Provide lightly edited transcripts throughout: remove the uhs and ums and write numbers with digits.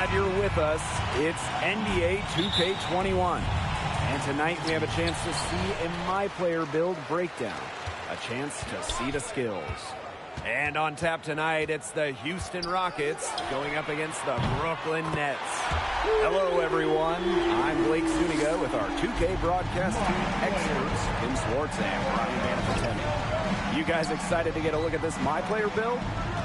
Glad you're with us. It's NBA 2K21. And tonight we have a chance to see a My Player build breakdown. A chance to see the skills. And on tap tonight, it's the Houston Rockets going up against the Brooklyn Nets. Hello, everyone. I'm Blake Zuniga with our 2K Broadcast team experts, Tim Swartz and Brian Manafanteni. You guys excited to get a look at this My Player build?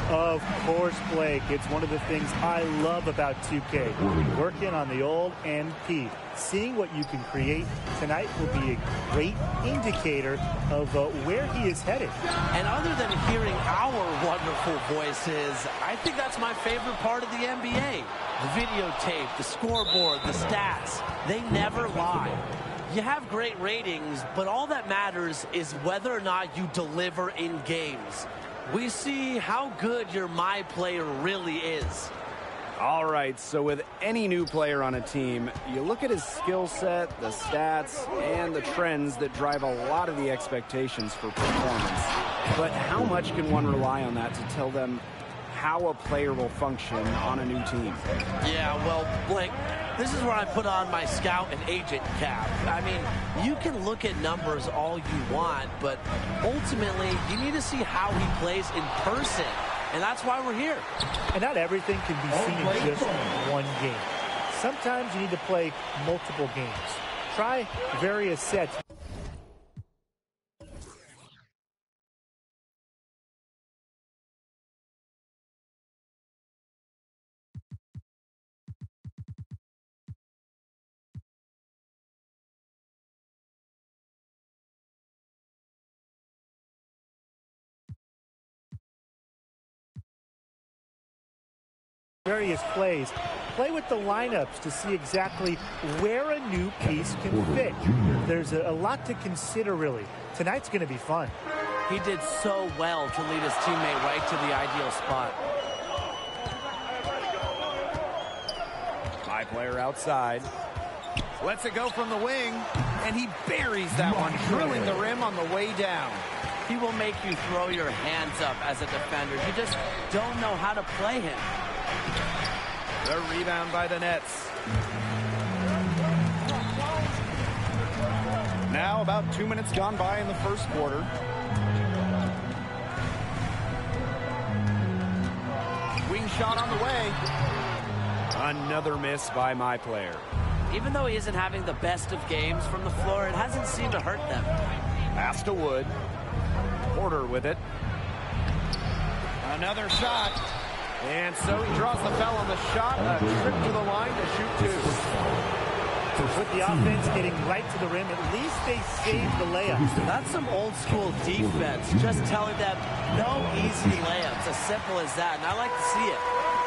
Of course, Blake. It's one of the things I love about 2K. Working on the old MP. Seeing what you can create tonight will be a great indicator of where he is headed. And other than hearing our wonderful voices, I think that's my favorite part of the NBA. The videotape, the scoreboard, the stats, they never lie. You have great ratings, but all that matters is whether or not you deliver in games. We see how good your My Player really is. All right, so with any new player on a team, you look at his skill set, the stats, and the trends that drive a lot of the expectations for performance. But how much can one rely on that to tell them how a player will function on a new team? Yeah, well, Blake, this is where I put on my scout and agent cap. I mean, you can look at numbers all you want, but ultimately, you need to see how he plays in person. And that's why we're here. And not everything can be seen in just one game. Sometimes you need to play multiple games. Try various sets. Various plays. Play with the lineups to see exactly where a new piece can fit. There's a lot to consider, really. Tonight's going to be fun. He did so well to lead his teammate right to the ideal spot. My Player outside. Lets it go from the wing, and he buries that one, drilling the rim on the way down. He will make you throw your hands up as a defender. You just don't know how to play him. The rebound by the Nets. Now about 2 minutes gone by in the first quarter. Wing shot on the way. Another miss by My Player. Even though he isn't having the best of games from the floor, it hasn't seemed to hurt them. Pass to Wood. Porter with it. Another shot. And so he draws the foul on the shot. A trip to the line to shoot two. With the offense getting right to the rim, at least they saved the layup. That's some old school defense. Just telling them no easy layups. As simple as that. And I like to see it.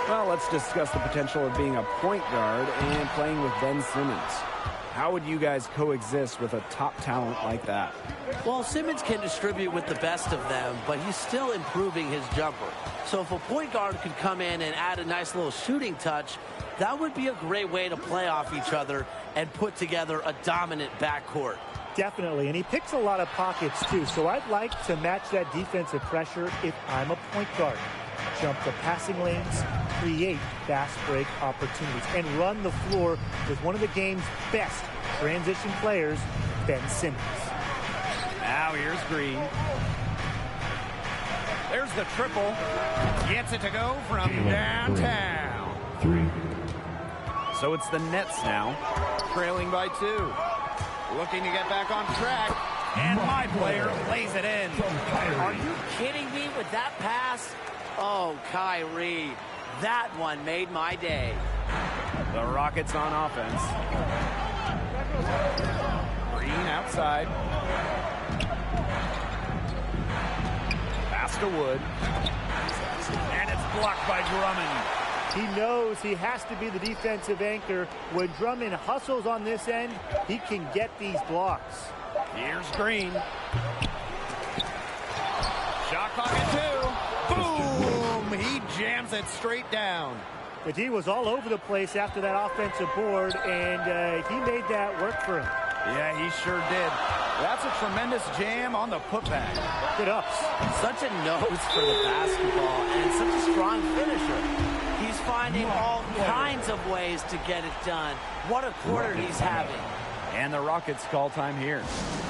Well, let's discuss the potential of being a point guard and playing with Ben Simmons. How would you guys coexist with a top talent like that? Well, Simmons can distribute with the best of them, but he's still improving his jumper. So if a point guard could come in and add a nice little shooting touch, that would be a great way to play off each other and put together a dominant backcourt. Definitely, and he picks a lot of pockets too, so I'd like to match that defensive pressure if I'm a point guard. Jump the passing lanes, create fast break opportunities, and run the floor with one of the game's best transition players, Ben Simmons. Now here's Green. There's the triple. Gets it to go from downtown. So it's the Nets now, trailing by 2. Looking to get back on track. And My Player lays it in. Are you kidding me with that pass? Oh, Kyrie. That one made my day. The Rockets on offense. Green outside. Pass to Wood. And it's blocked by Drummond. He knows he has to be the defensive anchor. When Drummond hustles on this end, he can get these blocks. Here's Green. Shot clock at 2. Boom! He jams it straight down. The D was all over the place after that offensive board, and he made that work for him. Yeah, he sure did. That's a tremendous jam on the putback. Good ups. Such a nose for the basketball and such a strong finisher. He's finding all kinds of ways to get it done. What a quarter he's having. And the Rockets call time here.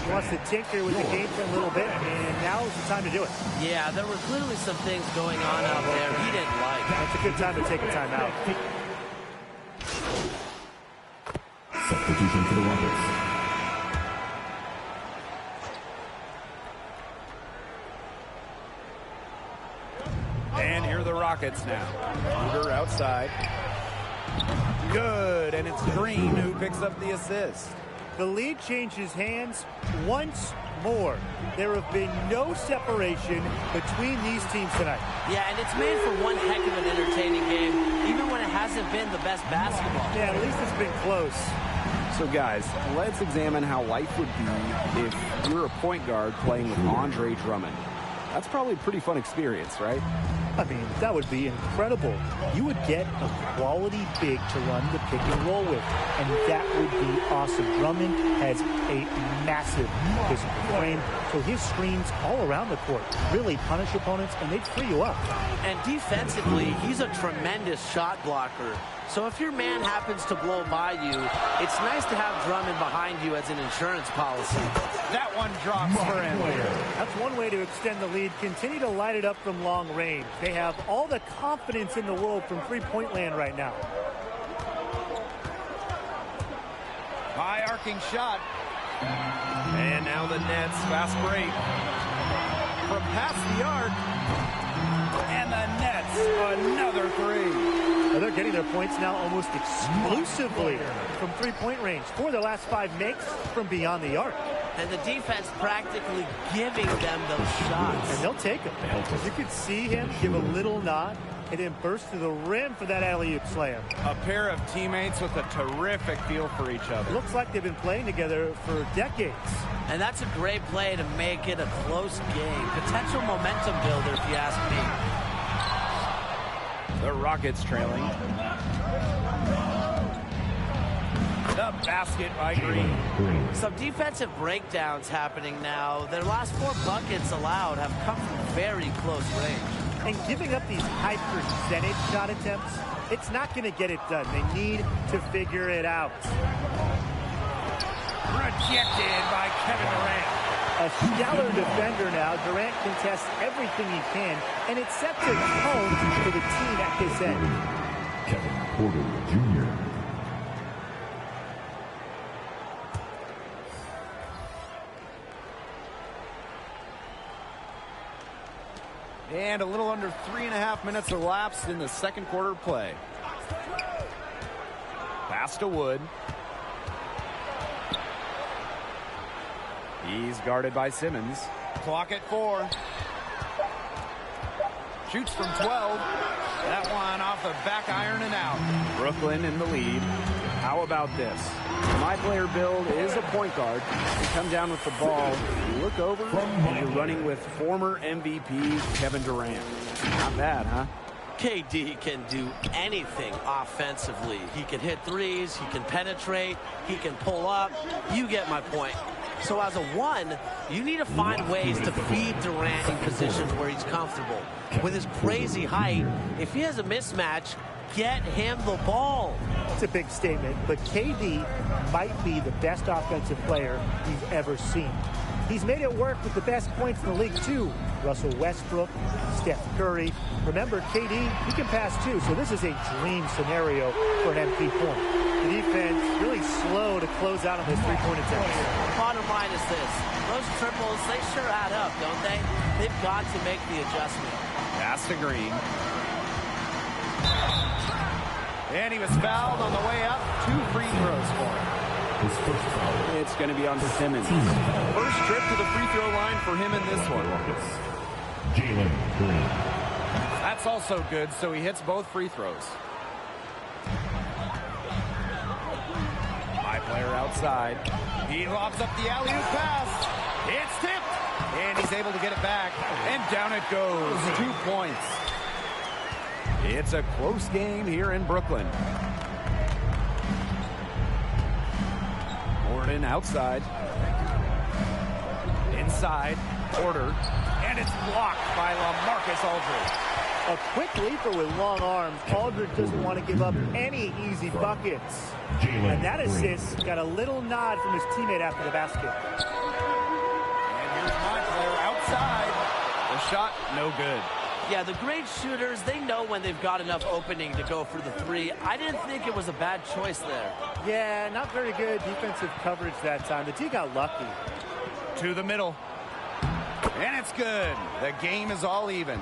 He wants to tinker with the game for a little bit, and now is the time to do it. Yeah, there were clearly some things going on out there he didn't like. That's a good time to take a timeout. Substitution for the Rockets. And here are the Rockets now. Hooter outside. Good, and it's Green who picks up the assist. The lead changes hands once more. There have been no separation between these teams tonight. Yeah, and it's made for one heck of an entertaining game, even when it hasn't been the best basketball. Yeah, at least it's been close. So guys, let's examine how life would be if you're a point guard playing with Andre Drummond. That's probably a pretty fun experience, right? I mean, that would be incredible. You would get a quality big to run the pick and roll with, and that would be awesome. Drummond has a massive physical frame, so his screens all around the court really punish opponents, and they free you up. And defensively, he's a tremendous shot blocker. So if your man happens to blow by you, it's nice to have Drummond behind you as an insurance policy. That one drops for him. That's one way to extend the lead. Continue to light it up from long range. They have all the confidence in the world from three-point land right now. High arcing shot. And now the Nets fast break. From past the arc. And the Nets, another three. They're getting their points now almost exclusively from three-point range. 4 of their last 5 makes from beyond the arc. And the defense practically giving them those shots. And they'll take them. You could see him give a little nod and then burst to the rim for that alley-oop slam. A pair of teammates with a terrific feel for each other. Looks like they've been playing together for decades. And that's a great play to make it a close game. Potential momentum builder, if you ask me. The Rockets trailing. The basket by Green. Some defensive breakdowns happening now. Their last 4 buckets allowed have come from very close range. And giving up these high percentage shot attempts, it's not going to get it done. They need to figure it out. Rejected by Kevin Durant. A stellar defender now. Durant contests everything he can, and it sets a tone for the team at this end. Kevin Porter Jr. And a little under 3.5 minutes elapsed in the second quarter play. Pass to Wood. He's guarded by Simmons. Clock at 4. Shoots from 12. That one off the back iron and out. Brooklyn in the lead. How about this? My player build is a point guard. You come down with the ball, you look over, and you're running with former MVP Kevin Durant. Not bad, huh? KD can do anything offensively. He can hit threes, he can penetrate, he can pull up. You get my point. So as a 1, you need to find ways to feed Durant in positions where he's comfortable. With his crazy height, if he has a mismatch, get him the ball. It's a big statement, but KD might be the best offensive player we've ever seen. He's made it work with the best points in the league, too. Russell Westbrook, Steph Curry. Remember, KD, he can pass, too, so this is a dream scenario for an MP point. The defense really slow to close out on those three-point attempts. Bottom line is this. Those triples, they sure add up, don't they? They've got to make the adjustment. Pass to Green. And he was fouled on the way up. 2 free throws for him. His first foul. It's going to be on Simmons. First trip to the free throw line for him in this one. Jalen Green. That's also good, so he hits both free throws. My player outside. He lobs up the alley-oop pass. It's tipped. And he's able to get it back. And down it goes. 2 points. It's a close game here in Brooklyn. Gordon outside. Inside. Porter. And it's blocked by LaMarcus Aldridge. A quick leaper with long arms. Aldridge doesn't want to give up any easy buckets. And that assist got a little nod from his teammate after the basket. And here's my player outside. The shot, no good. Yeah, the great shooters, they know when they've got enough opening to go for the three. I didn't think it was a bad choice there. Yeah, not very good defensive coverage that time. The D got lucky. To the middle. And it's good. The game is all even.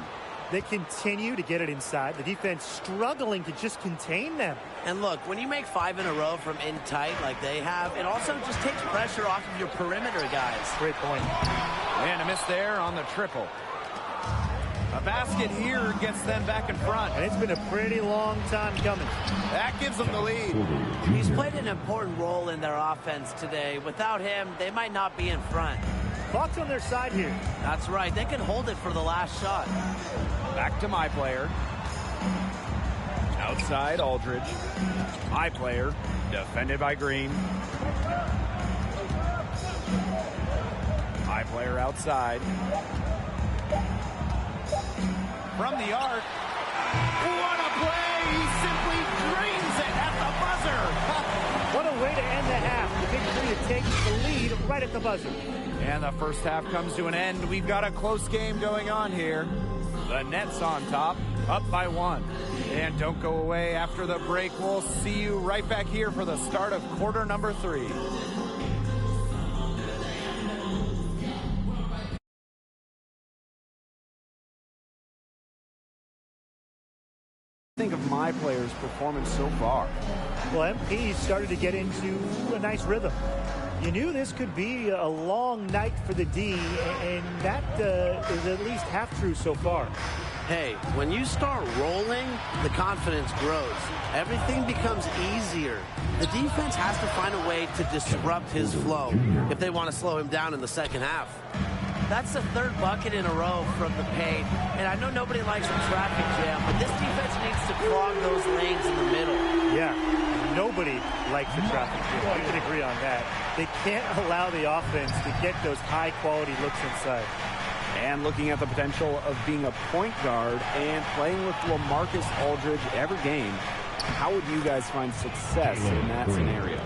They continue to get it inside. The defense struggling to just contain them. And look, when you make 5 in a row from in tight like they have, it also just takes pressure off of your perimeter guys. Great point. And a miss there on the triple. A basket here gets them back in front. And it's been a pretty long time coming. That gives them the lead. He's played an important role in their offense today. Without him, they might not be in front. Bucks on their side here. That's right. They can hold it for the last shot. Back to my player. Outside, Aldridge. My player, defended by Green. My player outside. From the arc. What a play! He simply drains it at the buzzer. What a way to end the half. The Big Three to take the lead right at the buzzer. And the first half comes to an end. We've got a close game going on here. The Nets on top, up by 1. And don't go away after the break. We'll see you right back here for the start of quarter number 3. Think of my players' performance so far. Well, MP started to get into a nice rhythm. You knew this could be a long night for the D, and that is at least half true so far. Hey, when you start rolling, the confidence grows. Everything becomes easier. The defense has to find a way to disrupt his flow if they want to slow him down in the second half. That's the 3rd bucket in a row from the paint, and I know nobody likes a traffic jam, but this defense needs to clog those lanes in the middle. Yeah, nobody likes the traffic jam. We can agree on that. They can't allow the offense to get those high-quality looks inside. And looking at the potential of being a point guard and playing with LaMarcus Aldridge every game, how would you guys find success in that scenario?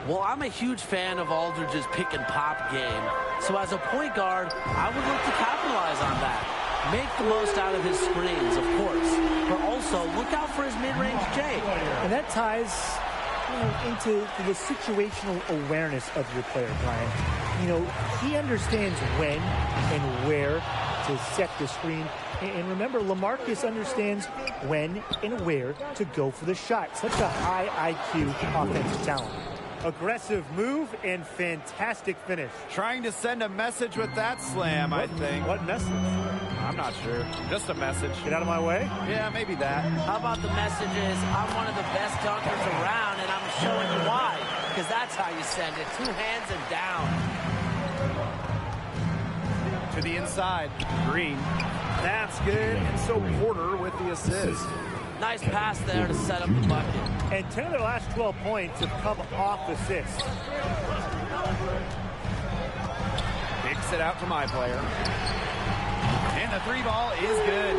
Well, I'm a huge fan of Aldridge's pick-and-pop game. So as a point guard, I would look to capitalize on that. Make the most out of his screens, of course. But also, look out for his mid-range J. And that ties into the situational awareness of your player, Brian. He understands when and where to set the screen. And remember, LaMarcus understands when and where to go for the shot. Such a high IQ offensive talent. Aggressive move and fantastic finish. Trying to send a message with that slam, I think. What message? I'm not sure. Just a message. Get out of my way? Yeah, maybe that. How about the message is, I'm one of the best dunkers around, and I'm showing you why. Because that's how you send it. 2 hands and down. To the inside. Green. That's good. And so Porter with the assist. Nice pass there to set up the bucket. And 10 of their last 12 points have come off assists. Kicks it out to my player. And the 3 ball is good.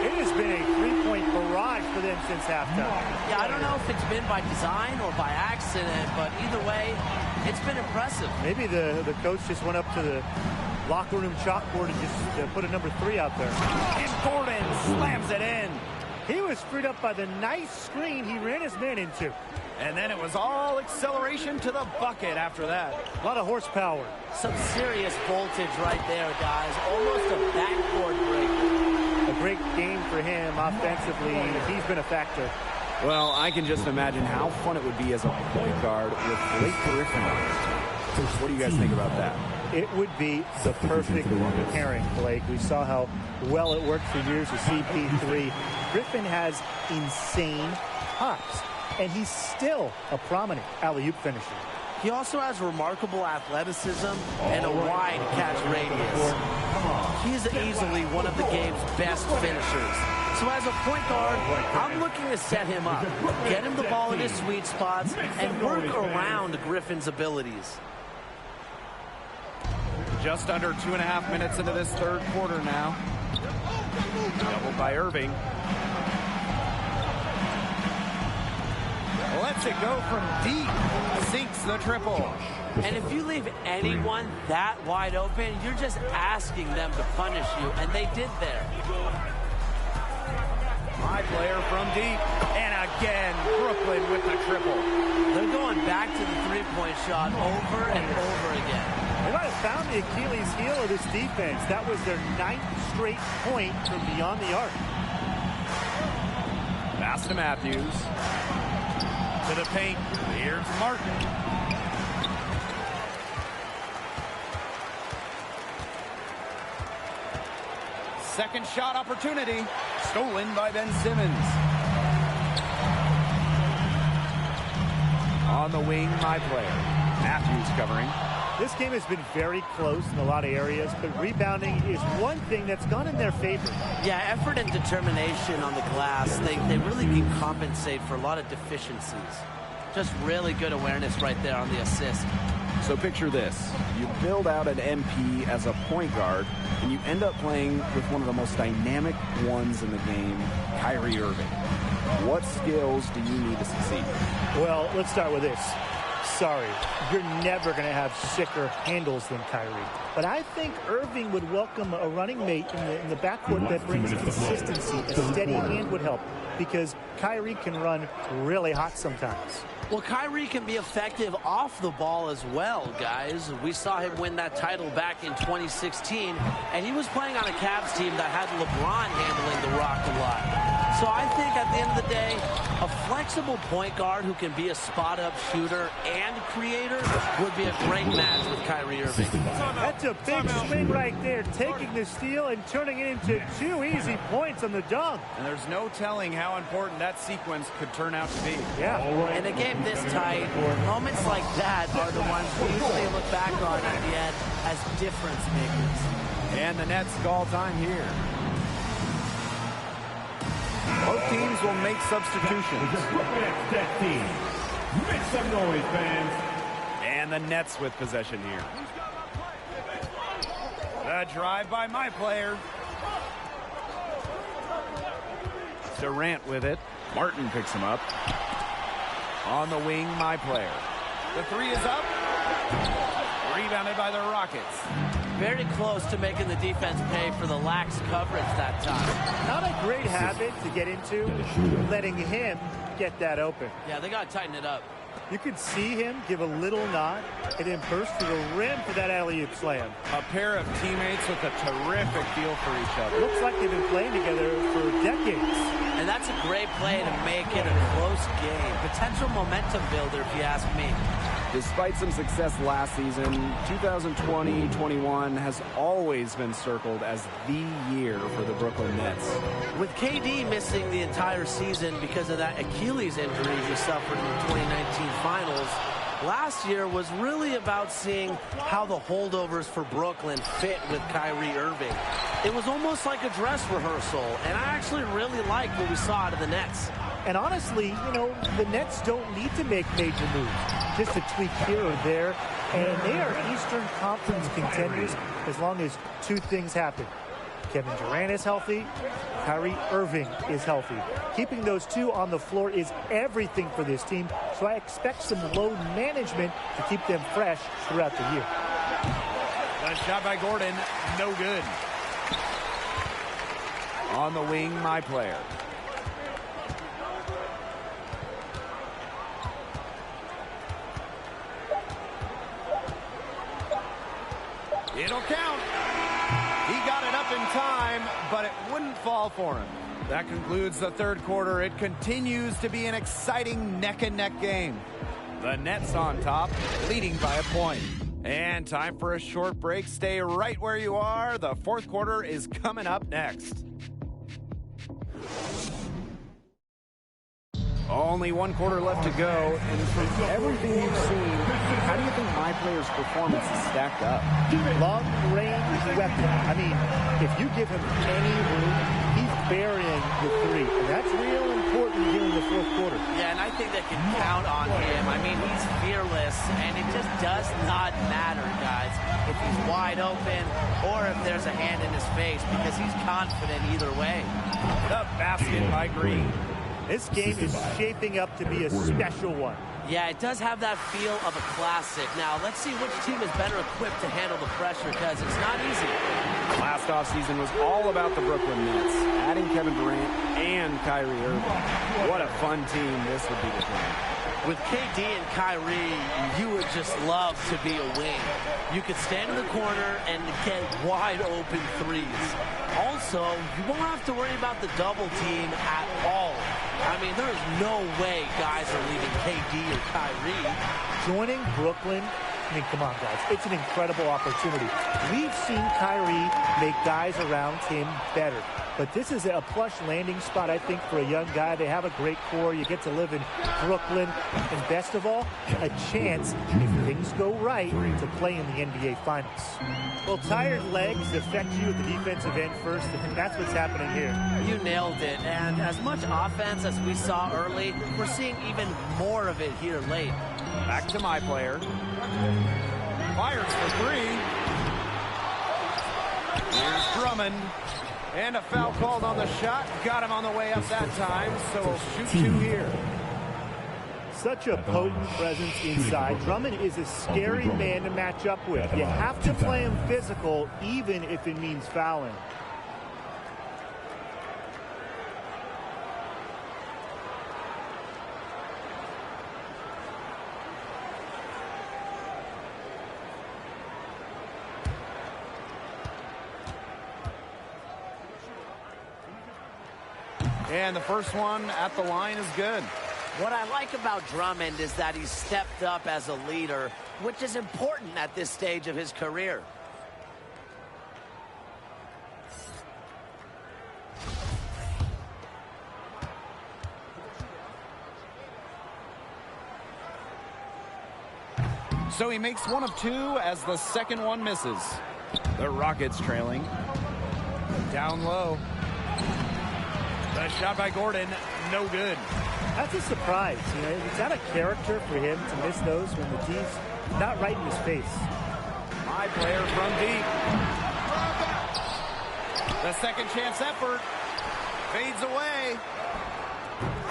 It has been a 3-point barrage for them since halftime. Yeah, I don't know if it's been by design or by accident, but either way, it's been impressive. Maybe the coach just went up to the locker room chalkboard and just put a number 3 out there. And Gordon slams it in. He was freed up by the nice screen he ran his man into. And then it was all acceleration to the bucket after that. A lot of horsepower. Some serious voltage right there, guys. Almost a backboard breaker. A great game for him offensively. He's been a factor. Well, I can just imagine how fun it would be as a point guard with Blake Griffin on his team. What do you guys think about that? It would be the perfect pairing, Blake. We saw how well it worked for years with CP3. Griffin has insane pops, and he's still a prominent alley-oop finisher. He also has remarkable athleticism and a wide catch radius. He's easily one of the game's best finishers. So as a point guard, I'm looking to set him up, get him the ball in his sweet spots, and work around Griffin's abilities. Just under 2.5 minutes into this third quarter now. Doubled by Irving. Lets it go from deep. Sinks the triple. And if you leave anyone that wide open, you're just asking them to punish you, and they did there. My player from deep. And again, Brooklyn with the triple. They're going back to the three-point shot over and over again. They might have found the Achilles heel of this defense. That was their 9th straight point from beyond the arc. Pass to Matthews. To the paint. Here's Martin. Second shot opportunity. Stolen by Ben Simmons. On the wing, my player. Matthews covering. This game has been very close in a lot of areas, but rebounding is one thing that's gone in their favor. Yeah, effort and determination on the glass, they really can compensate for a lot of deficiencies. Just really good awareness right there on the assist. So picture this. You build out an MP as a point guard, and you end up playing with one of the most dynamic ones in the game, Kyrie Irving. What skills do you need to succeed? Well, let's start with this. Sorry, you're never going to have sicker handles than Kyrie. But I think Irving would welcome a running mate in the backcourt that brings consistency. A steady hand would help because Kyrie can run really hot sometimes. Well, Kyrie can be effective off the ball as well, guys. We saw him win that title back in 2016, and he was playing on a Cavs team that had LeBron handling the rock a lot. So I think at the end of the day, a flexible point guard who can be a spot-up shooter and creator would be a great match with Kyrie Irving. That's a big swing right there, taking the steal and turning it into 2 easy points on the dunk. And there's no telling how important that sequence could turn out to be. Yeah. In a game this tight, moments like that are the ones we usually look back on at the end as difference makers. And the Nets call time here. Both teams will make substitutions. Make some noise, fans. And the Nets with possession here. The drive by my player. Durant with it. Martin picks him up. On the wing, my player. The three is up. Rebounded by the Rockets. Very close to making the defense pay for the lax coverage that time. Not a great habit to get into, letting him get that open. Yeah, they got to tighten it up. You could see him give a little nod and then burst to the rim for that alley-oop slam. A pair of teammates with a terrific feel for each other. Looks like they've been playing together for decades. And that's a great play to make it a close game. Potential momentum builder, if you ask me. Despite some success last season, 2020-21 has always been circled as the year for the Brooklyn Nets. With KD missing the entire season because of that Achilles injury he suffered in the 2019 finals, last year was really about seeing how the holdovers for Brooklyn fit with Kyrie Irving. It was almost like a dress rehearsal, and I actually really liked what we saw out of the Nets. And honestly, you know, the Nets don't need to make major moves. Just a tweak here or there. And they are Eastern Conference contenders as long as two things happen. Kevin Durant is healthy. Kyrie Irving is healthy. Keeping those two on the floor is everything for this team. So I expect some load management to keep them fresh throughout the year. A shot by Gordon, no good. On the wing, my player. It'll count. He got it up in time, but it wouldn't fall for him. That concludes the third quarter. It continues to be an exciting neck-and-neck game. The Nets on top, leading by a point. And time for a short break. Stay right where you are. The fourth quarter is coming up next. Only one quarter left to go, and from everything you've seen, how do you think my player's performance is stacked up? Long-range weapon. I mean, if you give him any room, he's burying the three. And that's real important happened here in the fourth quarter. Yeah, and I think they can count on him. I mean, he's fearless, and it just does not matter, guys, if he's wide open or if there's a hand in his face, because he's confident either way. The basket by Green. This game is shaping up to be a special one. Yeah, it does have that feel of a classic. Now, let's see which team is better equipped to handle the pressure, because it's not easy. Last offseason was all about the Brooklyn Nets, adding Kevin Durant and Kyrie Irving. What a fun team this would be to play. With KD and Kyrie, you would just love to be a wing. You could stand in the corner and get wide open threes. Also, you won't have to worry about the double team at all. I mean, there's no way guys are leaving KD or Kyrie. Joining Brooklyn, I mean, come on, guys. It's an incredible opportunity. We've seen Kyrie make guys around him better. But this is a plush landing spot, I think, for a young guy. They have a great core. You get to live in Brooklyn. And best of all, a chance, if things go right, to play in the NBA Finals. Well, tired legs affect you at the defensive end first, and that's what's happening here. You nailed it. And as much offense as we saw early, we're seeing even more of it here late. Back to my player. Fires for three. Here's Drummond. And a foul called on the shot. Got him on the way up that time, so we'll shoot two here. Such a potent presence inside. Drummond is a scary man to match up with. You have to play him physical, even if it means fouling. And the first one at the line is good. What I like about Drummond is that he's stepped up as a leader, which is important at this stage of his career. So he makes one of two as the second one misses. The Rockets trailing. Down low. The shot by Gordon, no good. That's a surprise. You know, it's out of character for him to miss those when the D's not right in his face. My player from deep. The second chance effort fades away.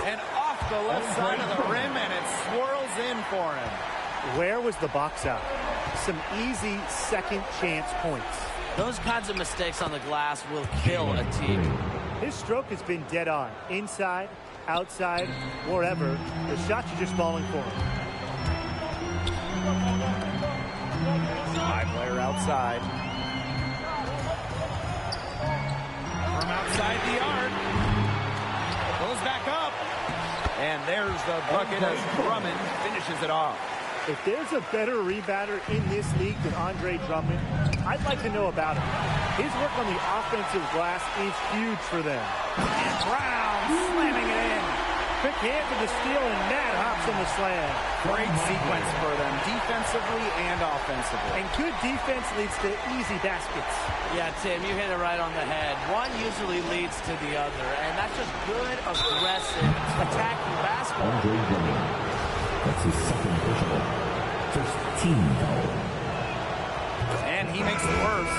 And off the left side of the rim, and it swirls in for him. Where was the box out? Some easy second chance points. Those kinds of mistakes on the glass will kill a team. His stroke has been dead on. Inside, outside, wherever. The shots are just falling for him. My player outside. From outside the arc. Goes back up. And there's the bucket as Drummond finishes it off. If there's a better rebounder in this league than Andre Drummond, I'd like to know about him. His work on the offensive glass is huge for them. And Brown slamming it in. Quick hand for the steal, and Matt hops on the slam. Great sequence for them, defensively and offensively. And good defense leads to easy baskets. Yeah, Tim, you hit it right on the head. One usually leads to the other, and that's just good, aggressive, attacking basketball. Andre Drummond. That's his second personal. First team foul. And he makes it worse.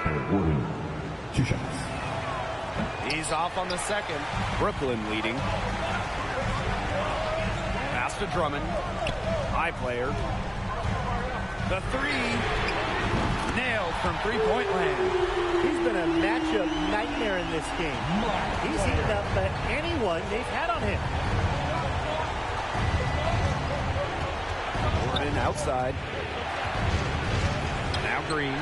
And Gordon, 2 shots. He's off on the second. Brooklyn leading. Pass to Drummond. High player. The three. Nailed from three-point land. He's been a matchup nightmare in this game. He's heated up anyone they've had on him. Gordon outside. Now Green.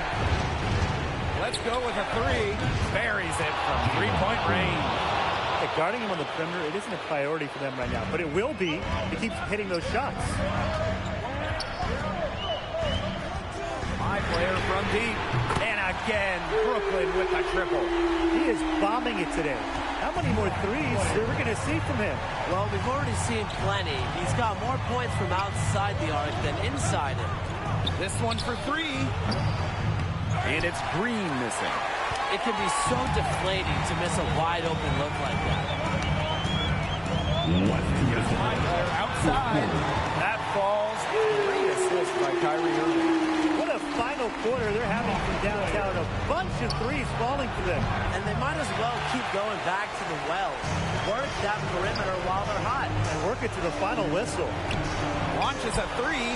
Let's go with a three. Buries it from three-point range. Hey, guarding him on the perimeter, it isn't a priority for them right now, but it will be. He keeps hitting those shots. My player from deep. And again, Brooklyn with a triple. He is bombing it today. How many more threes are we going to see from him? Well, we've already seen plenty. He's got more points from outside the arc than inside it. This one for three. And it's Green missing. It can be so deflating to miss a wide open look like that. Outside. That falls. Great assist by Kyrie Irving. What a final quarter they're having from downtown. A bunch of threes falling for them. And they might as well keep going back to the well. Work that perimeter while they're hot. And work it to the final whistle. Launches a three.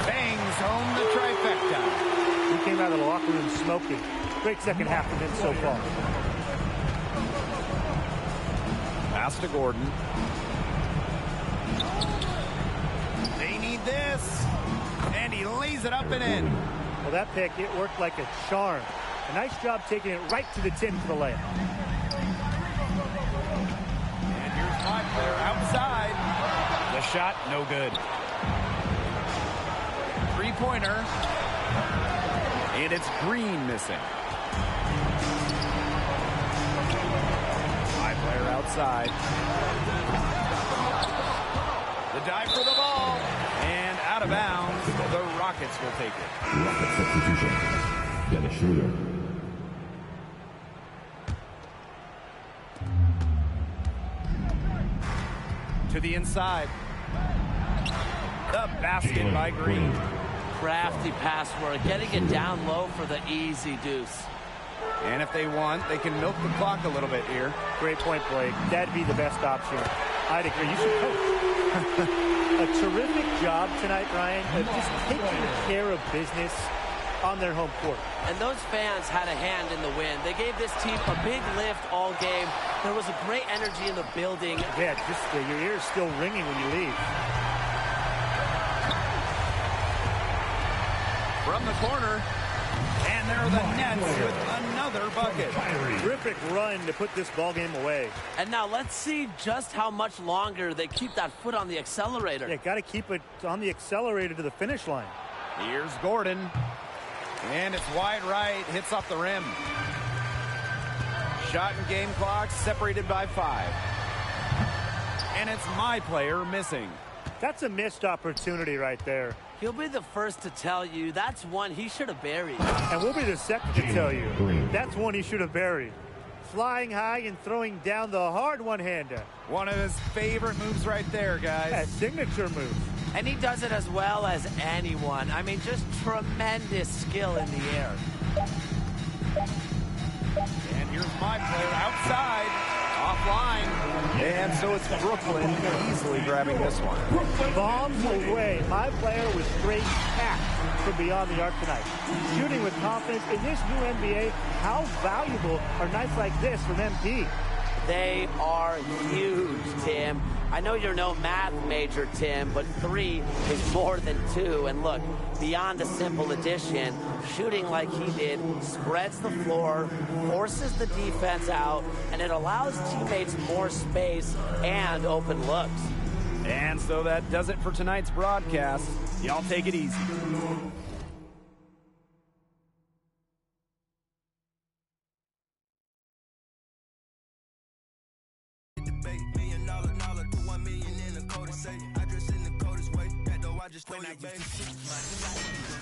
Bangs home the trifecta. He came out of the locker room smoking. Great second half from him so far. Pass to Gordon. They need this. And he lays it up and in. Well, that pick, it worked like a charm. A nice job taking it right to the tin for the layup. And here's my player outside. The shot, no good. Three-pointer. And it's Green missing. My player outside. The dive for the ball. And out of bounds. The Rockets will take it. Rocket substitution. Dennis Schroeder. To the inside. The basket by Green. Crafty pass work, getting it down low for the easy deuce. And if they want, they can milk the clock a little bit here. Great point, Blake. That'd be the best option. I'd agree. You should coach. A terrific job tonight, Ryan, of just taking care of business on their home court. And those fans had a hand in the win. They gave this team a big lift all game. There was a great energy in the building. Yeah, just your ears still ringing when you leave. From the corner, and there are the Nets with another bucket. Terrific run to put this ball game away. And now let's see just how much longer they keep that foot on the accelerator. Yeah, got to keep it on the accelerator to the finish line. Here's Gordon, and it's wide right, hits off the rim. Shot and game clock separated by 5. And it's my player missing. That's a missed opportunity right there. He'll be the first to tell you that's one he should have buried. And we'll be the second to tell you that's one he should have buried. Flying high and throwing down the hard one-hander. One of his favorite moves right there, guys. That signature move. And he does it as well as anyone. I mean, just tremendous skill in the air. And here's my player outside, offline. And so it's Brooklyn easily grabbing this one. Bombs away. My player was straight packed from beyond the arc tonight. Shooting with confidence in this new NBA. How valuable are nights like this from MP? They are huge, Tim. I know you're no math major, Tim, but 3 is more than 2. And look, beyond a simple addition, shooting like he did spreads the floor, forces the defense out, and it allows teammates more space and open looks. And so that does it for tonight's broadcast. Y'all take it easy. When I used to shoot my shot, you a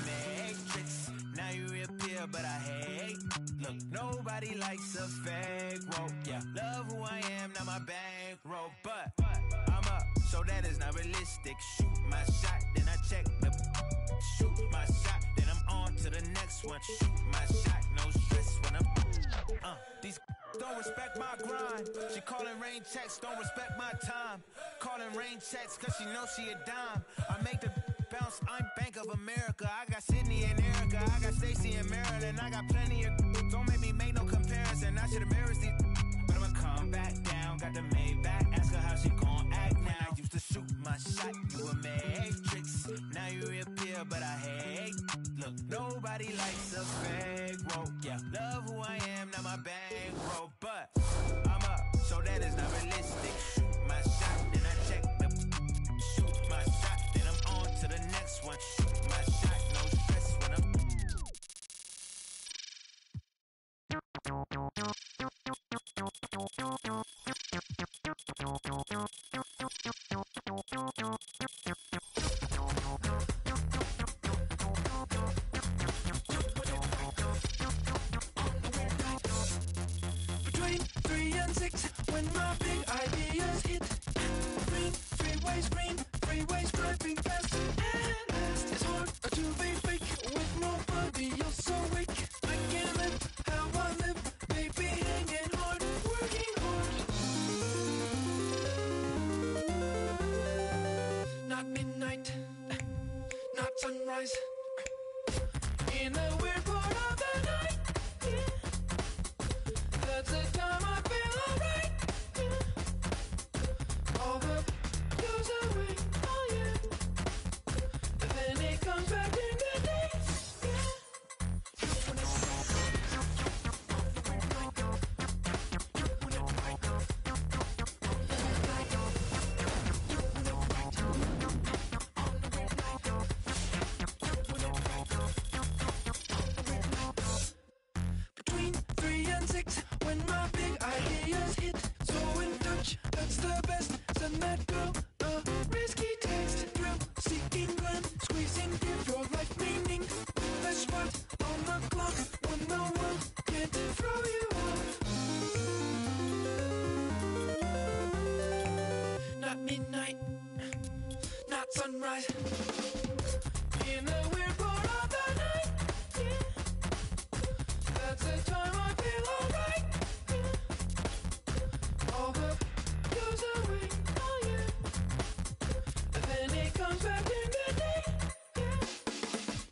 matrix. Now you reappear, but I hate. Look, nobody likes a fake rope. Yeah, love who I am, not my bankroll. But I'm up, so that is not realistic. Shoot my shot, then I check the. Shoot my shot, then I'm on to the next one. Shoot my shot, no stress when I'm. These don't respect my grind. She calling rain checks, don't respect my time. Calling rain checks, cause she knows she a dime. I make the bounce, I'm Bank of America. I got Sydney and Erica, I got Stacy and Maryland. I got plenty of, don't make me make no comparison. I should embarrass these, but I'ma come back down. Got the Maybach, ask her how she gon' act now. I used to shoot my shot, you a matrix. Now you reappear, but I hate. Look, nobody likes a fake rope. Yeah, love who I am, not my bankroll. But I'm up, so that is not realistic. Shoot my shot, then I check the. Shoot my shot, then I'm on to the next one. Shoot my shot, no stress when I'm. Between 3 and 6, when my big ideas hit, sunrise. In the weird part of the night, yeah. That's the time I feel alright, yeah. All the goes away, oh yeah. And then it comes back in the day, yeah. Between 3 and 6, when my big ideas hit, so in touch, that's the best. Send that girl a risky text, thrill seeking glen, squeezing, give your life meaning. The spot on the clock when the world can't throw you off. Not midnight, not sunrise. In the weird part of the night, yeah. That's the time I feel alright, yeah. All the goes away, oh yeah. And then it comes back in the day, yeah.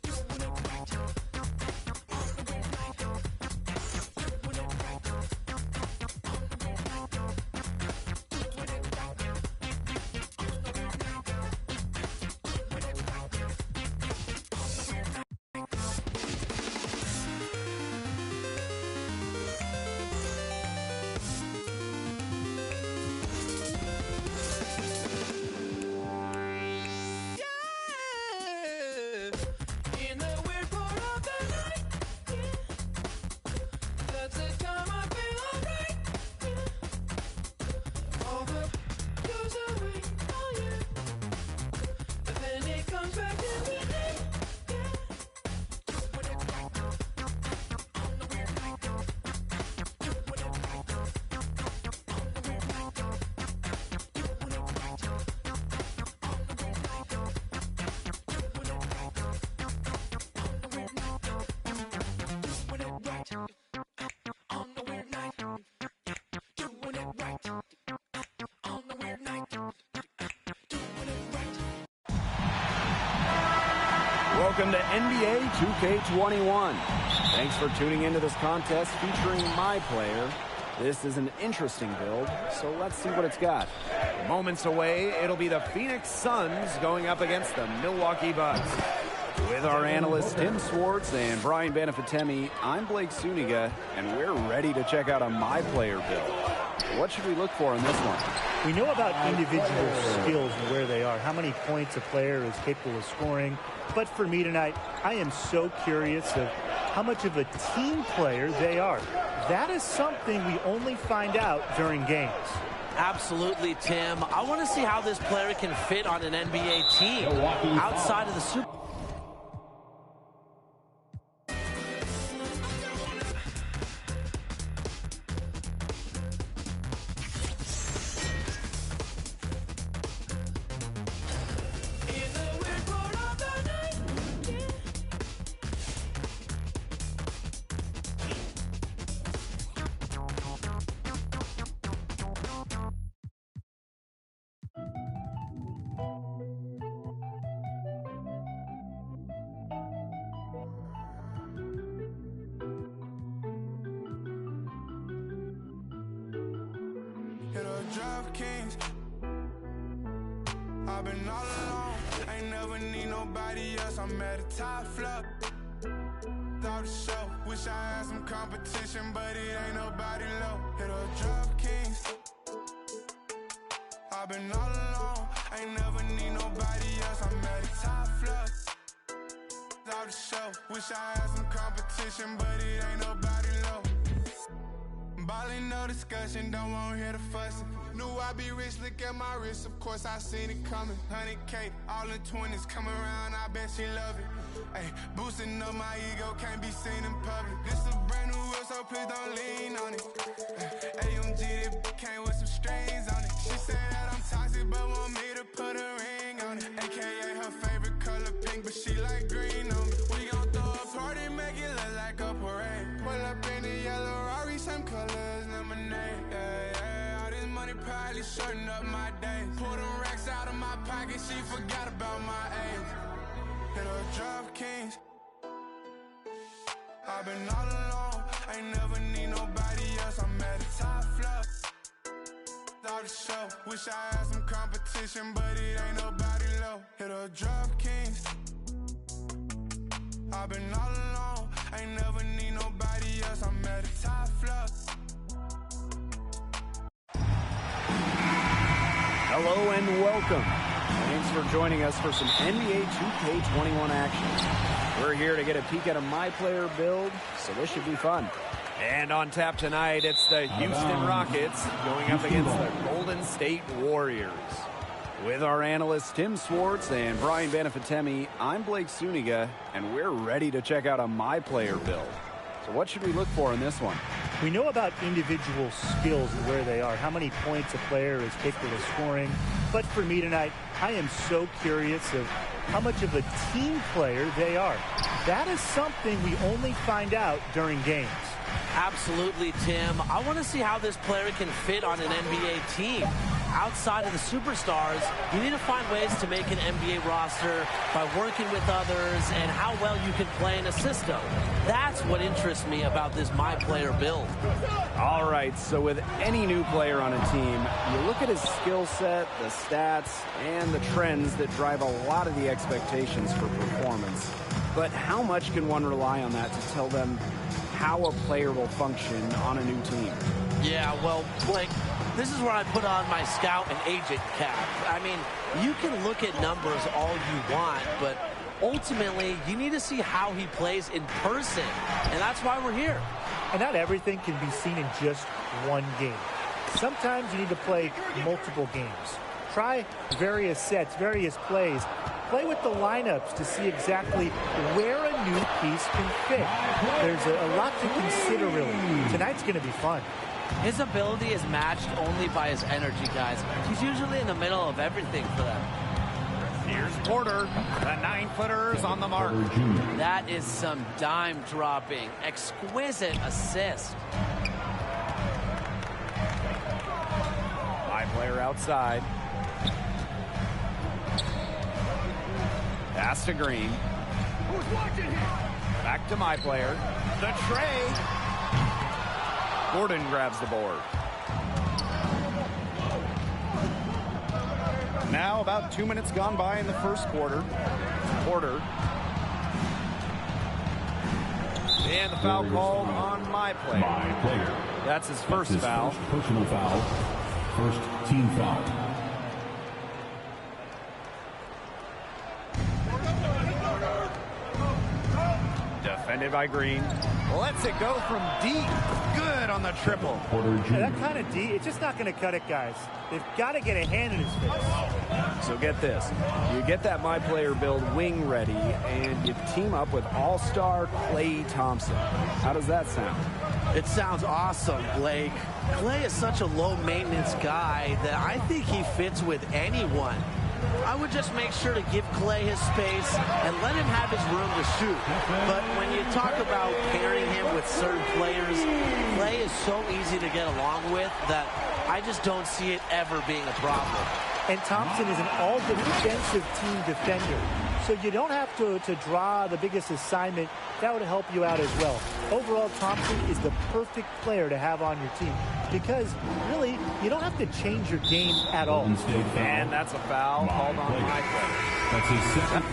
Doing it right, on the weird night. Doing it right, on the weird night. Doing it right, on the weird night. In the weird part of the night, yeah. That's the time I feel alright, yeah. All the goes away, oh yeah. And then it comes back in the day, yeah. Doing it right, on the weird night. Doing it right, on the weird night. Doing it right, on the weird night. Doing it right, on the weird night. Doing it right. Welcome to NBA 2K21. Thanks for tuning into this contest featuring my player. This is an interesting build, so let's see what it's got. Moments away, it'll be the Phoenix Suns going up against the Milwaukee Bucks. With our analysts Tim Swartz and Brian Banafitemi, I'm Blake Suniga, and we're ready to check out a my player build. What should we look for in this one? We know about individual skills and where they are, how many points a player is capable of scoring. But for me tonight, I am so curious of how much of a team player they are. That is something we only find out during games. Absolutely, Tim. I want to see how this player can fit on an NBA team outside of the Super. In the weird part of the night, yeah. It'll drive kings. I've been all alone. Ain't never need nobody else. I'm at the top floor. Thought the show. Wish I had some competition, but it ain't nobody low. It'll drive kings. I've been all alone. Ain't never need nobody else. I'm at the top floor. Thought the show. Wish I had some competition, but it ain't nobody low. Ballin', no discussion, don't wanna hear the fussing. Knew I'd be rich, look at my wrist, of course I seen it coming. 100K, all in 20s, come around, I bet she love it. Ay, boosting up my ego, can't be seen in public. This a brand new whip, so please don't lean on it. AMG, that came with some strings on it. She said that I'm toxic, but want me to put a ring on it. AKA her favorite color pink, but she like green on me. We gon' throw a party, make it look like a parade. Pull up in the yellow Rari, same colors, lemonade. Yeah, yeah, all this money probably shorten up my days. Pull them racks out of my pocket, she forgot about my age. It'll drive I've been all alone, I ain't never need nobody else. I'm at the top floor. All the show. Wish I had some competition, but it ain't nobody low. Hit a drop kings. I've been all alone, I ain't never need nobody else. I'm at the top floor. Hello and welcome. Thanks for joining us for some NBA 2K21 action. We're here to get a peek at a My Player build, so this should be fun. And on tap tonight, it's the Houston Rockets going up against the Golden State Warriors. With our analysts Tim Swartz and Brian Banafitemi, I'm Blake Suniga, and we're ready to check out a My Player build. So what should we look for in this one? We know about individual skills and where they are, how many points a player is capable of scoring. But for me tonight, I am so curious of how much of a team player they are. That is something we only find out during games. Absolutely, Tim. I want to see how this player can fit on an NBA team. Outside of the superstars, you need to find ways to make an NBA roster by working with others and how well you can play in a system. That's what interests me about this My Player build. All right, so with any new player on a team, you look at his skill set, the stats, and the trends that drive a lot of the expectations for performance. But how much can one rely on that to tell them how a player will function on a new team? Yeah, well, Blake, this is where I put on my scout and agent cap. I mean, you can look at numbers all you want, but ultimately, you need to see how he plays in person, and that's why we're here. And not everything can be seen in just one game. Sometimes you need to play multiple games. Try various sets, various plays. Play with the lineups to see exactly where a new piece can fit. There's a lot to consider, really. Tonight's going to be fun. His ability is matched only by his energy, guys. He's usually in the middle of everything for them. Here's Porter. The 9-footer's on the mark. That is some dime dropping. Exquisite assist. My Player outside. Pass to Green. Back to My Player. The tray. Gordon grabs the board. Now about 2 minutes gone by in the first quarter. Porter. And the foul called on My Player. My Player. That's his first foul. First personal foul. First team foul. Defended by Green. Lets it go from deep. Good on the triple. Porter Jr. That kind of D, it's just not going to cut it, guys. They've got to get a hand in his face. So get this. You get that My Player build wing ready, and you team up with all-star Klay Thompson. How does that sound? It sounds awesome, Blake. Klay is such a low-maintenance guy that I think he fits with anyone. I would just make sure to give Klay his space and let him have his room to shoot. But when you talk about pairing him with certain players, Klay is so easy to get along with that I just don't see it ever being a problem. And Thompson is an all-defensive team defender. So you don't have to draw the biggest assignment. That would help you out as well. Overall, Thompson is the perfect player to have on your team because, really, you don't have to change your game at all. And that's a foul called on My Player. That's his second.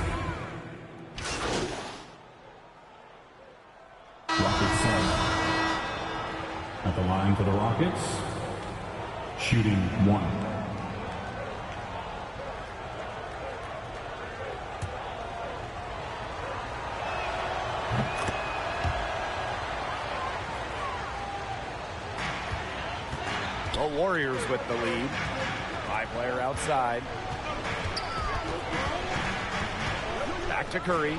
Rockets set. At the line for the Rockets. Shooting 1. The Warriors with the lead. My Player outside. Back to Curry.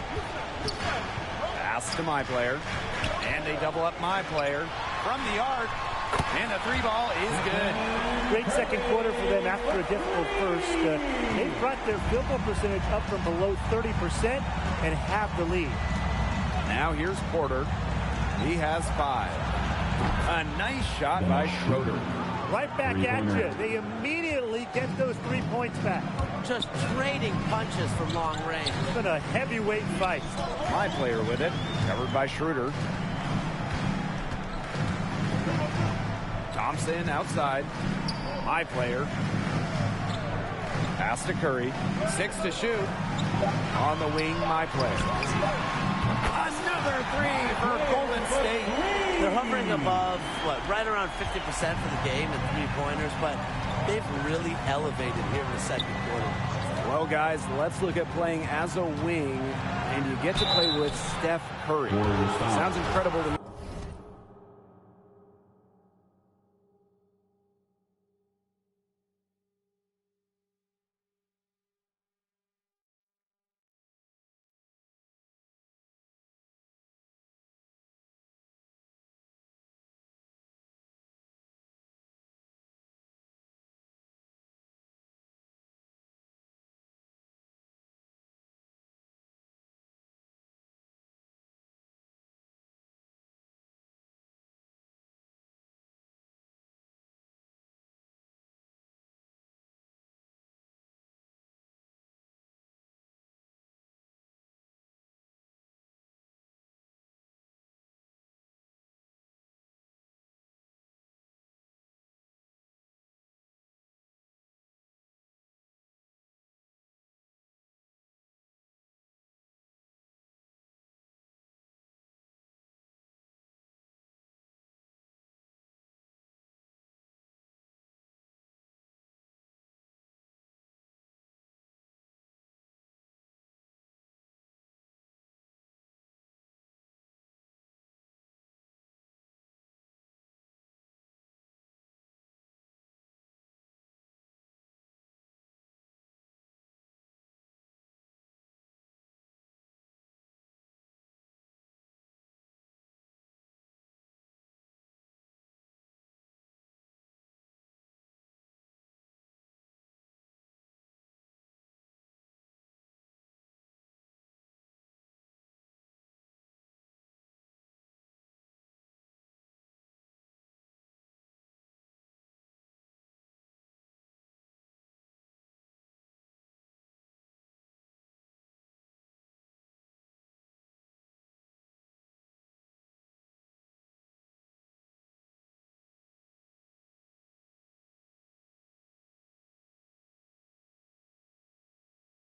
Pass to My Player. And they double up My Player from the arc. And the 3-ball is good. Great second quarter for them after a difficult first. They brought their field goal percentage up from below 30% and have the lead. Now here's Porter. He has 5. A nice shot by Schroeder. Right back at you. They immediately get those 3 points back. Just trading punches from long range. It's been a heavyweight fight. My Player with it. Covered by Schroeder. Thompson outside. My player. Pass to Curry. 6 to shoot. On the wing, my player. Another three for Golden State. They're hovering above, right around 50% for the game in three-pointers, but they've really elevated here in the second quarter. Well, guys, let's look at playing as a wing, and you get to play with Steph Curry. Sounds incredible to me.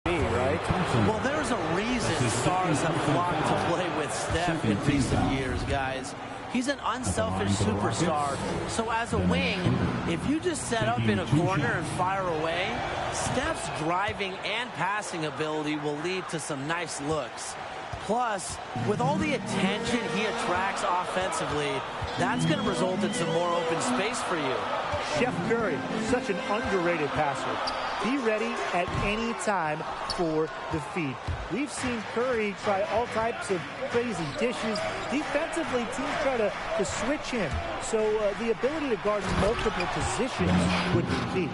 Right? Well, there's a reason stars have flocked to play with Steph in recent years, guys. He's an unselfish superstar. So as a wing, if you just set up in a corner and fire away, Steph's driving and passing ability will lead to some nice looks. Plus, with all the attention he attracts offensively, that's going to result in some more open space for you. Chef Curry, such an underrated passer. Be ready at any time for the feed. We've seen Curry try all types of crazy dishes. Defensively, teams try to switch him. So the ability to guard multiple positions would be key.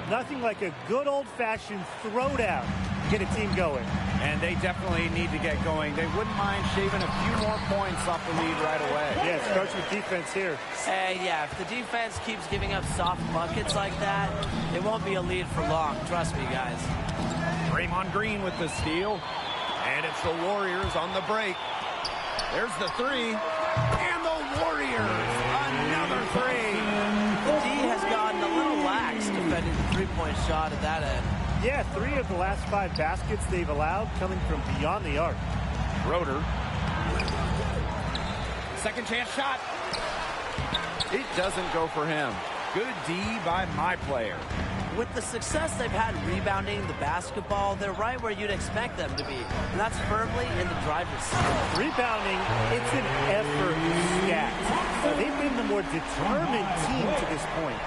Nothing like a good old-fashioned throwdown to get a team going. And they definitely need to get going. They wouldn't mind shaving a few more points off the lead right away. Yeah, it starts with defense here. Yeah, if the defense keeps giving up soft buckets like that, it won't be a lead for long. Trust me, guys. Draymond Green with the steal. And it's the Warriors on the break. There's the three. And the Warriors, another three. The D has gotten a little lax defending the three-point shot at that end. Yeah, 3 of the last 5 baskets they've allowed coming from beyond the arc. Roeder. Second chance shot. It doesn't go for him. Good D by my player. With the success they've had rebounding the basketball, they're right where you'd expect them to be. And that's firmly in the driver's seat. Rebounding, it's an effort stat. They've been the more determined team to this point.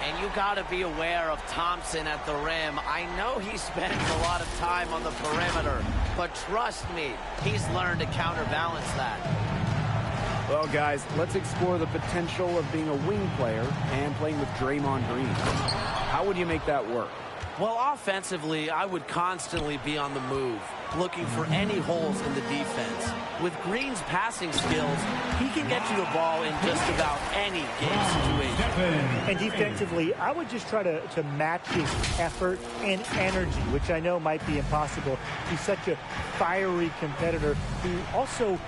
And you got to be aware of Thompson at the rim. I know he spends a lot of time on the perimeter, but trust me, he's learned to counterbalance that. Well, guys, let's explore the potential of being a wing player and playing with Draymond Green. How would you make that work? Well, offensively, I would constantly be on the move, looking for any holes in the defense. With Green's passing skills, he can get you the ball in just about any game situation. And defensively, I would just try to match his effort and energy, which I know might be impossible. He's such a fiery competitor who also,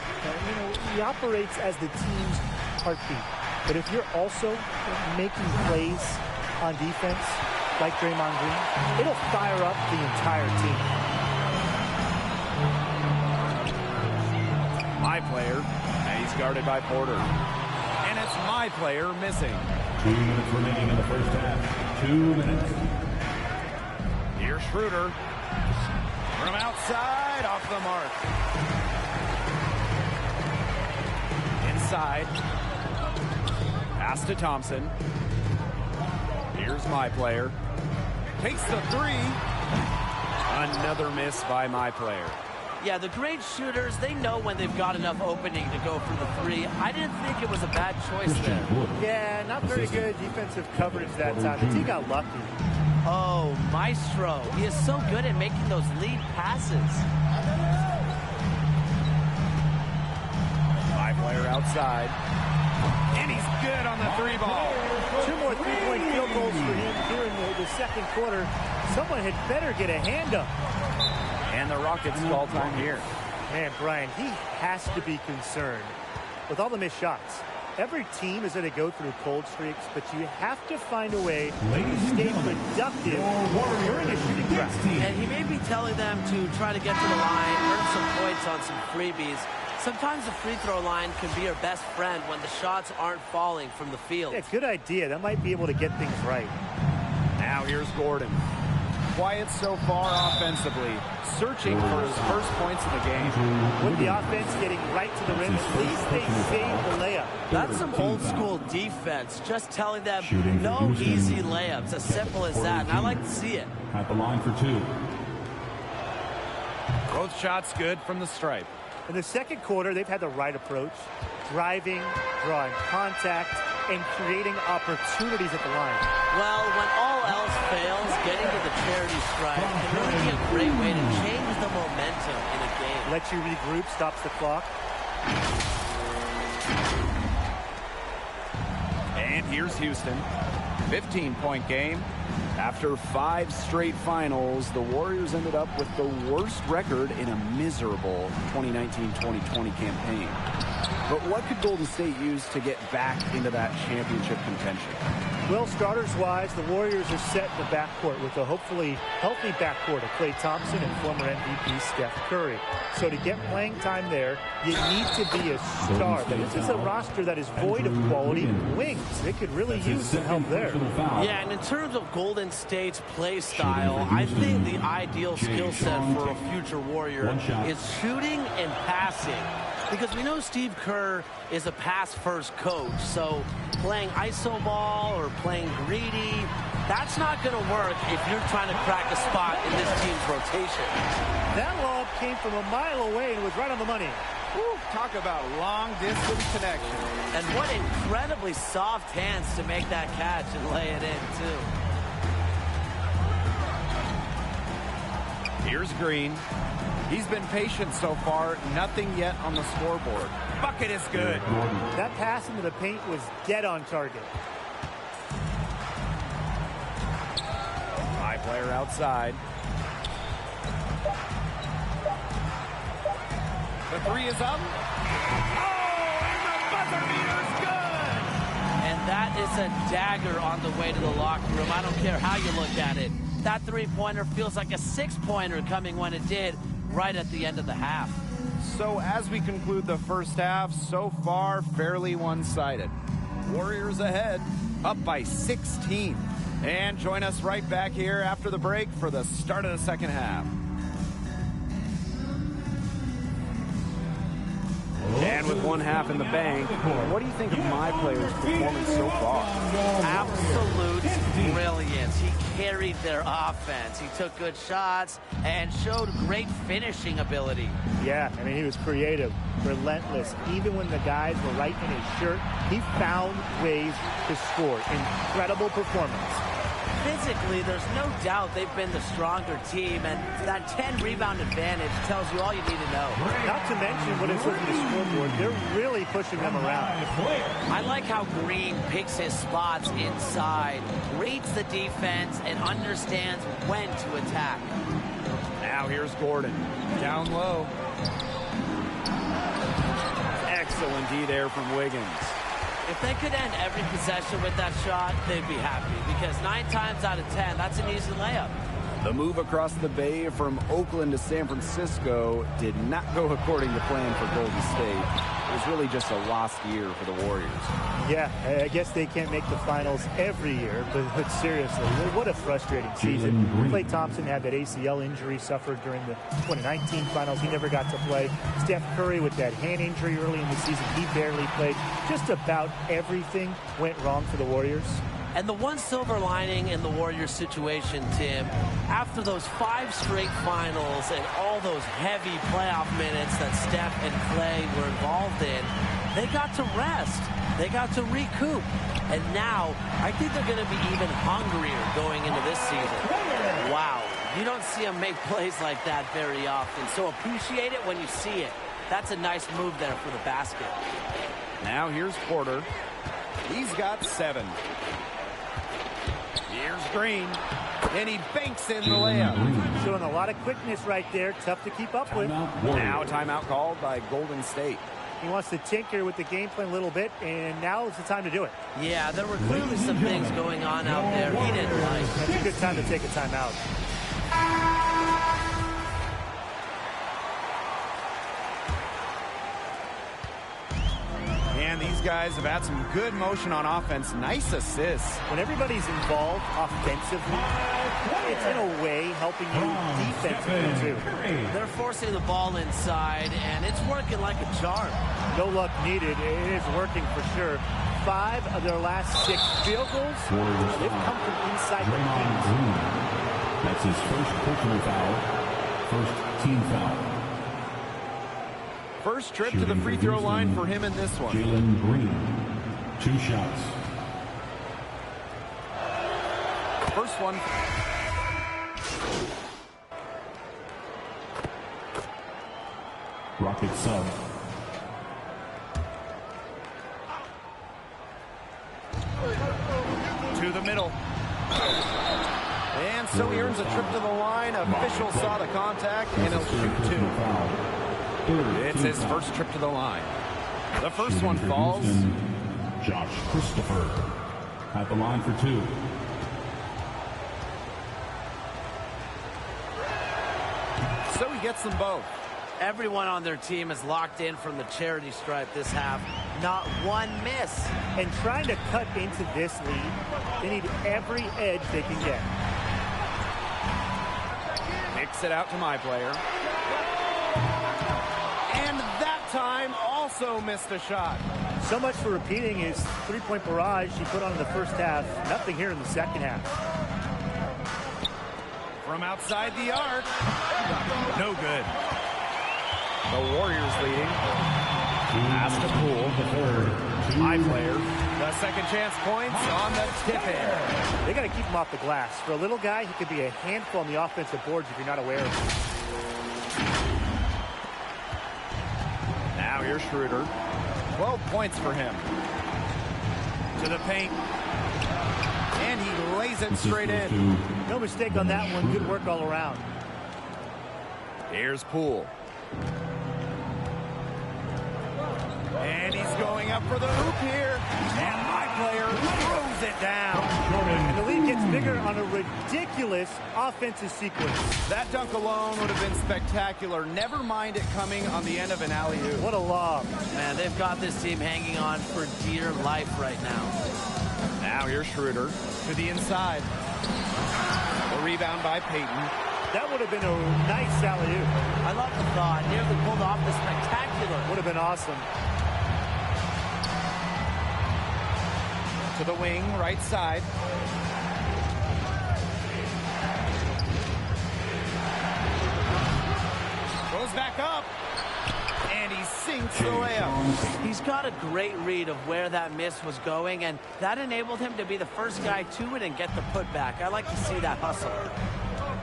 he operates as the team's heartbeat. But if you're also making plays on defense, like Draymond Green, it'll fire up the entire team. My player, and he's guarded by Porter. And it's my player missing. 2 minutes remaining in the first half. 2 minutes. Here's Schroeder. From outside, off the mark. Inside. Pass to Thompson. Here's my player. Takes the three. Another miss by my player. Yeah, the great shooters, they know when they've got enough opening to go for the three. I didn't think it was a bad choice there. Yeah, not very good defensive coverage that time. The team got lucky. Oh, Maestro. He is so good at making those lead passes. My player outside. And he's good on the three ball. 2 more three-point field goals for him here in the second quarter. Someone had better get a hand up. And the Rockets call time here. Man, Brian, he has to be concerned with all the missed shots. Every team is going to go through cold streaks, but you have to find a way to stay productive during a shooting drought. And he may be telling them to try to get to the line, earn some points on some freebies. Sometimes the free throw line can be your best friend when the shots aren't falling from the field. Yeah, good idea. That might be able to get things right. Now here's Gordon. Quiet so far offensively, searching for his first points of the game. With the offense getting right to the rim, at least they saved the layup. That's some old school defense, just telling them no easy layups, as simple as that, and I like to see it. At the line for 2. Both shots good from the stripe. In the second quarter, they've had the right approach, driving, drawing contact, and creating opportunities at the line. Well, when all else fails, getting to the charity stripe can really be a great way to change the momentum in a game. Let you regroup, stops the clock. And here's Houston. 15-point game. After 5 straight finals, the Warriors ended up with the worst record in a miserable 2019-2020 campaign. But what could Golden State use to get back into that championship contention? Well, starters-wise, the Warriors are set in the backcourt with a hopefully healthy backcourt of Klay Thompson and former MVP Steph Curry. So to get playing time there, you need to be a star. But this is a roster that is void of quality wings. They could really use some help there. Yeah, and in terms of Golden State's play style, I think the ideal skill set for a future Warrior is shooting and passing. Because we know Steve Kerr is a pass-first coach, so playing iso ball or playing greedy, that's not going to work if you're trying to crack a spot in this team's rotation. That lob came from a mile away and was right on the money. Woo, talk about long-distance connection. And what incredibly soft hands to make that catch and lay it in, too. Here's Green. He's been patient so far. Nothing yet on the scoreboard. Bucket is good. That pass into the paint was dead on target. My player outside. The three is up. Oh, and the buzzer beater's good. And that is a dagger on the way to the locker room. I don't care how you look at it. That three-pointer feels like a six-pointer coming when it did right at the end of the half. So as we conclude the first half, so far fairly one-sided. Warriors ahead, up by 16. And join us right back here after the break for the start of the second half. And with one half in the bank, what do you think of my player's performance so far? Absolute brilliance. He carried their offense. He took good shots and showed great finishing ability. Yeah, I mean, he was creative, relentless. Even when the guys were right in his shirt, he found ways to score. Incredible performance. Physically, there's no doubt they've been the stronger team, and that 10-rebound advantage tells you all you need to know. Not to mention what it's looking at the scoreboard. They're really pushing them around. I like how Green picks his spots inside, reads the defense, and understands when to attack. Now here's Gordon. Down low. Excellent D there from Wiggins. If they could end every possession with that shot, they'd be happy, because 9 times out of 10, that's an easy layup. The move across the bay from Oakland to San Francisco did not go according to plan for Golden State. It was really just a lost year for the Warriors. Yeah, I guess they can't make the finals every year, but seriously, what a frustrating season. Klay Thompson had that ACL injury suffered during the 2019 finals. He never got to play. Steph Curry with that hand injury early in the season, he barely played. Just about everything went wrong for the Warriors. And the one silver lining in the Warriors situation, Tim, after those 5 straight finals and all those heavy playoff minutes that Steph and Klay were involved in, they got to rest. They got to recoup. And now, I think they're going to be even hungrier going into this season. Wow. You don't see them make plays like that very often, so appreciate it when you see it. That's a nice move there for the basket. Now here's Porter. He's got 7. Here's Green, and he banks in the layup. Showing a lot of quickness right there. Tough to keep up with. Now timeout called by Golden State. He wants to tinker with the game plan a little bit, and now is the time to do it. Yeah, there were clearly some things going on out there he didn't like. That's a good time to take a timeout. And these guys have had some good motion on offense. Nice assists. When everybody's involved offensively, it's in a way helping you defensively too. They're forcing the ball inside, and it's working like a charm. No luck needed. It is working for sure. 5 of their last 6 field goals, they've come from inside the paint. That's his first personal foul, first team foul. First trip to the free throw line for him in this one. Jalen Green, 2 shots. First one. Rocket sub. To the middle. And so he earns a trip to the line. Official saw the contact, and he'll shoot 2. It's his first trip to the line. The first one falls. Josh Christopher at the line for 2. So he gets them both. Everyone on their team is locked in from the charity stripe this half. Not one miss. And trying to cut into this lead, they need every edge they can get. Kicks it out to my player. And that time also missed a shot. So much for repeating his 3-point barrage he put on in the first half. Nothing here in the second half. From outside the arc. No good. The Warriors leading. Pass to Poole. My player. The second chance points on the tip in. They got to keep him off the glass. For a little guy, he could be a handful on the offensive boards if you're not aware of him. Now here's Schroeder. 12 points for him. To the paint. And he lays it straight in. No mistake on that one. Good work all around. Here's Poole. And he's going up for the hoop here. And my player throws it down. And the lead gets bigger on a ridiculous offensive sequence. That dunk alone would have been spectacular. Never mind it coming on the end of an alley-oop. What a lob. Man, they've got this team hanging on for dear life right now. Now here's Schroeder to the inside. The rebound by Payton. That would have been a nice alley-oop. I love the thought. Nearly pulled off the spectacular. Would have been awesome. To the wing, right side. Goes back up. And he sinks the layup. He's got a great read of where that miss was going, and that enabled him to be the first guy to it and get the putback. I like to see that hustle.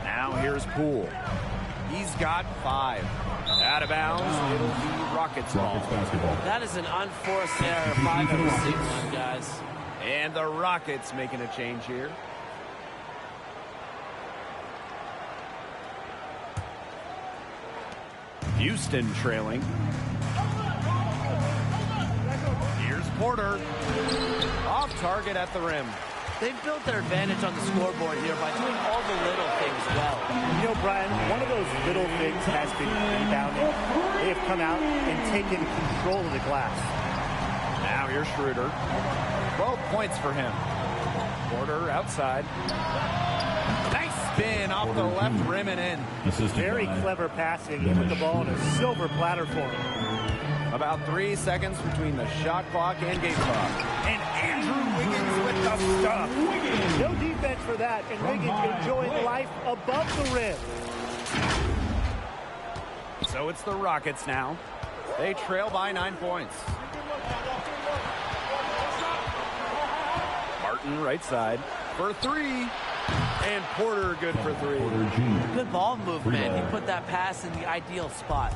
Now here's Poole. He's got 5. Out of bounds, it'll be Rockets ball. Rockets basketball. That is an unforced error if I've ever seen one, guys. And the Rockets making a change here. Houston trailing. Here's Porter. Off target at the rim. They've built their advantage on the scoreboard here by doing all the little things well. You know, Brian, one of those little things has been rebounding. They have come out and taken control of the glass. Now here's Schroeder. 12 points for him. Porter outside. Nice spin off the left rim and in. Very clever passing. He put the ball on a silver platter for him. About 3 seconds between the shot clock and game clock. And Andrew Wiggins with the stuff. No defense for that, and Wiggins enjoying life above the rim. So it's the Rockets now. They trail by 9 points. Martin right side for three. And Porter good for three. Good ball movement. He put that pass in the ideal spot.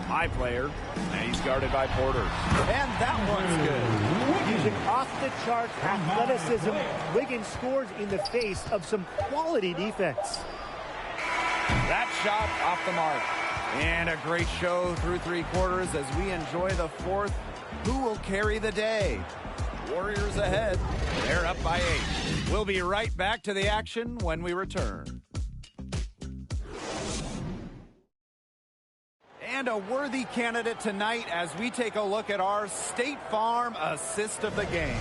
My player, and he's guarded by Porter. And that one's good. Using off-the-charts athleticism, Wiggins scores in the face of some quality defense. That shot off the mark. And a great show through 3 quarters as we enjoy the fourth. Who will carry the day? Warriors ahead. They're up by 8. We'll be right back to the action when we return. And a worthy candidate tonight as we take a look at our State Farm assist of the game.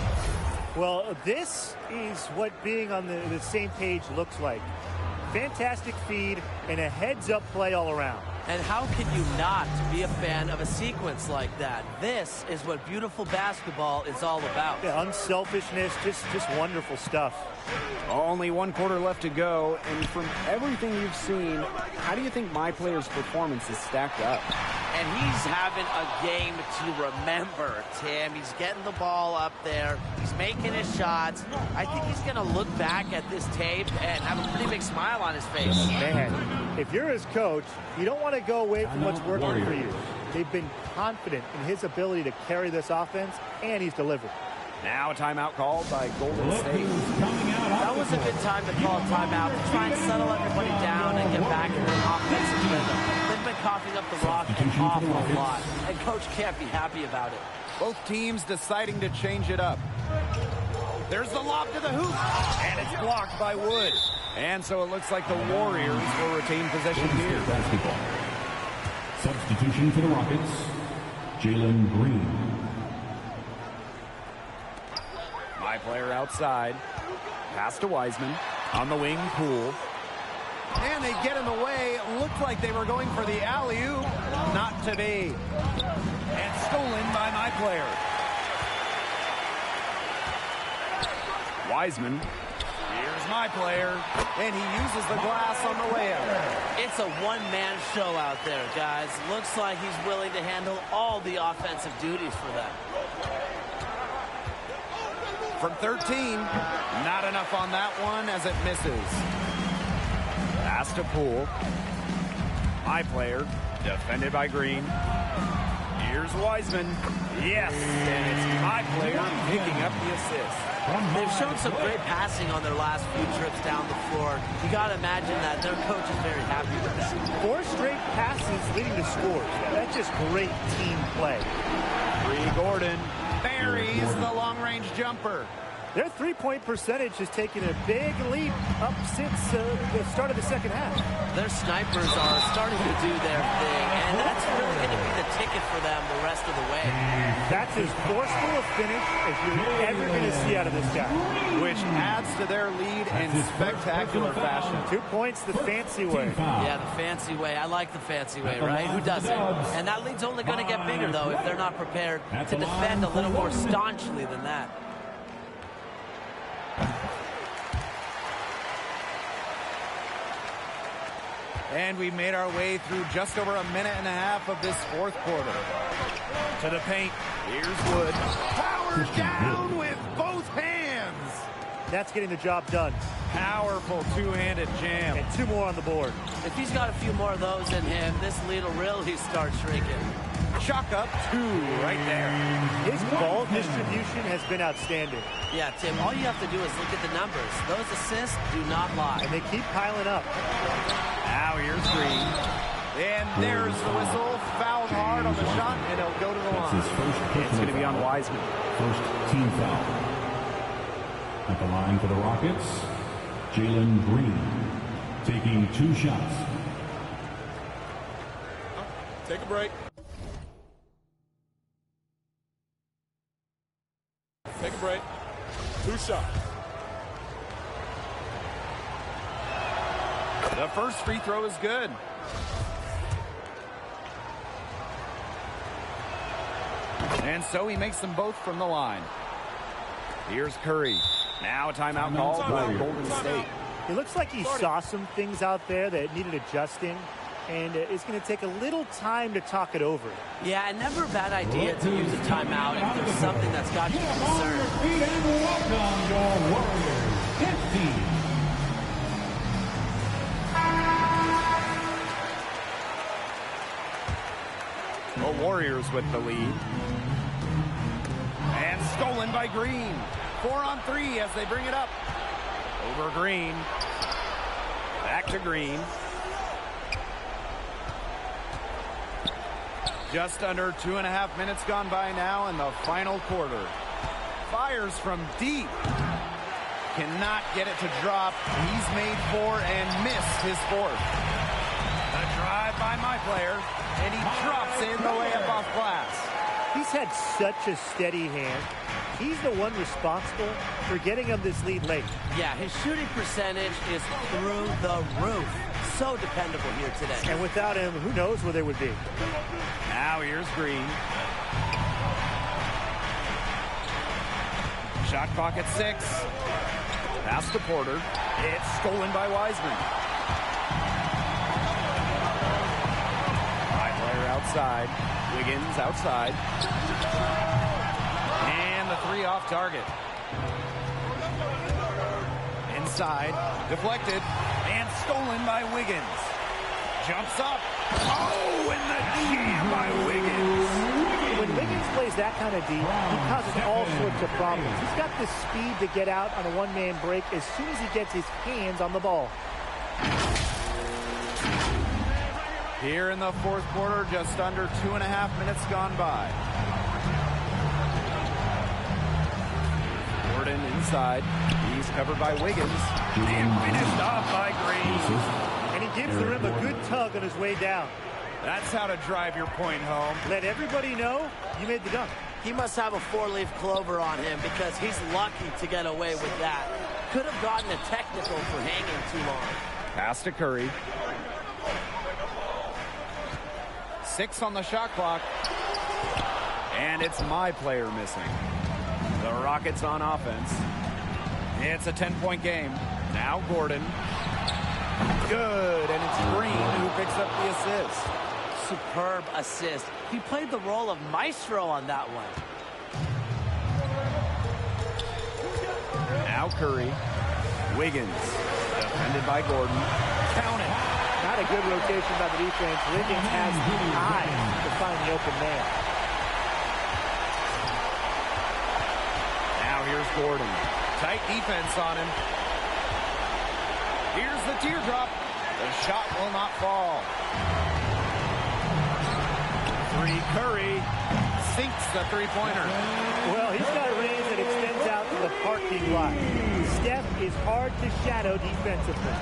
Well, this is what being on the same page looks like. Fantastic feed and a heads-up play all around. And how can you not be a fan of a sequence like that? This is what beautiful basketball is all about. Yeah, unselfishness, just wonderful stuff. Only 1 quarter left to go, and from everything you've seen, how do you think my player's performance is stacked up? And he's having a game to remember, Tim. He's getting the ball up there. He's making his shots. I think he's going to look back at this tape and have a pretty big smile on his face. Man, if you're his coach, you don't want to go away from what's working for you. They've been confident in his ability to carry this offense, and he's delivered. Now a timeout called by Golden State. That was a good time to call a timeout to try and settle everybody down and get back in an offensive rhythm. They've been coughing up the rock an awful lot, and Coach can't be happy about it. Both teams deciding to change it up. There's the lob to the hoop, and it's blocked by Wood. And so it looks like the Warriors will retain possession here. Substitution for the Rockets, Jalen Green. My player outside. Pass to Wiseman. On the wing, Poole. And they get in the way. It looked like they were going for the alley-oop. Not to be. And stolen by my player. Wiseman. Here's my player. And he uses the glass on the way out. It's a one-man show out there, guys. Looks like he's willing to handle all the offensive duties for them. From 13, not enough on that one as it misses. Pass to Poole. My player, defended by Green. Here's Wiseman. Yes, and it's my player picking up the assist. They've shown some great passing on their last few trips down the floor. You got to imagine that their coach is very happy with that. 4 straight passes leading to scores. That's just great team play. Gordon buries the long-range jumper. Their three-point percentage has taken a big leap up since the start of the second half. Their snipers are starting to do their thing, and that's really going to be the ticket for them the rest of the way. That's as forceful a finish as you're ever going to see out of this guy. Which adds to their lead in spectacular fashion. 2 points the fancy way. Yeah, the fancy way. I like the fancy way, right? Who doesn't? And that lead's only going to get bigger, though, if they're not prepared to defend a little more staunchly than that. And we made our way through just over a minute and a half of this fourth quarter. To the paint. Here's Wood. Power down with both hands. That's getting the job done. Powerful two-handed jam. And 2 more on the board. If he's got a few more of those in him, this lead will really start shrinking. Chalk up 2 right there. His ball distribution has been outstanding. Yeah, Tim, all you have to do is look at the numbers. Those assists do not lie. And they keep piling up. Now here's Green. And there's the whistle. Fouled hard on the the shot, and he'll go to the That's line. his first It's going to be on foul. Wiseman. First team foul. At the line for the Rockets, Jalen Green taking 2 shots. Take a break. Take a break. 2 shots. The first free throw is good. And so he makes them both from the line. Here's Curry. Now a timeout called by Golden State. It looks like he saw some things out there that needed adjusting, and it's going to take a little time to talk it over. Yeah, and never a bad idea to use a timeout if there's something that's got you concerned. And welcome your Warriors 15. The Warriors with the lead. And stolen by Green. 4 on 3 as they bring it up. Over Green. Back to Green. Just under 2.5 minutes gone by now in the final quarter. Fires from deep. Cannot get it to drop. He's made 4 and missed his 4th. A drive by my player, and he drops in the layup off glass. He's had such a steady hand. He's the one responsible for getting him this lead late. Yeah, his shooting percentage is through the roof. So dependable here today. And without him, who knows where they would be. Now here's Green. Shot clock at 6. Pass to Porter. It's stolen by Wiseman. High player outside. Wiggins outside. And the 3 off target. Inside. Deflected. And stolen by Wiggins. Jumps up. Oh, and the jam by Wiggins. When Wiggins plays that kind of D, he causes all sorts of problems. He's got the speed to get out on a one-man break as soon as he gets his hands on the ball. Here in the 4th quarter, just under 2.5 minutes gone by. Gordon inside. He's covered by Wiggins. And finished off by Green. And he gives the rim a good tug on his way down. That's how to drive your point home. Let everybody know you made the dunk. He must have a 4-leaf clover on him because he's lucky to get away with that. Could have gotten a technical for hanging too long. Pass to Curry. 6 on the shot clock. And it's my player missing. The Rockets on offense. It's a 10-point game. Now Gordon. Good, and it's Green who picks up the assist. Superb assist. He played the role of maestro on that one. Now Curry. Wiggins. Defended by Gordon. Count it. Not a good rotation by the defense. Wiggins has the eye to find the open man. Now here's Gordon. Tight defense on him. Here's the teardrop. The shot will not fall. 3 Curry sinks the three-pointer. Well, he's got range that extends out to the parking lot. Steph is hard to shadow defensively.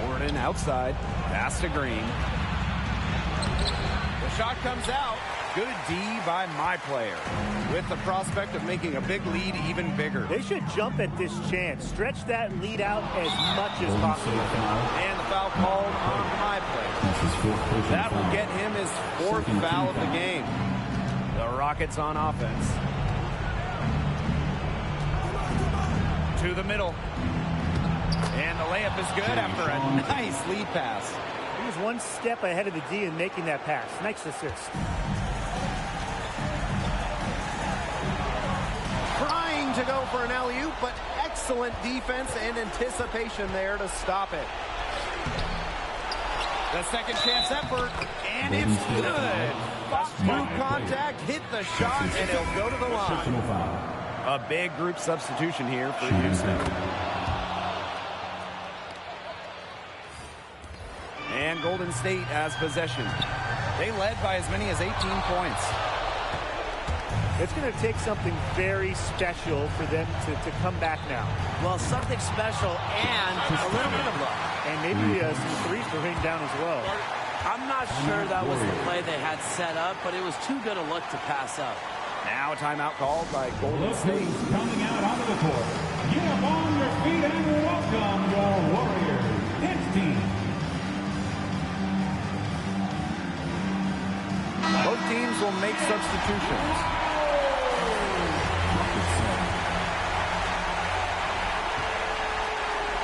Gordon outside. Pass to Green. The shot comes out. Good D by my player. With the prospect of making a big lead even bigger. They should jump at this chance. Stretch that lead out as much as possible. And the foul called on my player. That will get him his 4th foul of the game. The Rockets on offense. To the middle. And the layup is good after a nice lead pass. He was one step ahead of the D in making that pass. Nice assist. Trying to go for an alley-oop, but excellent defense and anticipation there to stop it. The second chance effort, and it's good. Smooth contact, hit the shot, and he'll go to the line. A big group substitution here for Houston. And And Golden State has possession. They led by as many as 18 points. It's going to take something very special for them to come back now. Well, something special and a little bit of luck. And maybe some threes to ring down as well. I'm not sure that was the play they had set up, but it was too good a look to pass up. Now a timeout called by Golden State. Coming out onto the court. Get up on your feet and welcome your Warriors. It's team. Both teams will make substitutions.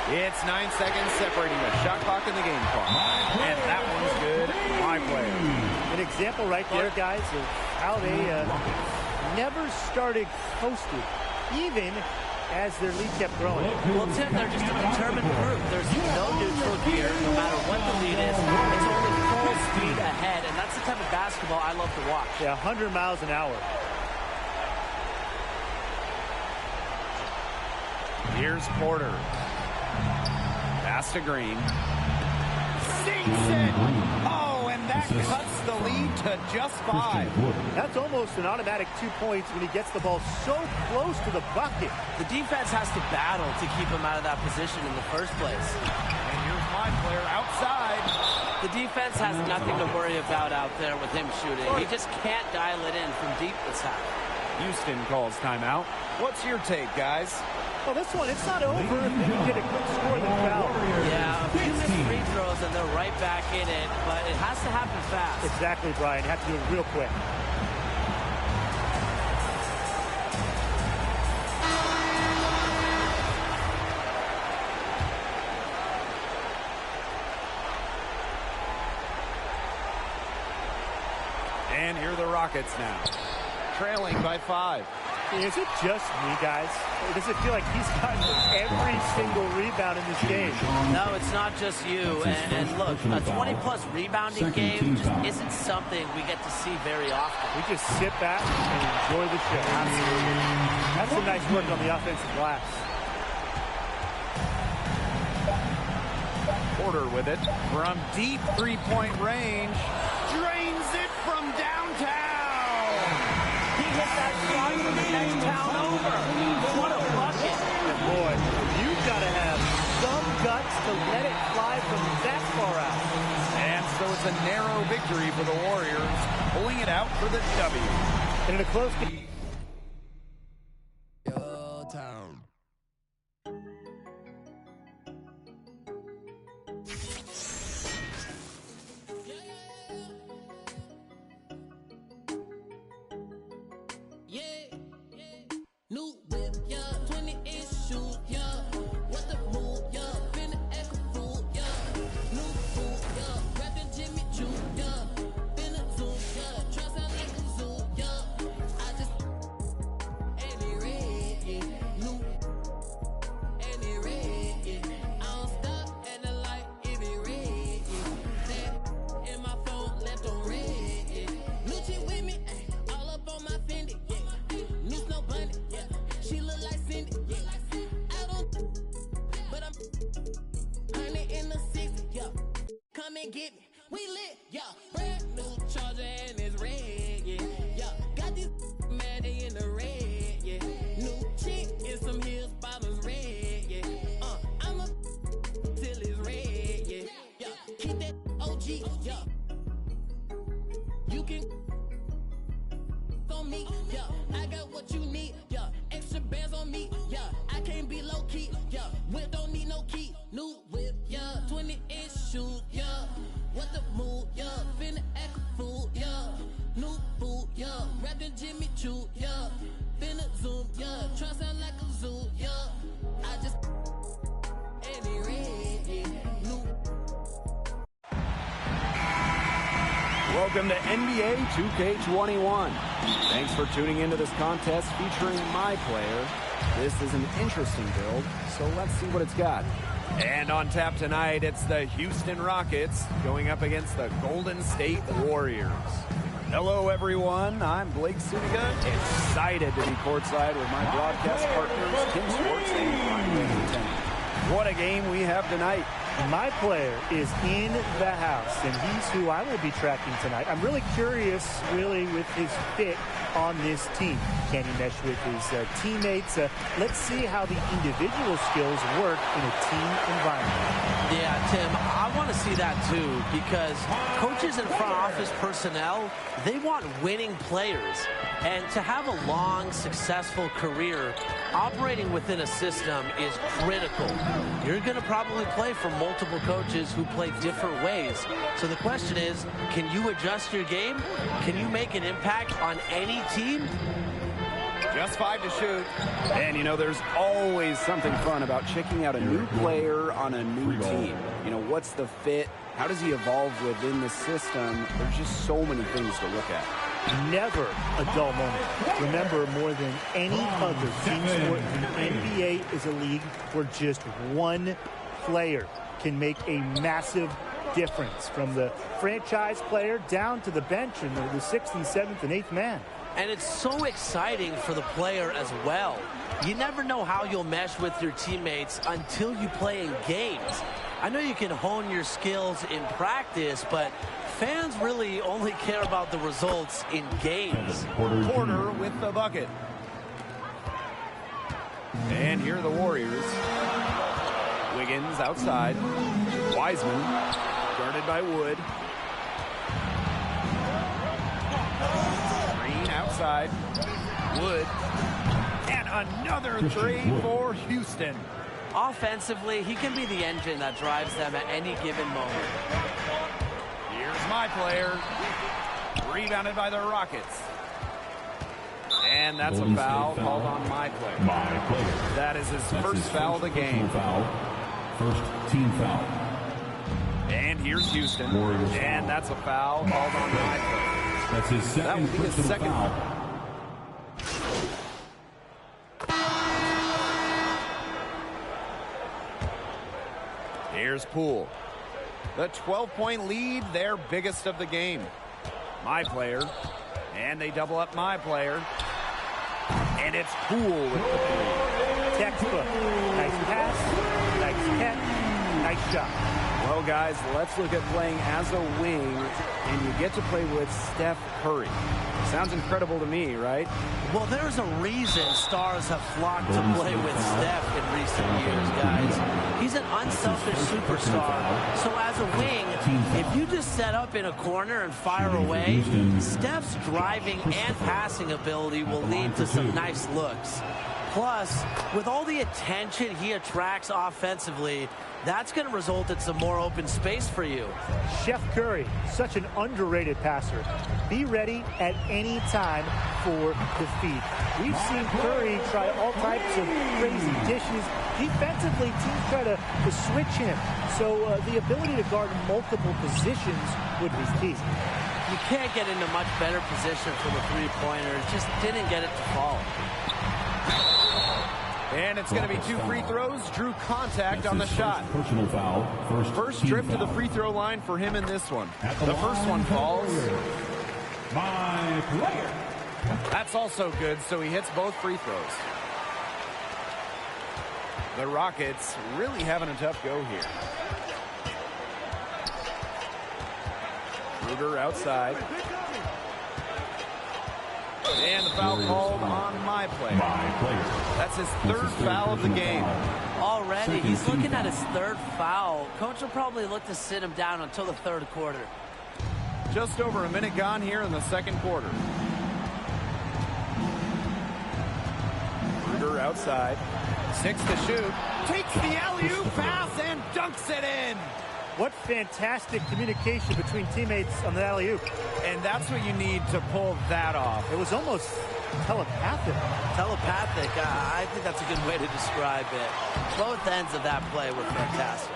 It's 9 seconds separating the shot clock and the game clock. And that one's good. My player. An example right there, guys, of how they never started coasting, even as their lead kept growing. Well, Tim, they're just a determined group. There's no neutral here, no matter what the lead is. It's only full speed ahead, and that's the type of basketball I love to watch. Yeah, 100 miles an hour. Here's Porter. Pass to Green. Sinks it! Oh, and that cuts the lead to just 5. That's almost an automatic 2 points when he gets the ball so close to the bucket. The defense has to battle to keep him out of that position in the first place. And here's my player outside. The defense has nothing to worry about out there with him shooting. He just can't dial it in from deep this half. Houston calls timeout. What's your take, guys? Well, this one, it's not over if they can get a quick score then foul. Yeah, a few missed free throws and they're right back in it, but it has to happen fast. Exactly, Brian. You have to do it real quick. And here are the Rockets now, trailing by 5. Is it just me, guys? Or does it feel like he's gotten every single rebound in this game? No, it's not just you. And look, a 20-plus rebounding game just isn't something we get to see very often. We just sit back and enjoy the show. Absolutely. That's some nice work on the offensive glass. Porter with it from deep three-point range. Drains it from downtown. He hit that shot from the next town over. What a bucket. And boy, you've got to have some guts to let it fly from that far out. And so it's a narrow victory for the Warriors, pulling it out for the W. And in a close game. Get me, we lit, yeah. Brand new charger and it's red, yeah. Yeah, got this mad in the red, yeah. New chick in some heels, bottoms red, yeah. I'm a till it's red, yeah. Yeah, keep that OG, yeah. You can on me, yeah. I got what you need, yeah. Extra bands on me, yeah. I can't be low key, yeah. Whip don't need no key, new whip, yeah. 20-inch shoes, yeah. What the move, yeah. Finna act a fool, yeah. New boot, yeah. Rapping Jimmy Choo, yeah. Finna zoom, yeah. Try sound like a zoo, yeah. I just any red, yeah. New. Welcome to NBA 2K21. Thanks for tuning into this contest featuring my player. This is an interesting build, so let's see what it's got. And on tap tonight, it's the Houston Rockets going up against the Golden State Warriors. Hello, everyone. I'm Blake Suniga, excited to be courtside with my broadcast partners, Kim Sports and Brian Lieutenant. What a game we have tonight. My player is in the house, and he's who I will be tracking tonight. I'm really curious, with his fit on this team. Can he mesh with his teammates? Let's see how the individual skills work in a team environment. Yeah, Tim, I want to see that too, because coaches and front office personnel, they want winning players. And to have a long, successful career, operating within a system is critical. You're going to probably play for multiple coaches who play different ways. So the question is, can you adjust your game? Can you make an impact on any team? Just 5 to shoot. And, there's always something fun about checking out a new player on a new team. What's the fit? How does he evolve within the system? There's just so many things to look at. Never a dull moment. Remember, more than any other team sport, the NBA is a league where just one player can make a massive difference, from the franchise player down to the bench and the 6th and 7th and 8th man. And it's so exciting for the player as well. You never know how you'll mesh with your teammates until you play in games. I know you can hone your skills in practice, but fans really only care about the results in games. Porter with the bucket. And here are the Warriors. Wiggins outside. Wiseman guarded by Wood. Green outside. Wood. And another three for Houston. Offensively, he can be the engine that drives them at any given moment. Here's my player. Rebounded by the Rockets. And that's a foul called on my player. That is his first foul of the game. First team foul. And here's Houston. And that's a foul called on my player. That's his second. That would be his second foul. Here's Poole. The 12-point lead, their biggest of the game. My player. And they double up my player. And it's Poole with the three. Textbook. Nice pass, nice catch, nice shot. Well, guys, let's look at playing as a wing, and you get to play with Steph Curry. Sounds incredible to me, right? Well, there's a reason stars have flocked to play with Steph in recent years, guys. He's an unselfish superstar. So as a wing, if you just set up in a corner and fire away, Steph's driving and passing ability will lead to some nice looks. Plus, with all the attention he attracts offensively, that's going to result in some more open space for you. Chef Curry, such an underrated passer. Be ready at any time for the feed. We've seen Curry try all types of crazy dishes. Defensively, teams try to switch him. So the ability to guard multiple positions would be key. You can't get into much better position for the three-pointer. Just didn't get it to fall. And it's going to be 2 free throws. Drew contact on the shot. Personal foul. First trip to the free throw line for him in this one. The first one falls. My player. That's also good, so he hits both free throws. The Rockets really having a tough go here. Kruger outside. And the foul called on my player. That's his third foul of the game. Already, he's looking at his third foul. Coach will probably look to sit him down until the third quarter. Just over a minute gone here in the second quarter. Kruger outside. 6 to shoot. Takes the alley-oop pass and dunks it in. What fantastic communication between teammates on the alley-oop. And that's what you need to pull that off. It was almost telepathic. Telepathic, I think that's a good way to describe it. Both ends of that play were fantastic.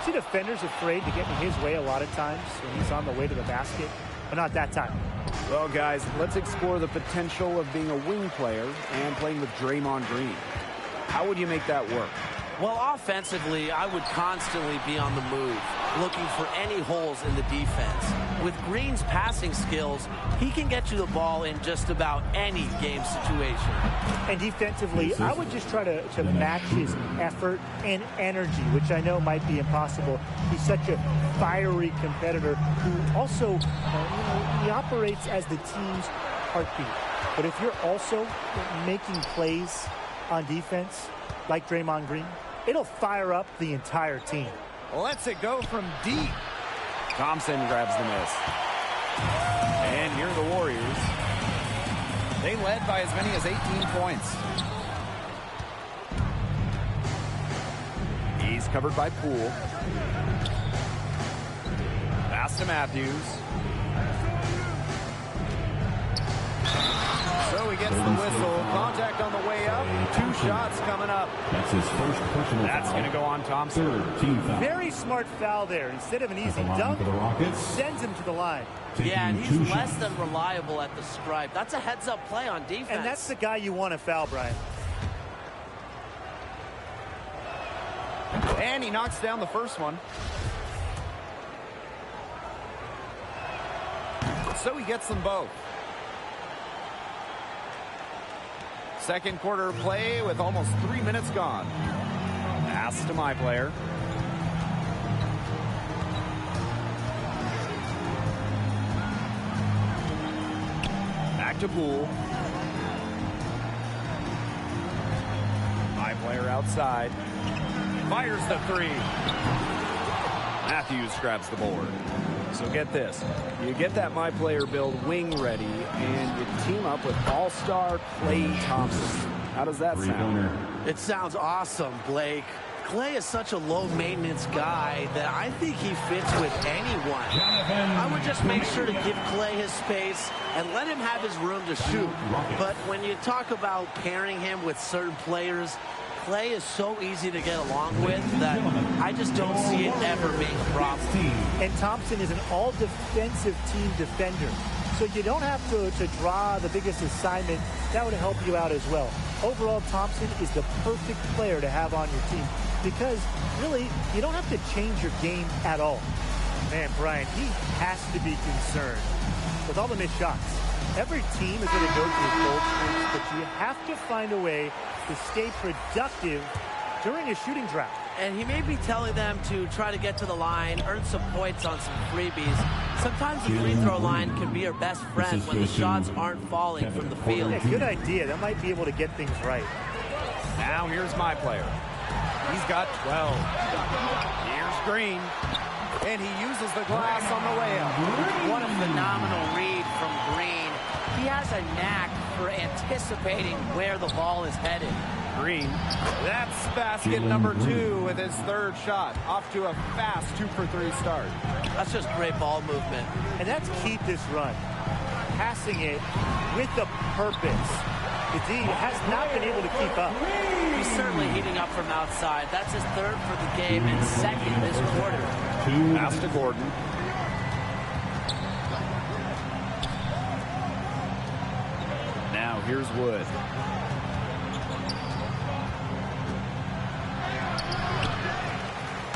See defenders afraid to get in his way a lot of times when he's on the way to the basket, but not that time. Well, guys, let's explore the potential of being a wing player and playing with Draymond Green. How would you make that work? Well, offensively, I would constantly be on the move. looking for any holes in the defense. With Green's passing skills, he can get you the ball in just about any game situation. And defensively, I would just try to match his effort and energy, which I know might be impossible. He's such a fiery competitor who also, he operates as the team's heartbeat. But if you're also making plays on defense, like Draymond Green, it'll fire up the entire team. Lets it go from deep. Thompson grabs the miss. And here are the Warriors. They led by as many as 18 points. He's covered by Poole. Pass to Matthews. So he gets the whistle. Contact on the way up. 2 shots coming up. That's his first personal That's going to go on Thompson. Third team foul. Very smart foul there. Instead of an easy dunk, for the Rockets. sends him to the line. Yeah, and Taking he's 2 less shots. than reliable at the stripe. That's a heads-up play on defense. And that's the guy you want to foul, Brian. And he knocks down the first one. So he gets them both. Second quarter play with almost 3 minutes gone. Pass to my player. Back to Poole. My player outside. Fires the 3. Matthews grabs the board. So get this. You get that My Player build wing ready, and you team up with all-star Klay Thompson. How does that sound? It sounds awesome, Blake. Klay is such a low-maintenance guy that I think he fits with anyone. I would just make sure to give Klay his space and let him have his room to shoot. But when you talk about pairing him with certain players, Klay is so easy to get along with that I just don't see it ever being a problem. And Thompson is an all-defensive team defender. So you don't have to draw the biggest assignment. That would help you out as well. Overall, Thompson is the perfect player to have on your team because, really, you don't have to change your game at all. Man, Brian, he has to be concerned with all the missed shots. Every team is going to go through cold streaks, but you have to find a way to stay productive during a shooting drought. And he may be telling them to try to get to the line, earn some points on some freebies. Sometimes the free throw line can be your best friend when the shots aren't falling from the field. Yeah, good idea. That might be able to get things right. Now here's my player. He's got 12. Here's Green. And he uses the glass on the layup. What a phenomenal read from Green. He has a knack for anticipating where the ball is headed. Green. That's basket number 2 with his 3rd shot. Off to a fast 2-for-3 start. That's just great ball movement. And that's key to this run. Passing it with a purpose. The D has not been able to keep up. He's certainly heating up from outside. That's his 3rd for the game and 2nd this quarter. Pass to Gordon. Now here's Wood.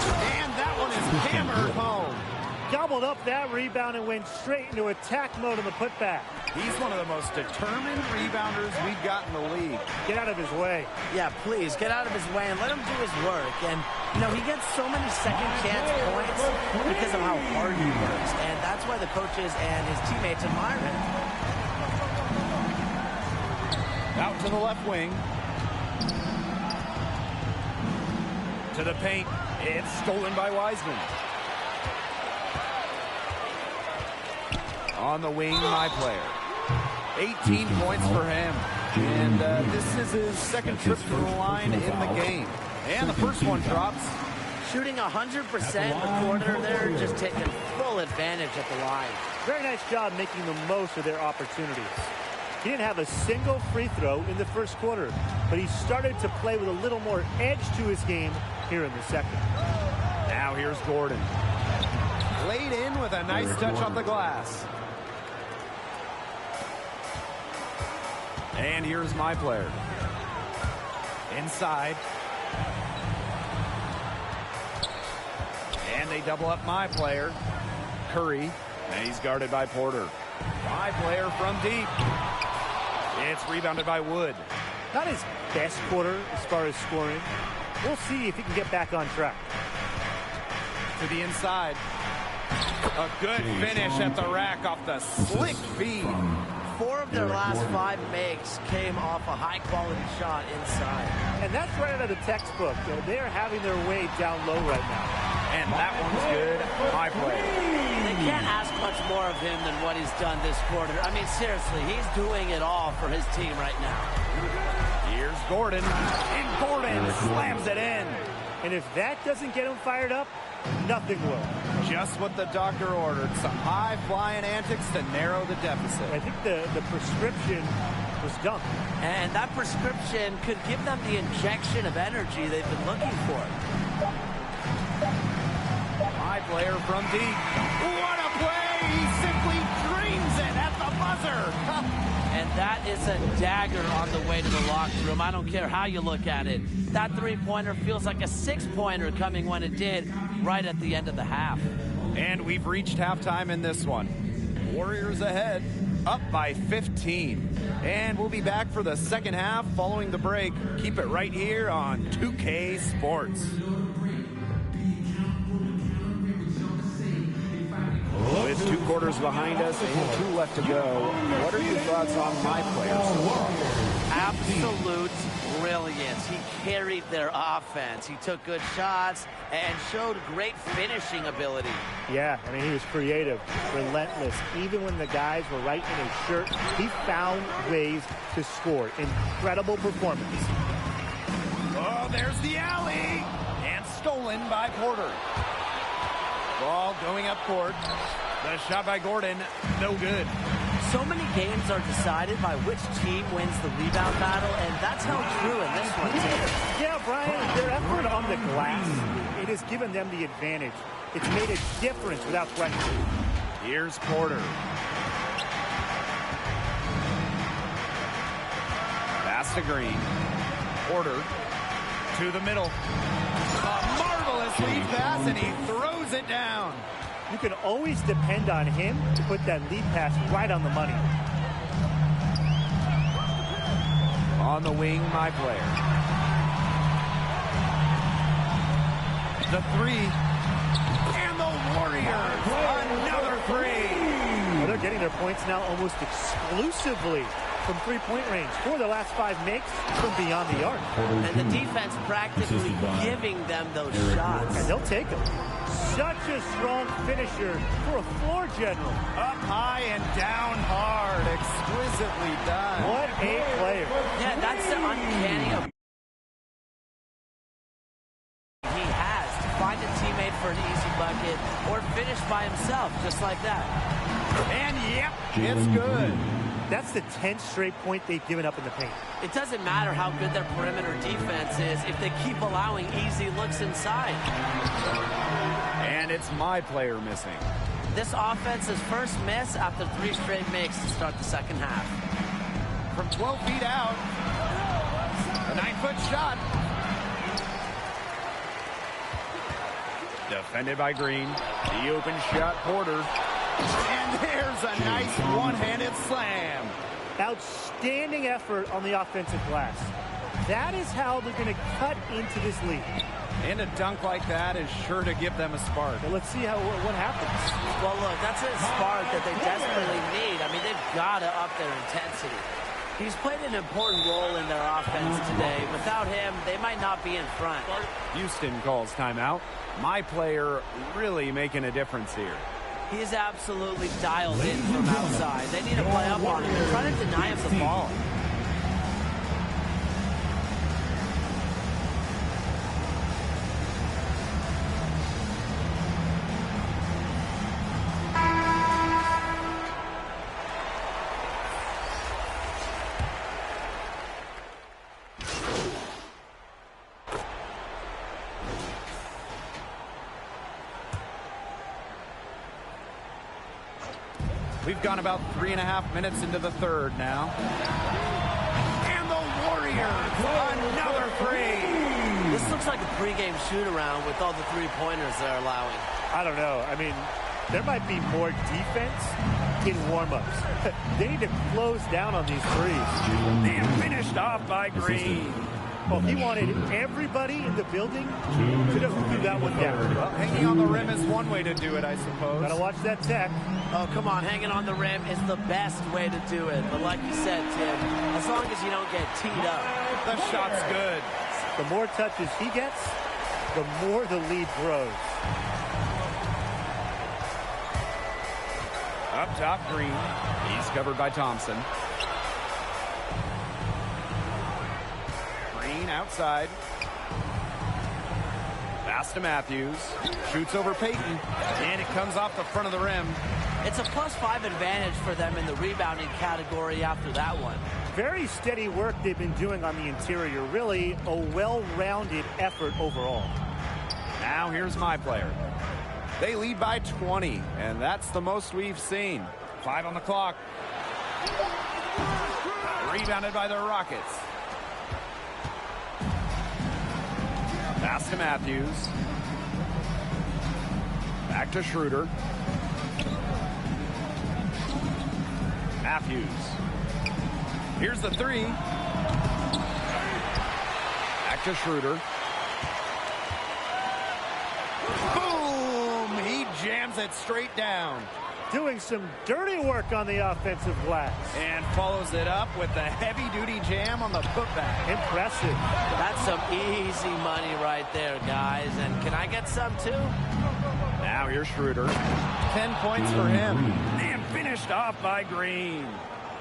And that one is hammered home. Gobbled up that rebound and went straight into attack mode in the putback. He's one of the most determined rebounders we've got in the league. Get out of his way. Yeah, please, get out of his way and let him do his work. And, he gets so many second chance points because of how hard he works. And that's why the coaches and his teammates admire him. Out to the left wing. To the paint. It's stolen by Wiseman. On the wing, my player. 18 points for him. And this is his 2nd trip to the line in the game. And the first one drops. Shooting 100% in the quarter there, just taking full advantage at the line. Very nice job making the most of their opportunities. He didn't have a single free throw in the first quarter, but he started to play with a little more edge to his game here in the second. Now here's Gordon. Laid in with a nice touch on the glass. And here's my player. Inside. And they they double up my player, Curry, and he's guarded by Porter. My player from deep. It's rebounded by Wood. Not his best quarter as far as scoring. We'll see if he can get back on track. To the inside. A good finish at the rack off the slick feed. 4 of their last 5 makes came off a high-quality shot inside. And that's right out of the textbook. They're having their way down low right now. And that one's good. My play. They can't ask much more of him than what he's done this quarter. I mean, seriously, he's doing it all for his team right now. Here's Gordon. And Gordon slams it in. And if that doesn't get him fired up, nothing will. Just what the doctor ordered. Some high-flying antics to narrow the deficit. I think the prescription was done. And that prescription could give them the injection of energy they've been looking for. My player from deep. What a play! He simply dreams it at the buzzer. And that is a dagger on the way to the locker room. I don't care how you look at it. That three-pointer feels like a 6-pointer coming when it did right at the end of the half. And we've reached halftime in this one. Warriors ahead, up by 15. And we'll be back for the second half following the break. Keep it right here on 2K Sports. With 2 quarters behind us and 2 left to go, what are your thoughts on my players so far? Absolute brilliance. He carried their offense. He took good shots and showed great finishing ability. Yeah, I mean, he was creative, relentless. Even when the guys were right in his shirt, he found ways to score. Incredible performance. Oh, there's the alley! And stolen by Porter. Ball going up court. The shot by Gordon, no good. So many games are decided by which team wins the rebound battle, and that's how true in this one, too. Yeah, Brian, their effort on the glass, it has given them the advantage. It's made a difference without question. Here's Porter. Pass to Green. Porter to the middle. A marvelous lead pass, and he throws it down. You can always depend on him to put that lead pass right on the money. On the wing, my player. The 3. And the Warriors, another 3. Well, they're getting their points now almost exclusively from three-point range. 4 of their last 5 makes from beyond the arc. And the defense practically giving them those shots. And they'll take them. Such a strong finisher for a floor general. Up high and down hard. Exquisitely done. What a player. Yeah, that's the uncanny of he has to find a teammate for an easy bucket or finish by himself, just like that. And yep, it's good. That's the 10th straight point they've given up in the paint. It doesn't matter how good their perimeter defense is if they keep allowing easy looks inside. And it's my player missing. This offense's first miss after 3 straight makes to start the second half. From 12 feet out, a 9-foot shot. Defended by Green. The open shot, Porter. And there's a nice one-handed slam. Outstanding effort on the offensive glass. That is how they're going to cut into this lead. And a dunk like that is sure to give them a spark. Well, let's see what happens. Well, look, that's a spark that they desperately need. I mean, they've got to up their intensity. He's played an important role in their offense today. Without him, they might not be in front. Houston calls timeout. My player really making a difference here. He is absolutely dialed in from outside. They need to play up on him. They're trying to deny him the ball. We've gone about 3.5 minutes into the third now. And the Warriors, another 3. This looks like a pregame shoot-around with all the three-pointers they're allowing. I don't know. I mean, there might be more defense in warm-ups. They need to close down on these threes. And finished off by Green. Well, he wanted everybody in the building to just do that one down. Well, hanging on the rim is one way to do it, I suppose. Gotta watch that tech. Oh, come on. Hanging on the rim is the best way to do it. But like you said, Tim, as long as you don't get teed up. The shot's good. The more touches he gets, the more the lead grows. Up top, Green. He's covered by Thompson. Green outside. Pass to Matthews. Shoots over Payton. And it comes off the front of the rim. It's a +5 advantage for them in the rebounding category after that one. Very steady work they've been doing on the interior. Really a well-rounded effort overall. Now here's my player. They lead by 20, and that's the most we've seen. 5 on the clock. Rebounded by the Rockets. Pass to Matthews. Back to Schroeder. Matthews. Here's the three. Back to Schroeder. Boom! He jams it straight down. Doing some dirty work on the offensive glass. And follows it up with the heavy-duty jam on the putback. Impressive. That's some easy money right there, guys. And can I get some, too? Now here's Schroeder. 10 points for him. And finished off by Green.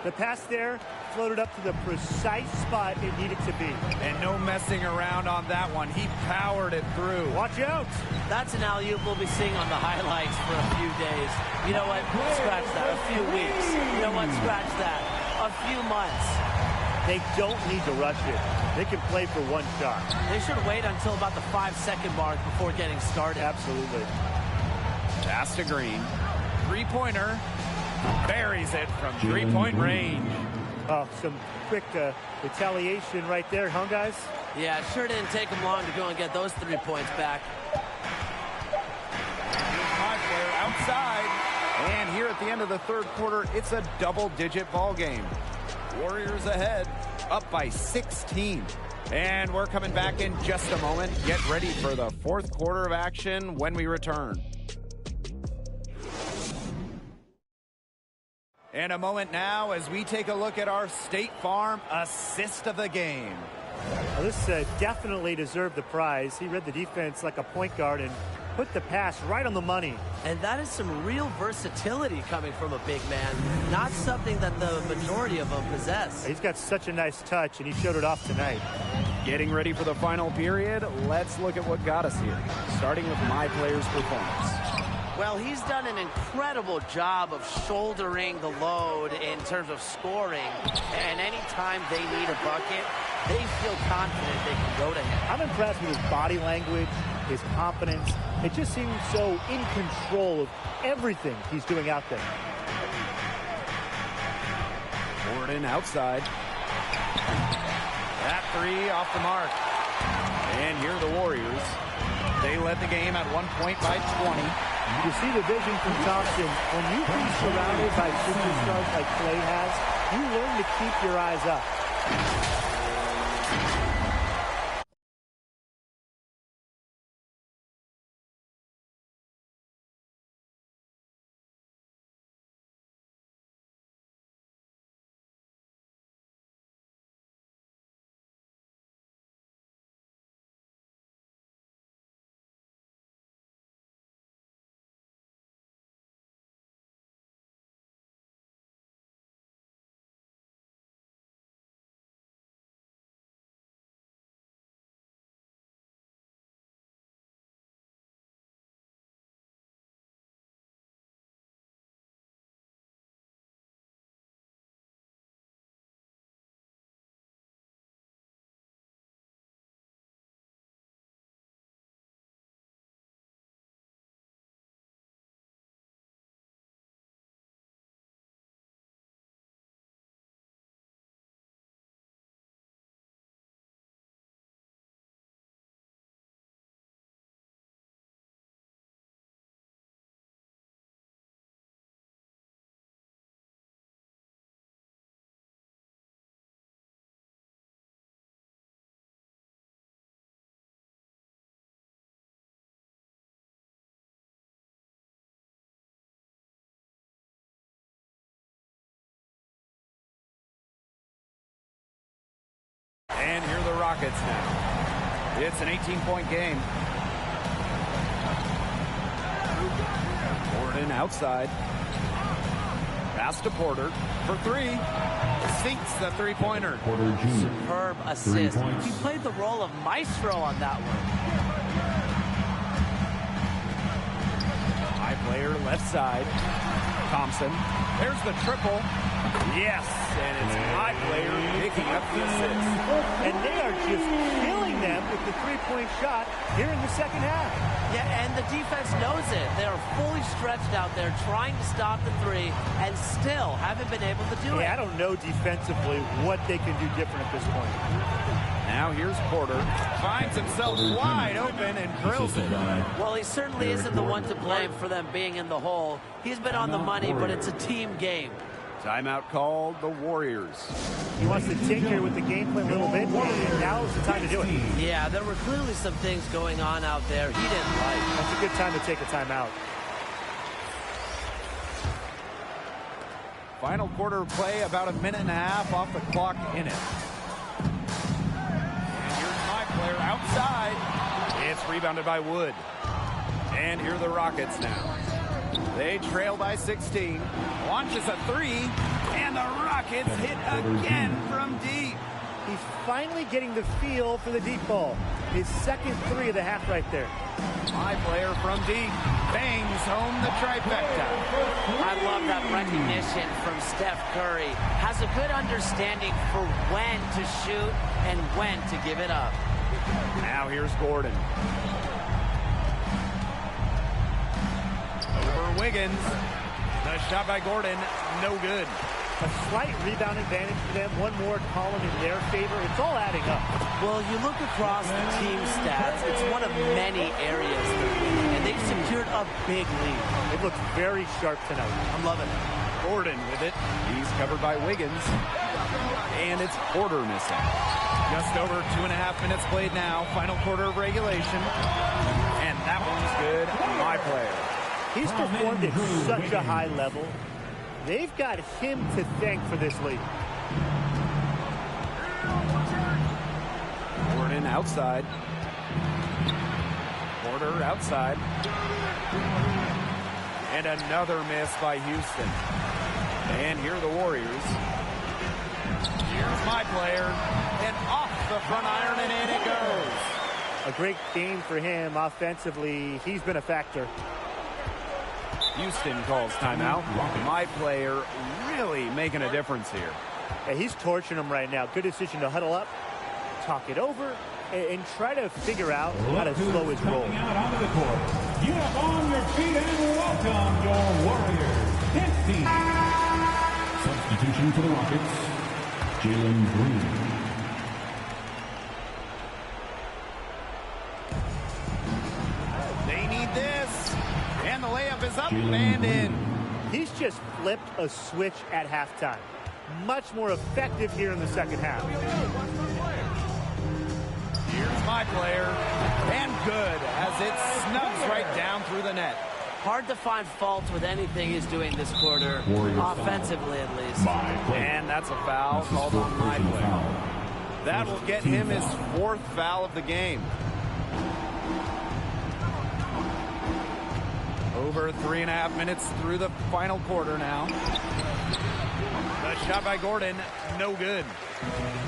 The pass there floated up to the precise spot it needed to be. And no messing around on that one. He powered it through. Watch out. That's an alley-oop we'll be seeing on the highlights for a few days. You know what? Scratch that. A few weeks. You know what? Scratch that. A few months. They don't need to rush it. They can play for one shot. They should wait until about the 5-second mark before getting started. Absolutely. Pass to Green. Three-pointer. Buries it from three-point range. Oh, some quick retaliation right there, huh, guys? Yeah, it sure didn't take them long to go and get those 3 points back. My player outside. And here at the end of the third quarter, it's a double-digit ball game. Warriors ahead, up by 16. And we're coming back in just a moment. Get ready for the fourth quarter of action when we return. And a moment now as we take a look at our State Farm assist of the game. Well, this definitely deserved the prize. He read the defense like a point guard and put the pass right on the money. And that is some real versatility coming from a big man. Not something that the majority of them possess. He's got such a nice touch, and he showed it off tonight. Getting ready for the final period, let's look at what got us here, starting with my player's performance. Well, he's done an incredible job of shouldering the load in terms of scoring. And anytime they need a bucket, they feel confident they can go to him. I'm impressed with his body language, his confidence. It just seems so in control of everything he's doing out there. Gordon outside. That three off the mark. And here are the Warriors. They led the game at 1 point by 20. You see the vision from Thompson. When you can be surrounded by superstars like Clay has, you learn to keep your eyes up. And here are the Rockets now. It's an 18-point game. Gordon outside. Pass to Porter for three. Sinks the three-pointer. Porter Jr. Superb assist. He played the role of maestro on that one. High player left side. Thompson. There's the triple. Yes, and it's my player picking up the assist. And they are just killing them with the three-point shot here in the second half. Yeah, and the defense knows it. They are fully stretched out there trying to stop the three and still haven't been able to do it. I don't know defensively what they can do different at this point. Now here's Porter. Finds himself wide open and drills it. Well, he certainly isn't the one to blame for them being in the hole. He's been on the money, but it's a team game. Timeout called the Warriors. He wants to tinker with the game plan a little bit, and now's the time to do it. Yeah, there were clearly some things going on out there he didn't like. That's a good time to take a timeout. Final quarter of play, about a minute and a half off the clock in it. And here's my player outside. It's rebounded by Wood. And here are the Rockets now. They trail by 16. Launches a three, and the Rockets hit again from deep. He's finally getting the feel for the deep ball. His second three of the half right there. My player from deep bangs home the trifecta. I love that recognition from Steph Curry. Has a good understanding for when to shoot and when to give it up. Now here's Gordon. Over Wiggins. The shot by Gordon, no good. A slight rebound advantage for them. One more column in their favor. It's all adding up. Well, you look across the team stats, it's one of many areas they're leading, and they've secured a big lead. It looks very sharp tonight. I'm loving it. Gordon with it. He's covered by Wiggins. And it's Porter missing. Just over 2.5 minutes played now. Final quarter of regulation. And that one's good. My player. He's performed at such a high level. They've got him to thank for this lead. Gordon outside. Porter outside. And another miss by Houston. And here are the Warriors. Here's my player. And off the front iron, and in it goes. A great game for him offensively. He's been a factor. Houston calls timeout. My player really making a difference here. Yeah, he's torching them right now. Good decision to huddle up, talk it over, and try to figure out how to slow his roll. Out onto the court. Get up on your feet and welcome your Warriors. 15. Substitution for the Rockets, Jalen Green. They need this. And the layup is up and in. He's just flipped a switch at halftime. Much more effective here in the second half. Here's my player. And good as it snubs right down through the net. Hard to find fault with anything he's doing this quarter, Warriors offensively at least. And that's a foul called on my player. That will get him his 4th foul of the game. Over 3.5 minutes through the final quarter now. The shot by Gordon, no good.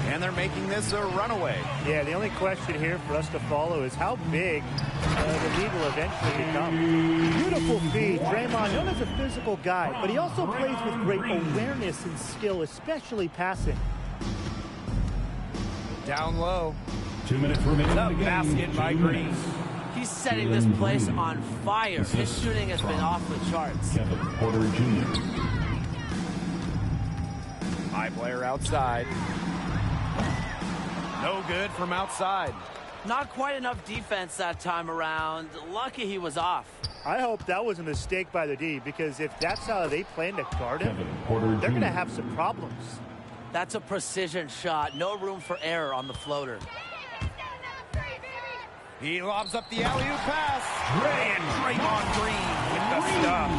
And they're making this a runaway. Yeah, the only question here for us to follow is how big the lead will eventually become. Beautiful feed. Draymond, known as a physical guy, but he also plays with great awareness and skill, especially passing. Down low. 2 minutes remaining. The basket by Green. He's setting this place on fire. His shooting has been off the charts. Kevin Porter Jr. High player outside. No good from outside. Not quite enough defense that time around. Lucky he was off. I hope that was a mistake by the D, because if that's how they plan to guard him, Kevin Porter they're going to Jr. have some problems. That's a precision shot. No room for error on the floater. He lobs up the alley-oop pass. And Draymond Green with the stuff.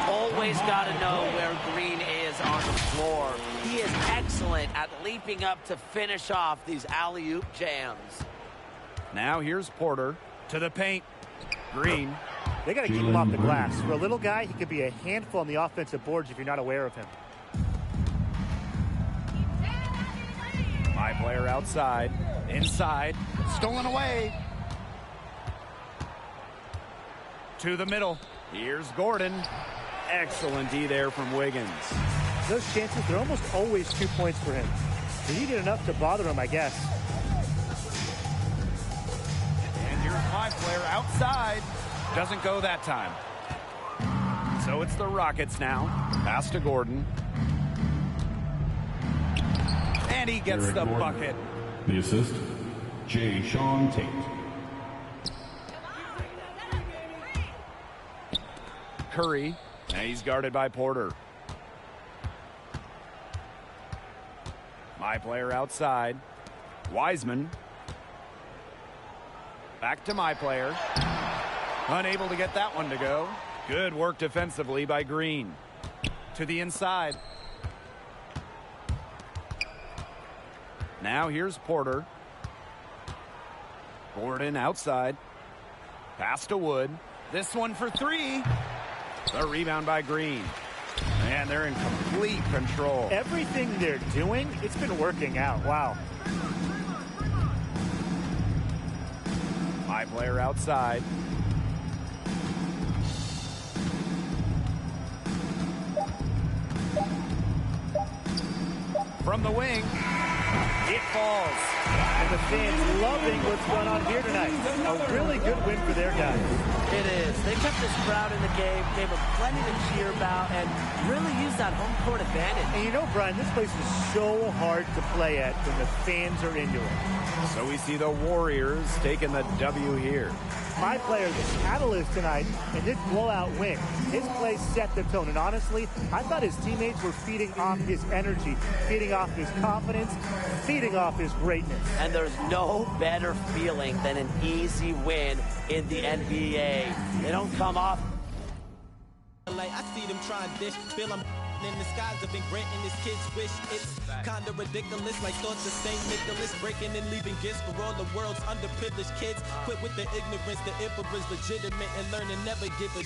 Always got to know where Green is is on the floor. He is excellent at leaping up to finish off these alley-oop jams. Now here's Porter to the paint. Green. They got to keep him off the glass. For a little guy, he could be a handful on the offensive boards if you're not aware of him. My player outside. Inside. Stolen away. To the middle. Here's Gordon. Excellent D there from Wiggins. Those chances, they're almost always 2 points for him. So he did enough to bother him, I guess. And here's my player outside. Doesn't go that time. So it's the Rockets now. Pass to Gordon. And he gets the bucket. The assist, Sean Tate. Curry. And he's guarded by Porter. My player outside. Wiseman. Back to my player. Unable to get that one to go. Good work defensively by Green. To the inside. Now here's Porter. Gordon outside. Pass to Wood. This one for three. The rebound by Green. And they're in complete control. Everything they're doing, it's been working out. Wow. My player outside. From the wing. It falls. And the fans loving what's going on here tonight. A really good win for their guys. It is. They kept this crowd in the game, gave them plenty to cheer about, and really used that home court advantage. And you know, Brian, this place is so hard to play at when the fans are into it. So we see the Warriors taking the W here. My player, the catalyst tonight in this blowout win. His play set the tone. And honestly, I thought his teammates were feeding off his energy, feeding off his confidence, feeding off his greatness. And there's no better feeling than an easy win in the NBA. They don't come off. Like I see them trying to dish, feel I'm in the skies have been granting this kid's wish. It's kinda ridiculous, like thoughts of St. Nicholas breaking and leaving gifts for all the world's underprivileged kids. Quit with the ignorance, the emperor's legitimate and learning never give a.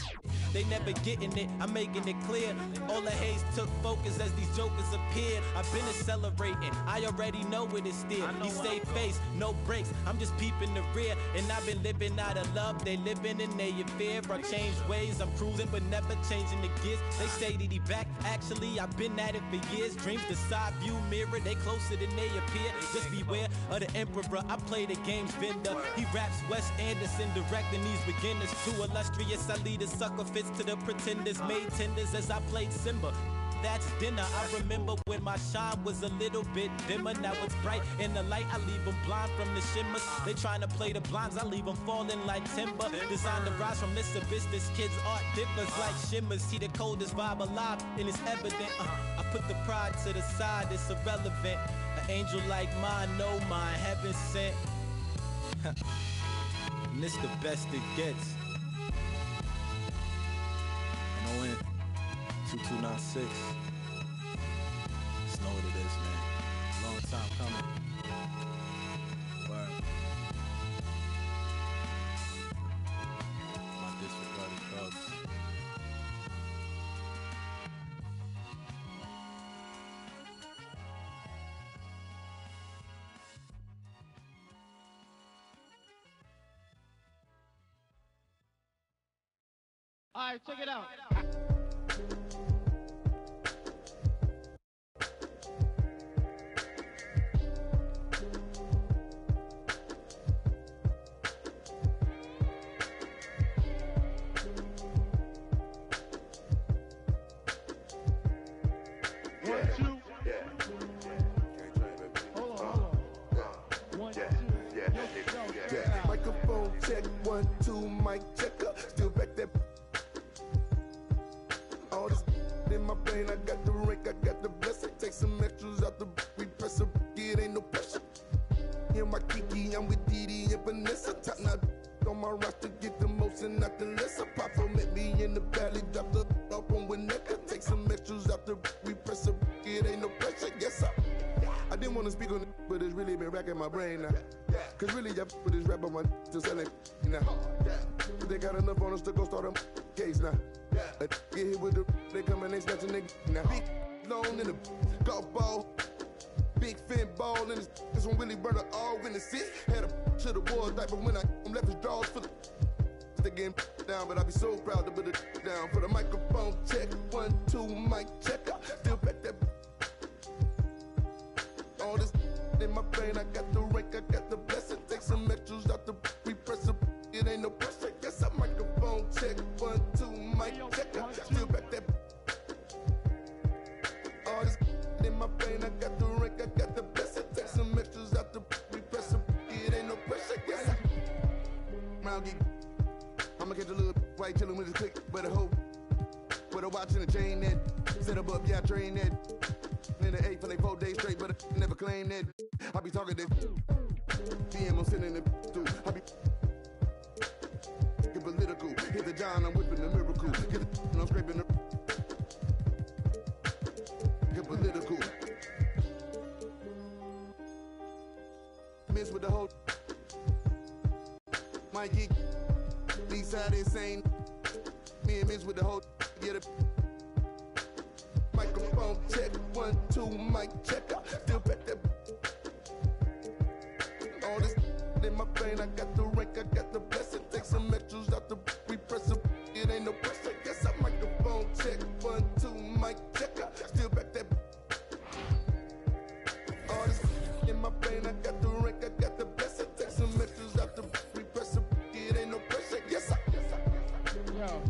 They never getting it, I'm making it clear. All the haze took focus as these jokers appeared. I've been accelerating, I already know it is still. He stay face, no breaks, I'm just peeping the rear. And I've been living out of love, they living in their fear. I changed ways, I'm cruising but never changing the gears. They say that he back, actually I've been at it for years. Dreams the side view mirror, they closer than they appear. Just beware of the emperor, I play the game's vendor. He raps Wes Anderson, directing these beginners. Too illustrious, I lead a sucker fits to the pretenders. Made tenders as I played Simba. That's dinner. I remember when my shine was a little bit dimmer. Now it's bright in the light. I leave them blind from the shimmers. They trying to play the blinds. I leave them falling like timber. Designed to rise from this abyss. This kid's art differs like shimmers. See the coldest vibe alive, and it's evident. I put the pride to the side. It's irrelevant. An angel like mine, no mine, heaven sent. And this the best it gets. And I win. 2296. Just know what it is, man. Long time coming. Word. My disregarded thugs. All right, check it out. Microphone check, 1, 2, mic checker. Still back that. All this in my brain, I got the rank, I got the blessing. Take some extras out the repress up, it ain't no pressure. Hear my Kiki, I'm with Didi and Vanessa. Top now on my roster, get the most and not the lesser. Papa met me in the valley, drop the up on Winnetka. Take some extras out the repress type of one to sell it now. They got enough on us to go start a case now. Get hit with the, they come and they snatch a nigga now. Big long in the golf ball. Big fin ball in this one Willie Burner all in the seat. Had a to the wall type of when I left his drawers for the. They getting down, but I be so proud to put it down. For the microphone check, 1, 2, mic check. Still back that. All this in my brain, I got the rank, I got the blessing. Take some extras out the repressor. It ain't no pressure. Yes, I microphone check, 1, 2, mic check. Still back that. All this in my brain, I got the rank, I got the blessing. Take some extras out the repressor. It ain't no pressure. Yes, I. Round geek. I'ma catch a little white chillin' with his click, but a hoe. With a watch and a chain that. Set up, yeah, I train that. In the 8 for like 4 days straight, but I never claim that. I be talking that. DM, I'm sending it through. I be. Get political. Hit the John, I'm whipping the miracle. Get the. I'm scraping the. Get political. Miss with the whole. Mikey. East side insane. Me and Miss with the whole. Get it. Microphone check, 1, 2, mic check. Still back that. All this in my brain, I got the rank, I got the blessing. Take some extras out the repressor. It ain't no pressure. Yes, I microphone check, 1, 2, mic check. Still back that. All this in my brain, I got the rank, I got the blessing. Take some extras out the repressor. It ain't no pressure. Yes, I. Yo,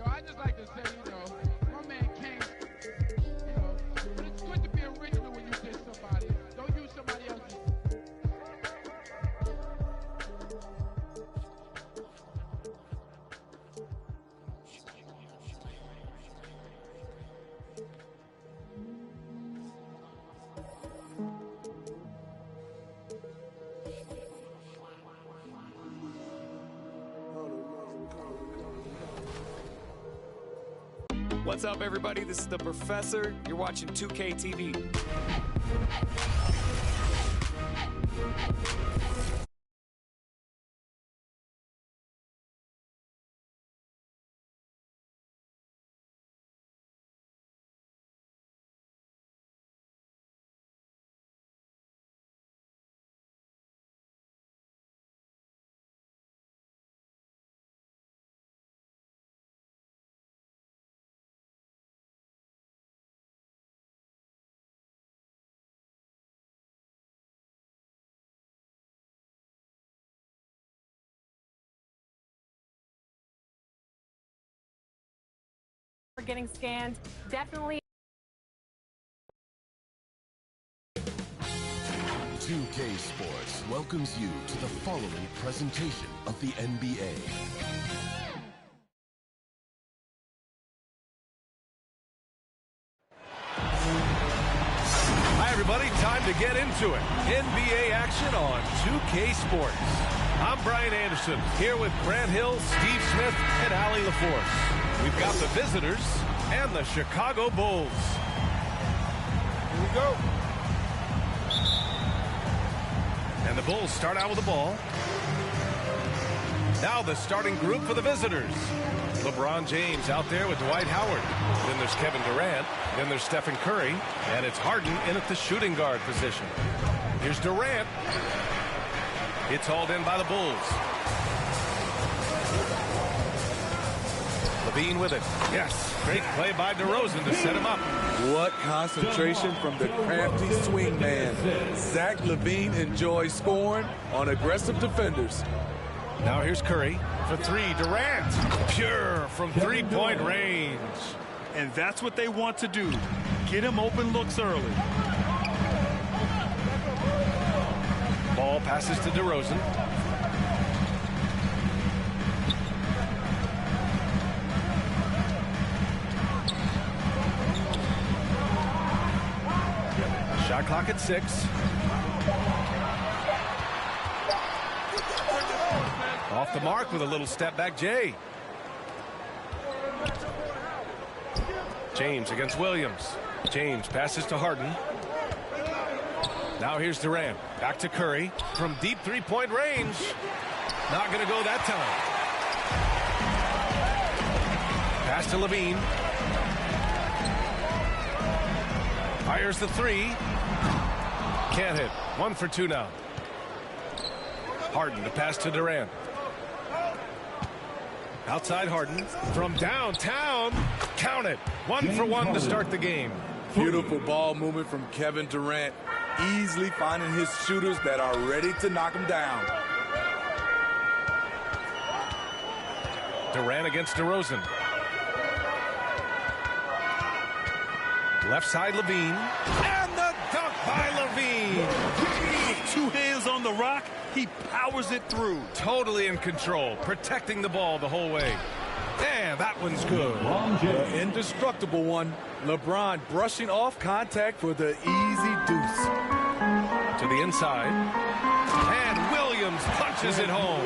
I just like to say, you know, my man King, you know, but it's good to be original when you diss somebody. Don't use somebody else's. What's up, everybody? This is the Professor. You're watching 2K TV. Getting scanned, definitely. 2K Sports welcomes you to the following presentation of the NBA. Hi, everybody. Time to get into it. NBA action on 2K Sports. I'm Brian Anderson, here with Grant Hill, Steve Smith, and Allie LaForce. We've got the visitors and the Chicago Bulls. Here we go. And the Bulls start out with the ball. Now the starting group for the visitors. LeBron James out there with Dwight Howard. Then there's Kevin Durant. Then there's Stephen Curry. And it's Harden in at the shooting guard position. Here's Durant. It's hauled in by the Bulls. Levine with it. Yes. Great play by DeRozan to set him up. What concentration from the crafty swing man. Zach LaVine enjoys scoring on aggressive defenders. Now here's Curry for three. Durant. Pure from three-point range. And that's what they want to do. Get him open looks early. Ball passes to DeRozan. Shot clock at 6. Off the mark with a little step back, Jay. James against Williams. James passes to Harden. Now here's Durant. Back to Curry. From deep three-point range. Not going to go that time. Pass to Levine. Fires the three. Can't hit. 1 for 2 now. Harden to pass to Durant. Outside Harden. From downtown. Count it. 1 for 1 to start the game. Beautiful ball movement from Kevin Durant. Easily finding his shooters that are ready to knock him down. Durant against DeRozan. Left side Levine. And the dunk by Levine. With 2 hands on the rock, he powers it through. Totally in control, protecting the ball the whole way. And that one's good. The indestructible one. LeBron brushing off contact for the easy deuce. To the inside. And Williams punches it home.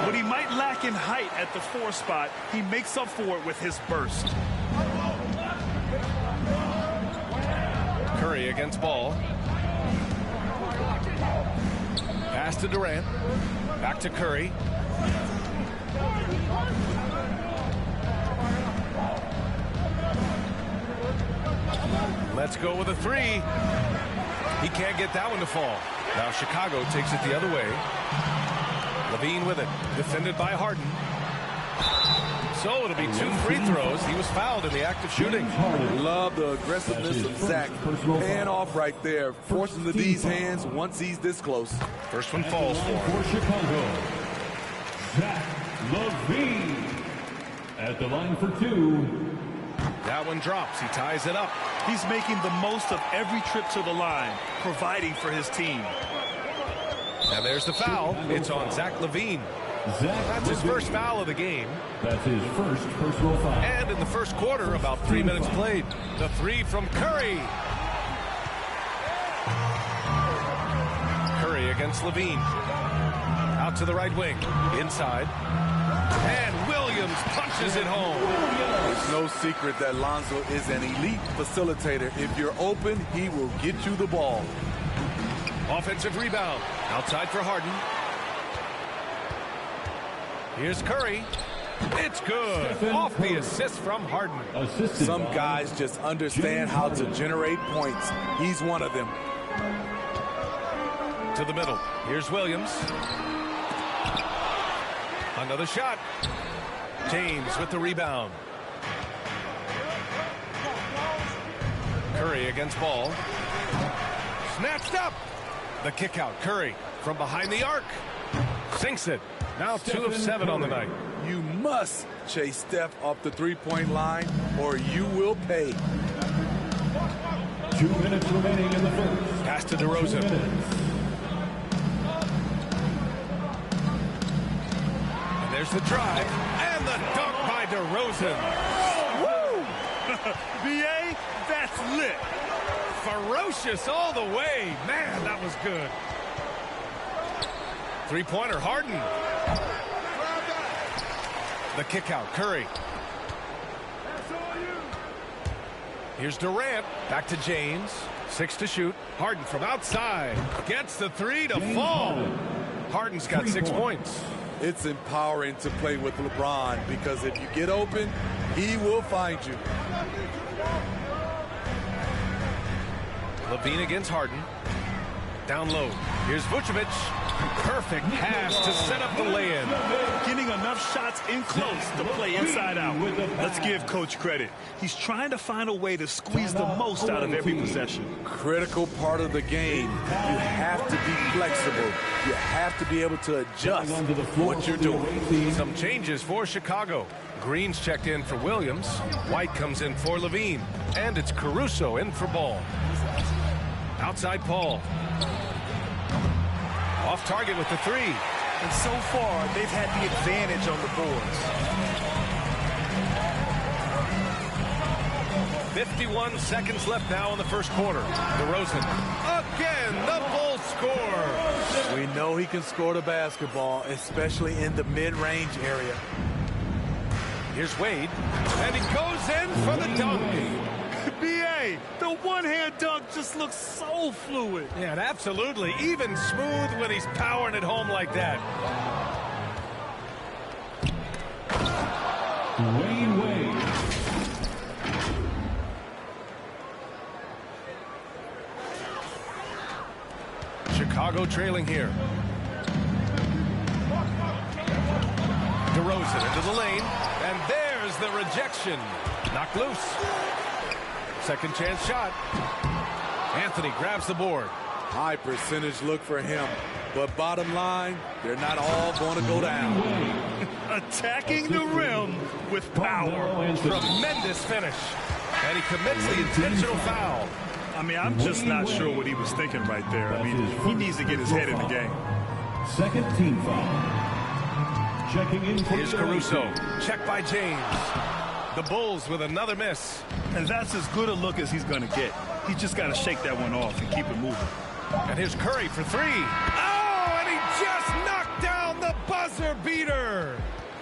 What he might lack in height at the 4 spot, he makes up for it with his burst. Curry against Ball. Pass to Durant. Back to Curry. Let's go with a 3. He can't get that one to fall. Now Chicago takes it the other way. Levine with it. Defended by Harden. So it'll be 2 free throws. He was fouled in the act of shooting. Love the aggressiveness of Zach. Paying off right there. Forcing the D's hands once he's this close. First one falls for him. For Chicago, Zach LaVine. At the line for 2. That one drops. He ties it up. He's making the most of every trip to the line, providing for his team. And there's the foul. It's on Zach LaVine. That's his first foul of the game. That's his first personal foul. And in the first quarter, about 3 minutes played. The 3 from Curry. Curry against Levine. Out to the right wing. Inside. And Williams punches it home. It's no secret that Lonzo is an elite facilitator. If you're open, he will get you the ball. Offensive rebound. Outside for Harden. Here's Curry. It's good. Off the assist from Harden. Some guys just understand how to generate points. He's one of them. To the middle. Here's Williams. Another shot. James with the rebound. Curry against Ball. Snatched up. The kick out. Curry from behind the arc. Sinks it. Now 2 of 7 on the night. You must chase Steph off the three-point line or you will pay. 2 minutes remaining in the first. Pass to DeRozan. And there's the drive. And the dunk by DeRozan. Woo! B.A., that's lit. Ferocious all the way. Man, that was good. Three-pointer, Harden. The kick out, Curry. Here's Durant. Back to James. 6 to shoot. Harden from outside. Gets the 3 to fall. Harden's got 6 points. It's empowering to play with LeBron because if you get open, he will find you. Levine against Harden. Down low. Here's Vucevic. Perfect pass to set up the lay-in. Getting enough shots in close to play inside out. Let's give Coach credit. He's trying to find a way to squeeze the most out of every possession. Critical part of the game. You have to be flexible. You have to be able to adjust what you're doing. Some changes for Chicago. Green's checked in for Williams. White comes in for Levine. And it's Caruso in for Ball. Outside Paul. Off target with the 3. And so far, they've had the advantage on the boards. 51 seconds left now in the first quarter. DeRozan. Again, the Bulls score. We know he can score the basketball, especially in the mid-range area. Here's Wade. And he goes in for the dunk. B.A., the one-hand dunk just looks so fluid. Yeah, and absolutely. Even smooth when he's powering it home like that. Wade. Chicago trailing here. DeRozan into the lane, and there's the rejection. Knocked loose. Second chance shot. Anthony grabs the board. High percentage look for him, but bottom line, they're not all going to go down. Attacking the rim with power. Tremendous finish. And he commits the intentional foul. I mean, I'm just not sure what he was thinking right there. I mean, he needs to get his head in the game. Second team foul. Checking in. Here's Caruso. Checked by James. The Bulls with another miss. And that's as good a look as he's going to get. He's just got to shake that one off and keep it moving. And here's Curry for three. Oh, and he just knocked down the buzzer beater.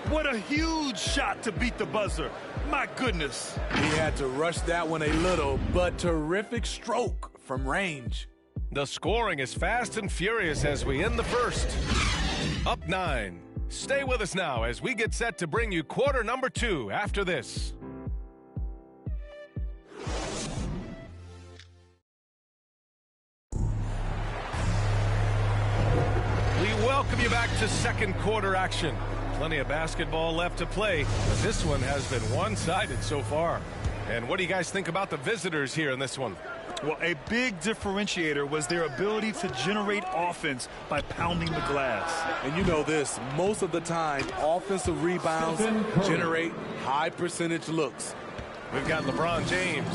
What a huge shot to beat the buzzer. My goodness. He had to rush that one a little, but terrific stroke from range. The scoring is fast and furious as we end the first. Up 9. Stay with us now as we get set to bring you quarter number 2 after this. We welcome you back to second quarter action. Plenty of basketball left to play, but this one has been one-sided so far. And what do you guys think about the visitors here in this one? Well, a big differentiator was their ability to generate offense by pounding the glass. And you know this, most of the time, offensive rebounds generate high percentage looks. We've got LeBron James,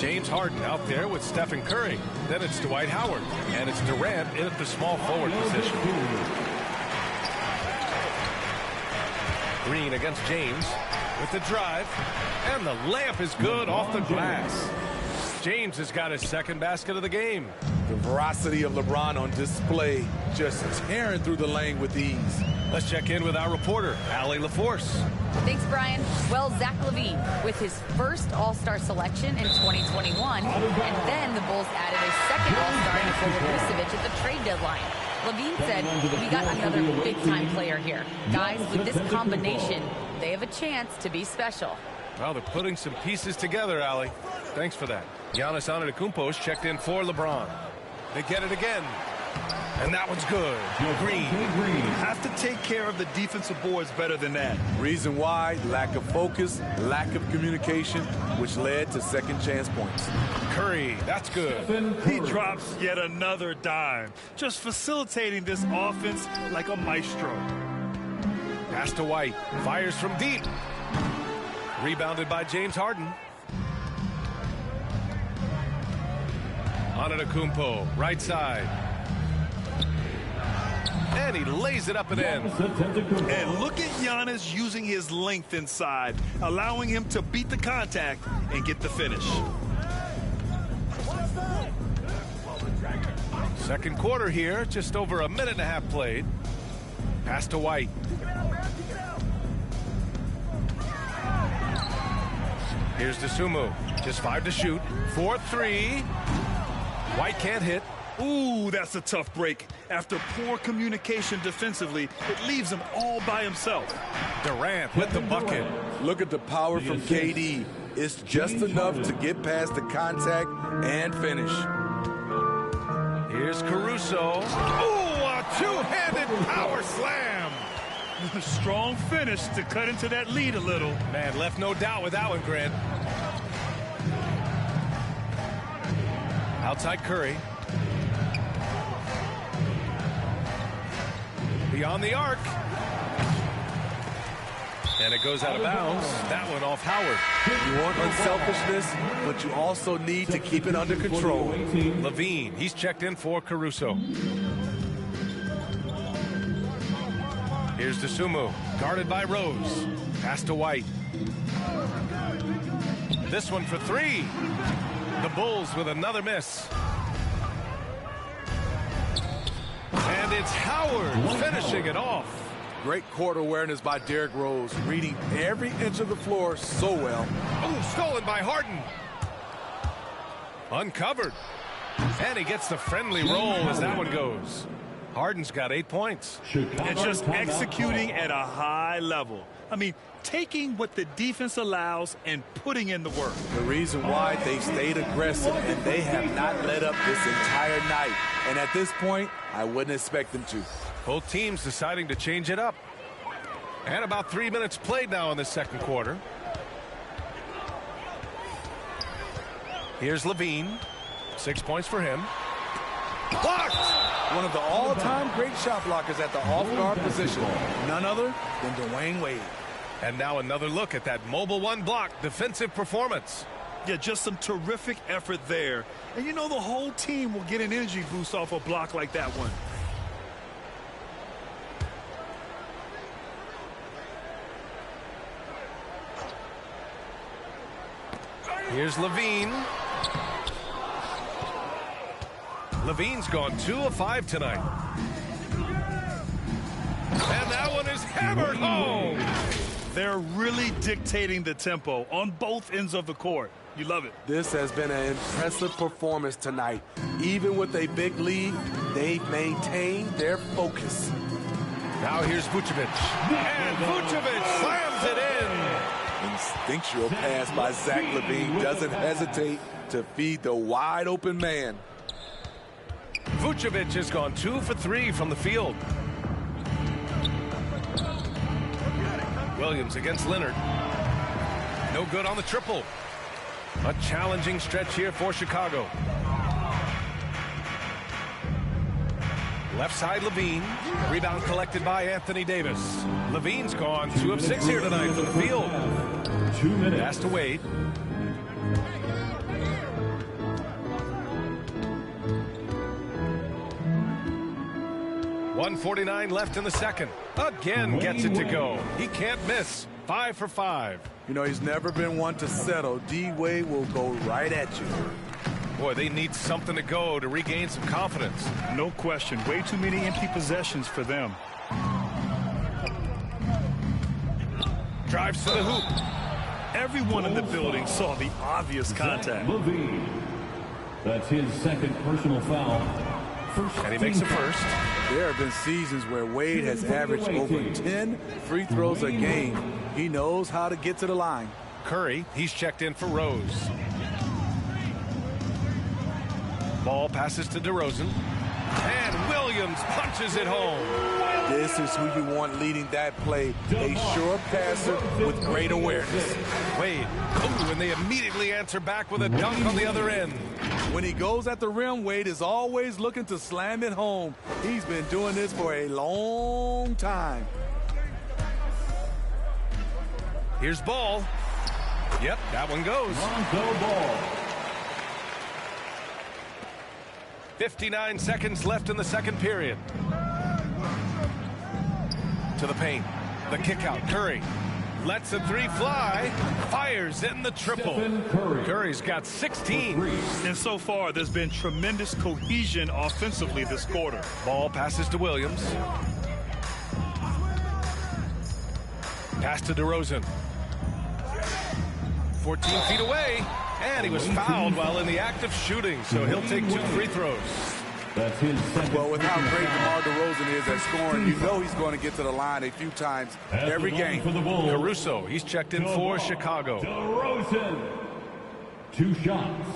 James Harden out there with Stephen Curry. Then it's Dwight Howard, and it's Durant in at the small forward position. Green against James with the drive, and the layup is good off the glass. James has got his second basket of the game. The veracity of LeBron on display, just tearing through the lane with ease. Let's check in with our reporter, Allie LaForce. Thanks, Brian. Well, Zach LaVine with his first All-Star selection in 2021, and then the Bulls added a second All-Star in Nikola Vucevic at the trade deadline. LaVine said, "We got another big-time player here. Guys, with this combination, they have a chance to be special." Well, they're putting some pieces together, Allie. Thanks for that. Giannis Antetokounmpo's checked in for LeBron. They get it again. And that one's good. Green. Have to take care of the defensive boards better than that. Reason why, lack of focus, lack of communication, which led to second chance points. Curry, that's good. He drops yet another dime, just facilitating this offense like a maestro. Pass to White, fires from deep. Rebounded by James Harden. Antetokounmpo, right side. And he lays it up and in. And look at Giannis using his length inside, allowing him to beat the contact and get the finish. Second quarter here, just over a minute and a half played. Pass to White. Here's Dosunmu. Just 5 to shoot. 4-3. White can't hit. Ooh, that's a tough break. After poor communication defensively, it leaves him all by himself. Durant with the bucket. Look at the power from KD. It's just enough to get past the contact and finish. Here's Caruso. Ooh, a two-handed power slam. Strong finish to cut into that lead a little. Man, left no doubt with that one, Grant. Outside Curry. Beyond the arc. And it goes out of bounds. That one off Howard. You want unselfishness, but you also need to keep it under control. LaVine, he's checked in for Caruso. Here's Dosunmu, guarded by Rose. Pass to White. This one for 3. The Bulls with another miss. And it's Howard finishing it off. Great court awareness by Derrick Rose, reading every inch of the floor so well. Oh, stolen by Harden. Uncovered. And he gets the friendly roll as that one goes. Harden's got 8 points. And just executing at a high level. I mean, taking what the defense allows and putting in the work. The reason why they stayed aggressive and they have not let up this entire night. And at this point, I wouldn't expect them to. Both teams deciding to change it up. And about 3 minutes played now in the second quarter. Here's Levine. 6 points for him. Blocked! One of the all-time great shot blockers at the off-guard position. None other than Dwayne Wade. And now another look at that mobile one block defensive performance. Yeah, just some terrific effort there. And you know the whole team will get an energy boost off a block like that one. Here's Levine. Levine's gone 2 of 5 tonight. And that one is hammered home. They're really dictating the tempo on both ends of the court. You love it. This has been an impressive performance tonight. Even with a big lead, they've maintained their focus. Now here's Vucevic. And Vucevic slams it in. Instinctual pass by Zach LaVine doesn't hesitate to feed the wide open man. Vucevic has gone 2 for 3 from the field. Williams against Leonard. No good on the triple. A challenging stretch here for Chicago. Left side Levine. Rebound collected by Anthony Davis. Levine's gone 2 of 6 here tonight from the field. 2 minutes. Pass to Wade. .149 left in the second. Again gets it to go. He can't miss. 5 for 5. You know, he's never been one to settle. D-Wade will go right at you. Boy, they need something to go to regain some confidence. No question. Way too many empty possessions for them. Drives to the hoop. Everyone in the building saw the obvious contact. Levine. That's his second personal foul. And he makes the first. There have been seasons where Wade has averaged over 10 free throws a game. He knows how to get to the line. Curry, he's checked in for Rose. Ball passes to DeRozan. And Williams punches it home. This is who you want leading that play. A sure passer with great awareness. Wade. Oh, and they immediately answer back with a dunk on the other end. When he goes at the rim, Wade is always looking to slam it home. He's been doing this for a long time. Here's Ball. Yep, that one goes. Lonzo Ball. 59 seconds left in the second period. To the paint. The kick out. Curry lets the three fly. Fires in the triple. Curry's got 16. And so far, there's been tremendous cohesion offensively this quarter. Ball passes to Williams. Pass to DeRozan. 14 feet away. And he was fouled while in the act of shooting, so he'll take 2 free throws. That's his second. Well, with how great DeMar DeRozan is at scoring, you know he's going to get to the line a few times every game. Caruso, he's checked in for Chicago. DeRozan. 2 shots.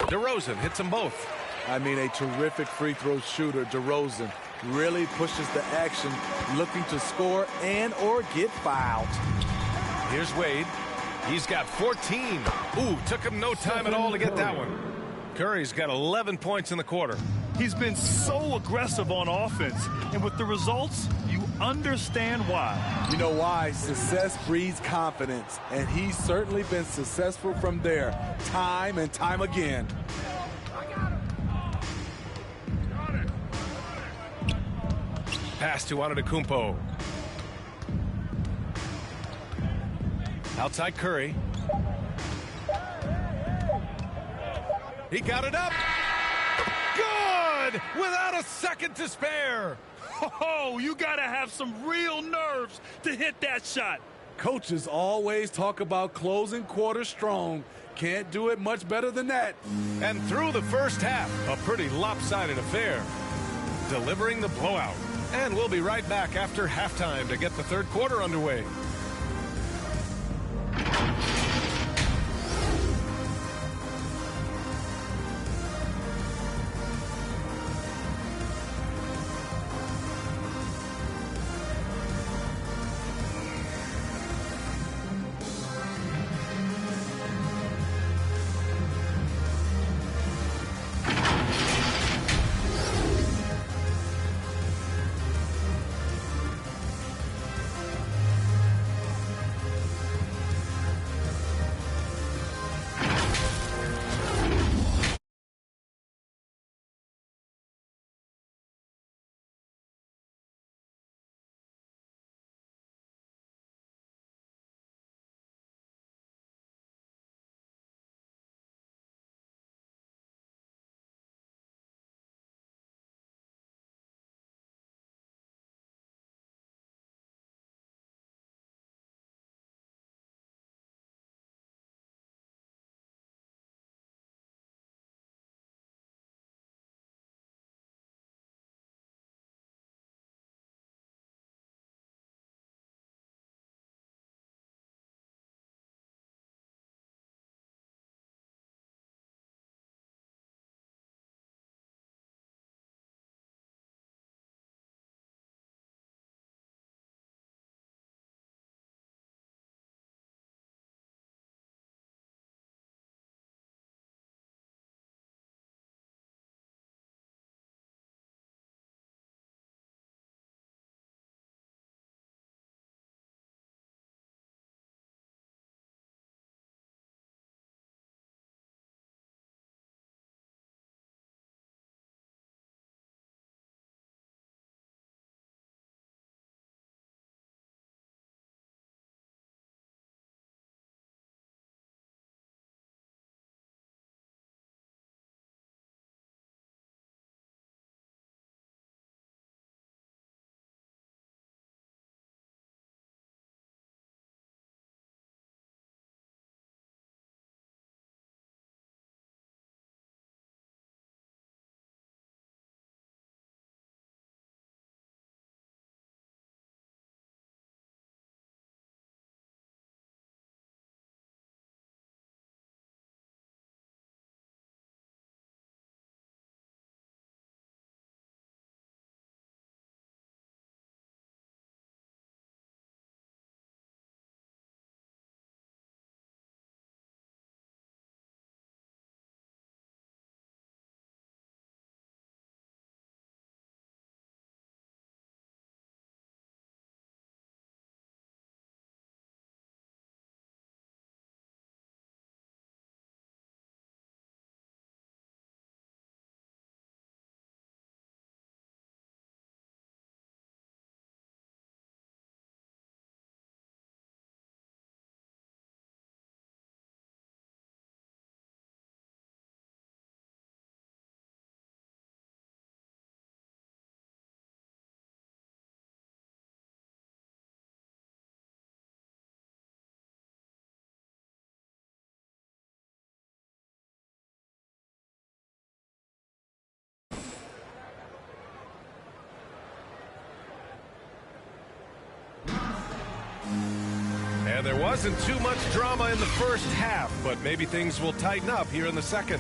DeRozan hits them both. I mean, a terrific free throw shooter, DeRozan. Really pushes the action, looking to score and or get fouled. Here's Wade. He's got 14. Ooh, took him no time at all to get that one. Curry's got 11 points in the quarter. He's been so aggressive on offense, and with the results, you understand why. You know why? Success breeds confidence, and he's certainly been successful from there, time and time again. Pass to Antetokounmpo. Outside Curry. He got it up. Good! inside without a second to spare. Oh, you got to have some real nerves to hit that shot. Coaches always talk about closing quarters strong. Can't do it much better than that. And through the first half, a pretty lopsided affair. Delivering the blowout. And we'll be right back after halftime to get the third quarter underway. And there wasn't too much drama in the first half, but maybe things will tighten up here in the second.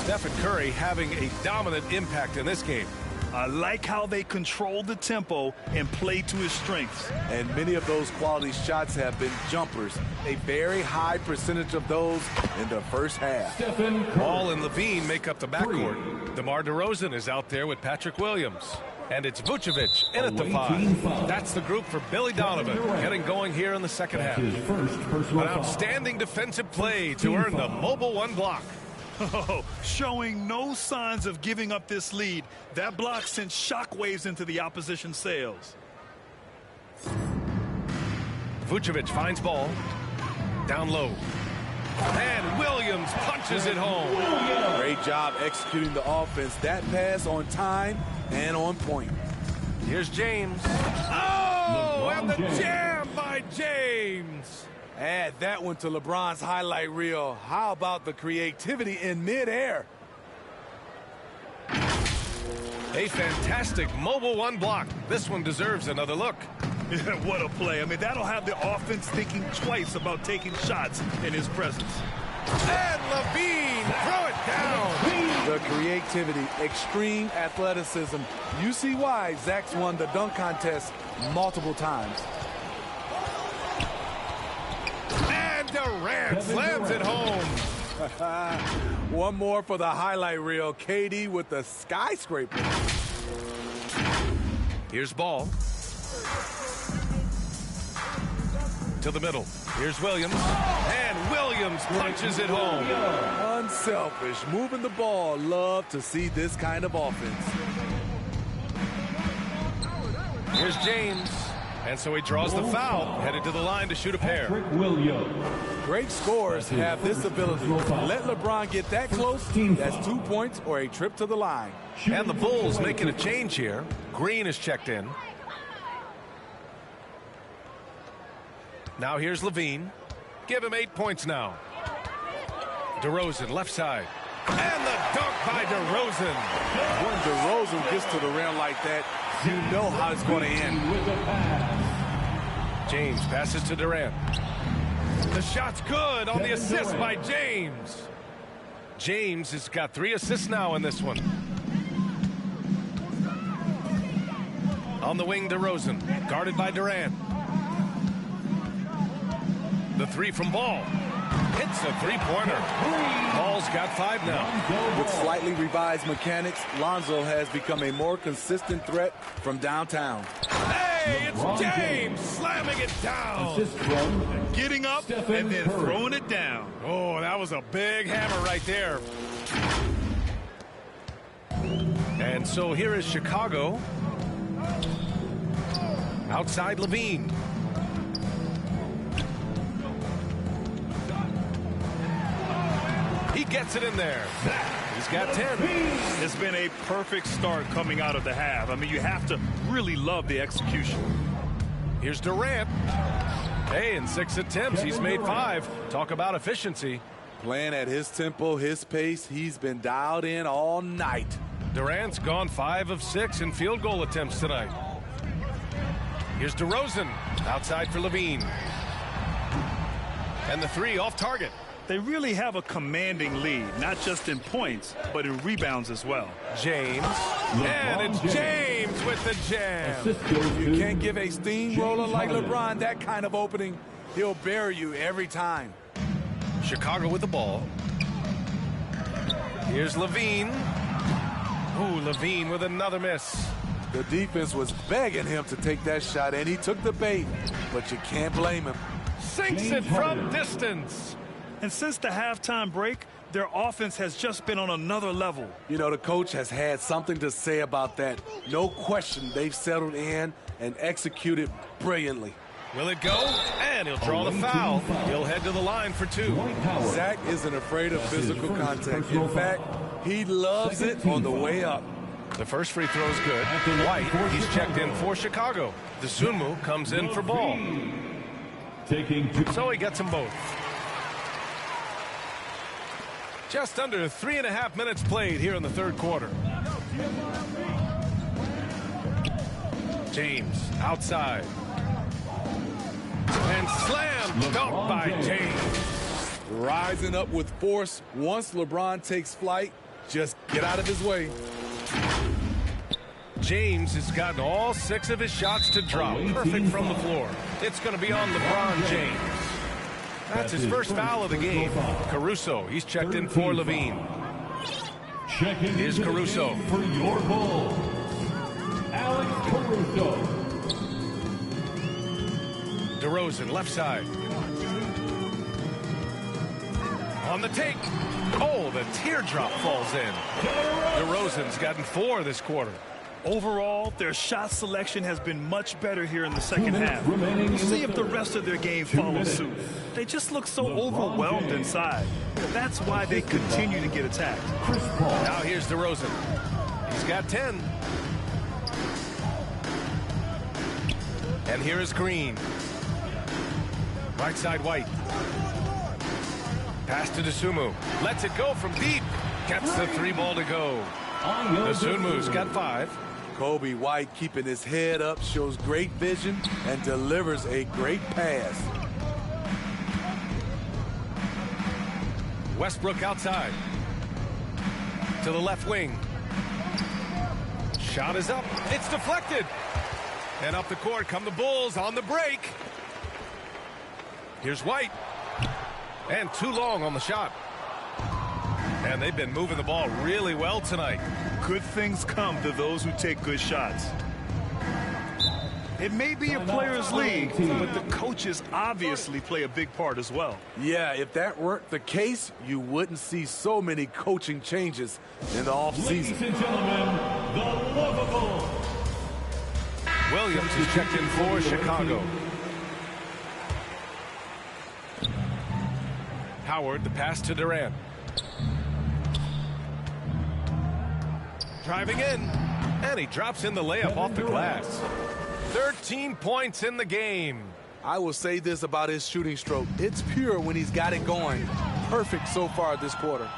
Stephen Curry having a dominant impact in this game. I like how they control the tempo and play to his strengths. And many of those quality shots have been jumpers. A very high percentage of those in the first half. Ball and Levine make up the backcourt. DeMar DeRozan is out there with Patrick Williams. And it's Vucevic in at the 5. That's the group for Billy Donovan getting going here in the second half. An outstanding defensive play to earn the mobile one block. Oh, showing no signs of giving up this lead. That block sent shockwaves into the opposition sails. Vucevic finds ball. Down low. And Williams punches it home. Great job executing the offense. That pass on time and on point. Here's James. Oh, and the jam by James. Add that one to LeBron's highlight reel. How about the creativity in midair? A fantastic mobile one block. This one deserves another look. What a play. I mean, that'll have the offense thinking twice about taking shots in his presence. And Levine, throw it down. The creativity, extreme athleticism. You see why Zach's won the dunk contest multiple times. And Durant slams it home. One more for the highlight reel. KD with the skyscraper. Here's Ball. To the middle. Here's Williams. And Williams punches it home. Unselfish, moving the ball. Love to see this kind of offense. Here's James. And so he draws the foul, headed to the line to shoot a pair. Great scorers have this ability. Let LeBron get that close, that's 2 points or a trip to the line. And the Bulls making a change here. Green is checked in. Now here's Levine. Give him 8 points now. DeRozan, left side. And the dunk by DeRozan. When DeRozan gets to the rim like that, you know how it's going to end. James passes to Durant. The shot's good on the assist by James. James has got 3 assists now in this one. On the wing, DeRozan, guarded by Durant. The 3 from Ball. Hits a 3-pointer. Ball's got 5 now. With slightly revised mechanics, Lonzo has become a more consistent threat from downtown. Hey, it's James slamming it down. Getting up and then throwing it down. Oh, that was a big hammer right there. And so here is Chicago. Outside Levine. He gets it in there. He's got 10. It's been a perfect start coming out of the half. I mean, you have to really love the execution. Here's Durant. Hey, in 6 attempts, he's made 5. Talk about efficiency. Playing at his tempo, his pace, he's been dialed in all night. Durant's gone 5 of 6 in field goal attempts tonight. Here's DeRozan. Outside for Levine. And the 3 off target. They really have a commanding lead, not just in points, but in rebounds as well. James. And it's James with the jam. You can't give a steamroller like LeBron that kind of opening. He'll bury you every time. Chicago with the ball. Here's Levine. Ooh, Levine with another miss. The defense was begging him to take that shot, and he took the bait, but you can't blame him. Sinks it from distance. And since the halftime break, their offense has just been on another level. You know, the coach has had something to say about that. No question, they've settled in and executed brilliantly. Will it go? And he'll draw the foul. He'll head to the line for 2. Zach isn't afraid of physical contact. In fact, he loves it on the way up. The first free throw is good. White, he's checked in for Chicago. Dosunmu comes in for Ball. So he gets them both. Just under 3.5 minutes played here in the third quarter. James outside. And slam dunk by James. Rising up with force. Once LeBron takes flight, just get out of his way. James has gotten all 6 of his shots to drop. Perfect from the floor. It's going to be on LeBron James. That's his first foul of the game. Caruso, he's checked in for Levine. Here's Caruso. For your ball, Alex Caruso. DeRozan, left side. On the take. Oh, the teardrop falls in. DeRozan's gotten 4 this quarter. Overall, their shot selection has been much better here in the second half. We'll see if the rest of their game follows suit. They just look so overwhelmed inside. That's why they continue to get attacked. Now here's DeRozan. He's got 10. And here is Green. Right side White. Pass to Dosunmu. Lets it go from deep. Gets the 3 ball to go. Dosunmu's got 5. Kobe White keeping his head up, shows great vision, and delivers a great pass. Westbrook outside. To the left wing. Shot is up. It's deflected. And up the court come the Bulls on the break. Here's White. And too long on the shot. And they've been moving the ball really well tonight. Good things come to those who take good shots. It may be a players' league, but the coaches obviously play a big part as well. Yeah, if that weren't the case, you wouldn't see so many coaching changes in the offseason. Ladies and gentlemen, the lovable Williams is checked in for Chicago. Howard, the pass to Durant. Driving in, and he drops in the layup off the glass. 13 points in the game. I will say this about his shooting stroke. It's pure when he's got it going. Perfect so far this quarter.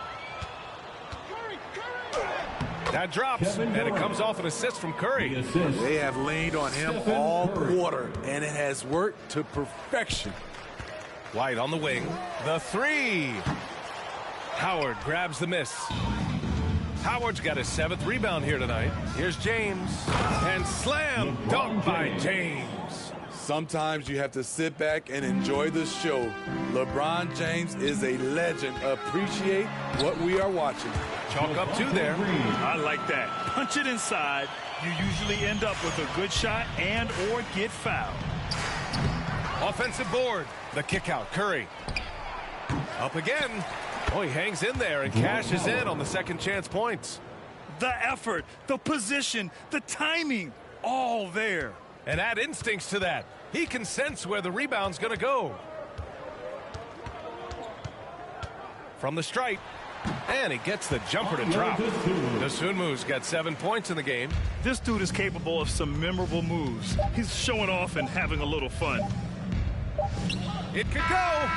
That drops, and it comes off an assist from Curry. They have leaned on him all quarter, and it has worked to perfection. White on the wing. The 3. Howard grabs the miss. Howard's got his 7th rebound here tonight. Here's James. And slam dunk by James. Sometimes you have to sit back and enjoy the show. LeBron James is a legend. Appreciate what we are watching. Chalk up 2 there. I like that. Punch it inside. You usually end up with a good shot and or get fouled. Offensive board. The kick out. Curry. Up again. Oh, he hangs in there and cashes in on the second chance points. The effort, the position, the timing, all there. And add instincts to that. He can sense where the rebound's going to go. From the stripe. And he gets the jumper to drop. Dosunmu's got 7 points in the game. This dude is capable of some memorable moves. He's showing off and having a little fun. It could go.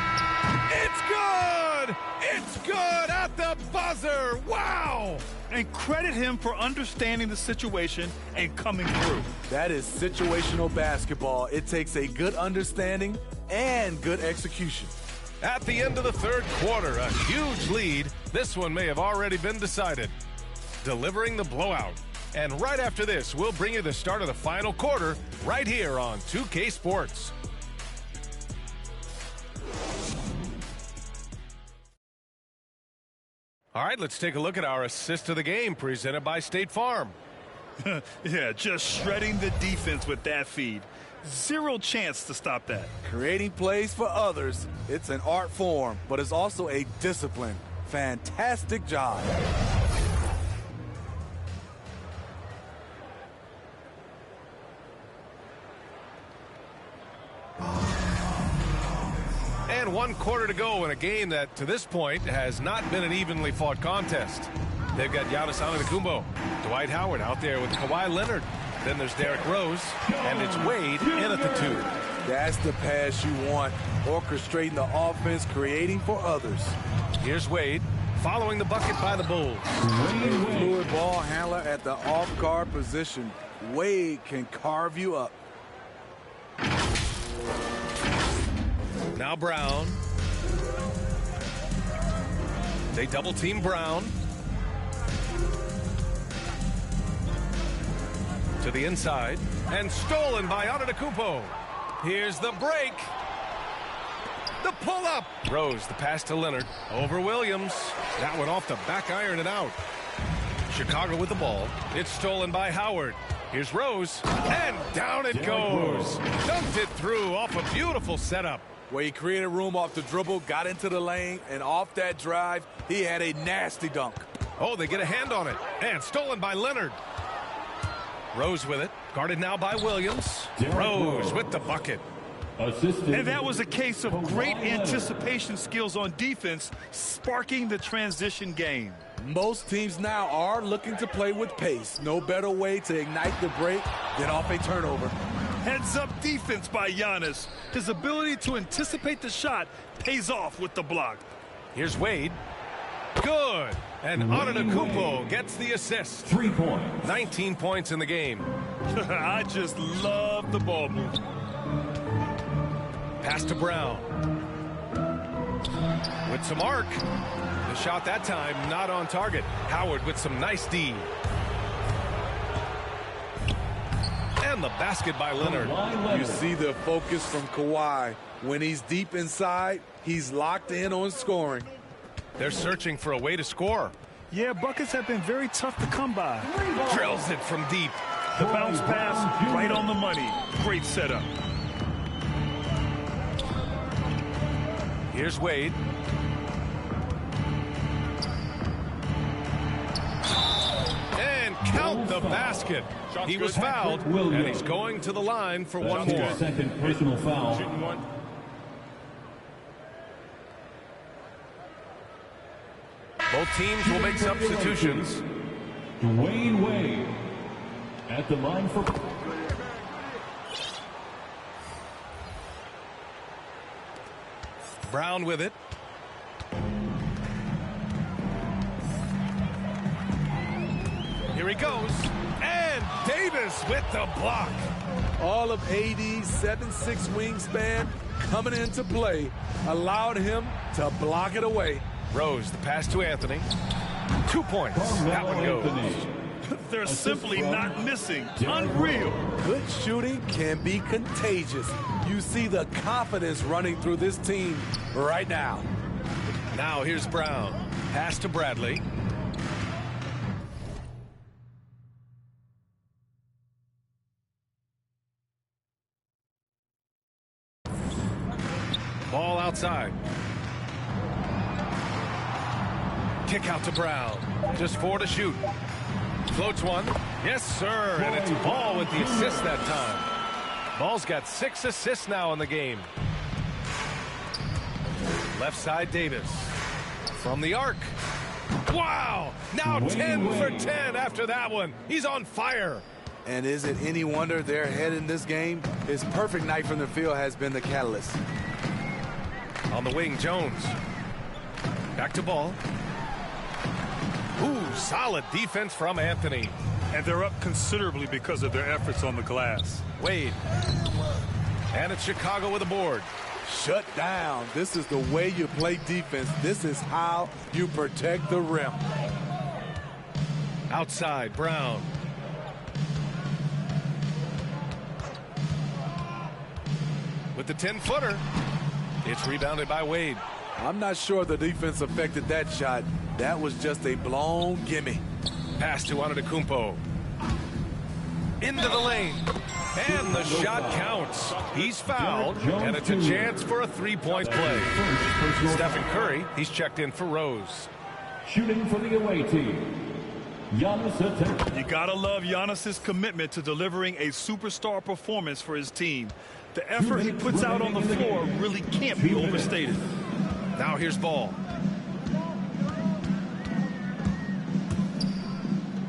It's good. It's good at the buzzer. Wow. And credit him for understanding the situation and coming through. That is situational basketball. It takes a good understanding and good execution. At the end of the 3rd quarter, a huge lead. This one may have already been decided. Delivering the blowout. And right after this, we'll bring you the start of the final quarter right here on 2K Sports. All right, let's take a look at our assist of the game presented by State Farm. Yeah, just shredding the defense with that feed. Zero chance to stop that. Creating plays for others, it's an art form, but it's also a discipline. Fantastic job. And 1 quarter to go in a game that, to this point, has not been an evenly fought contest. They've got Giannis Antetokounmpo, Dwight Howard out there with Kawhi Leonard. Then there's Derrick Rose, and it's Wade in at the 2. That's the pass you want. Orchestrating the offense, creating for others. Here's Wade, following the bucket by the Bulls. A fluid ball handler at the off-guard position. Wade can carve you up. Now Brown. They double-team Brown. To the inside. And stolen by Antetokounmpo. Here's the break. The pull-up. Rose, the pass to Leonard. Over Williams. That one off the back iron and out. Chicago with the ball. It's stolen by Howard. Here's Rose. And down it goes. Dunked it through off a beautiful setup. Where he created room off the dribble, got into the lane, and off that drive, he had a nasty dunk. Oh, they get a hand on it. And stolen by Leonard. Rose with it. Guarded now by Williams. Rose with the bucket. And that was a case of great anticipation skills on defense, sparking the transition game. Most teams now are looking to play with pace. No better way to ignite the break than off a turnover. Heads-up defense by Giannis. His ability to anticipate the shot pays off with the block. Here's Wade. Good. And Antetokounmpo gets the assist. 3 points. 19 points in the game. I just love the ball movement. Pass to Brown. With some arc. The shot that time not on target. Howard with some nice D. And the basket by Leonard. You see the focus from Kawhi. When he's deep inside, he's locked in on scoring. They're searching for a way to score. Yeah, buckets have been very tough to come by. Drills it from deep. The bounce pass right on the money. Great setup. Here's Wade. And count the basket. He was fouled, and he's going to the line for one more. Second personal foul. Both teams will make substitutions. Dwayne Wade at the line for... Brown with it. Here he goes. And Davis with the block. All of AD's 7'6" wingspan coming into play allowed him to block it away. Rose, the pass to Anthony. 2 points. That one goes. They're simply not missing. Unreal. Good shooting can be contagious. You see the confidence running through this team right now. Now here's Brown. Pass to Bradley. Ball outside. Kick out to Brown. Just 4 to shoot. Floats one. Yes, sir. And it's Ball with the assist that time. Ball's got 6 assists now in the game. Left side, Davis. From the arc. Wow! Now 10 for 10 after that one. He's on fire. And is it any wonder they're ahead in this game? His perfect night from the field has been the catalyst. On the wing, Jones. Back to Ball. Ooh, solid defense from Anthony. And they're up considerably because of their efforts on the glass. Wade. And it's Chicago with a board. Shut down. This is the way you play defense. This is how you protect the rim. Outside, Brown. With the 10-footer. It's rebounded by Wade. I'm not sure the defense affected that shot. That was just a blown gimme. Pass to Antetokounmpo. Into the lane. And the shot counts. He's fouled, and it's a chance for a 3-point play. Stephen Curry, he's checked in for Rose. Shooting for the away team. Giannis. You gotta love Giannis's commitment to delivering a superstar performance for his team. The effort he puts out on the floor really can't be overstated. Now here's Ball.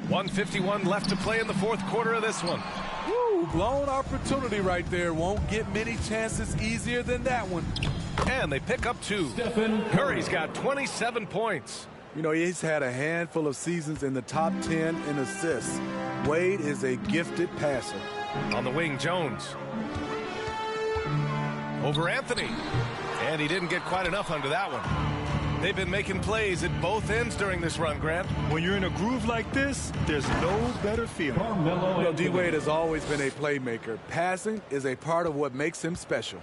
1:51 left to play in the fourth quarter of this one. Woo, blown opportunity right there. Won't get many chances easier than that one. And they pick up 2. Curry's got 27 points. You know, he's had a handful of seasons in the top 10 in assists. Wade is a gifted passer. On the wing, Jones. Over Anthony. And he didn't get quite enough under that one. They've been making plays at both ends during this run, Grant. When you're in a groove like this, there's no better feeling. You know, D-Wade has always been a playmaker. Passing is a part of what makes him special.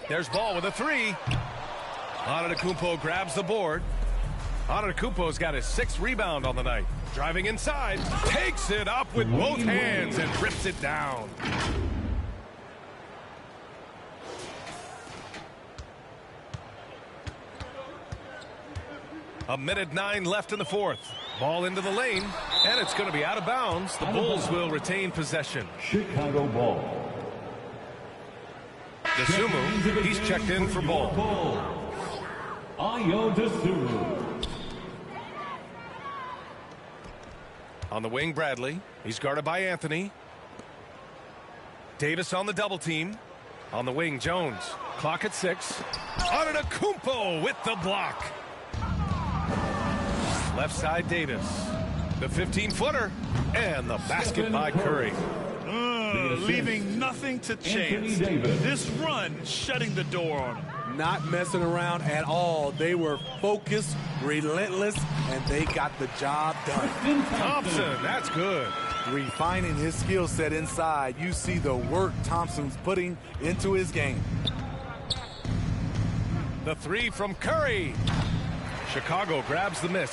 There's Ball with a 3. Antetokounmpo grabs the board. Antetokounmpo's got his 6th rebound on the night. Driving inside, takes it up with both hands and rips it down. A minute 9 left in the fourth. Ball into the lane. And it's going to be out of bounds. The Bulls will retain possession. Chicago ball. DeSumo, he's checked in for ball. Ayo DeSumo. On the wing, Bradley. He's guarded by Anthony. Davis on the double team. On the wing, Jones. Clock at 6. Antetokounmpo with the block. Left side, Davis. The 15-footer. And the basket by Curry. Leaving nothing to chance. This run shutting the door on him. Not messing around at all. They were focused, relentless, and they got the job done. Thompson, that's good. Refining his skill set inside. You see the work Thompson's putting into his game. The 3 from Curry. Chicago grabs the miss.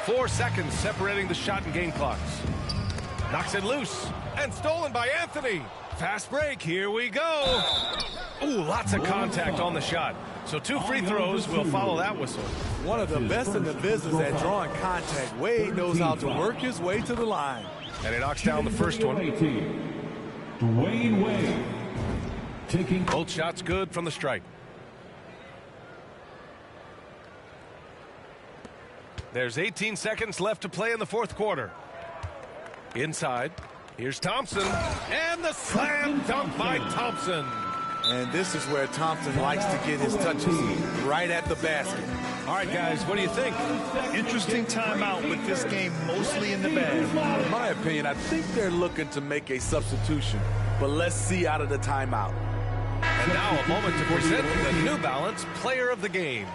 4 seconds separating the shot and game clocks. Knocks it loose and stolen by Anthony. Fast break, here we go. Ooh, lots of contact on the shot. So 2 free throws will follow that whistle. One of the best in the business at drawing contact. Wade knows how to work his way to the line. And he knocks down the first one. Dwayne Wade. Taking both shots good from the stripe. There's 18 seconds left to play in the fourth quarter. Inside, here's Thompson, and the slam dunk by Thompson. And this is where Thompson likes to get his touches, right at the basket. All right, guys, what do you think? Interesting timeout with this game mostly in the bag. In my opinion, I think they're looking to make a substitution, but let's see out of the timeout. And now a moment to present the New Balance Player of the Game.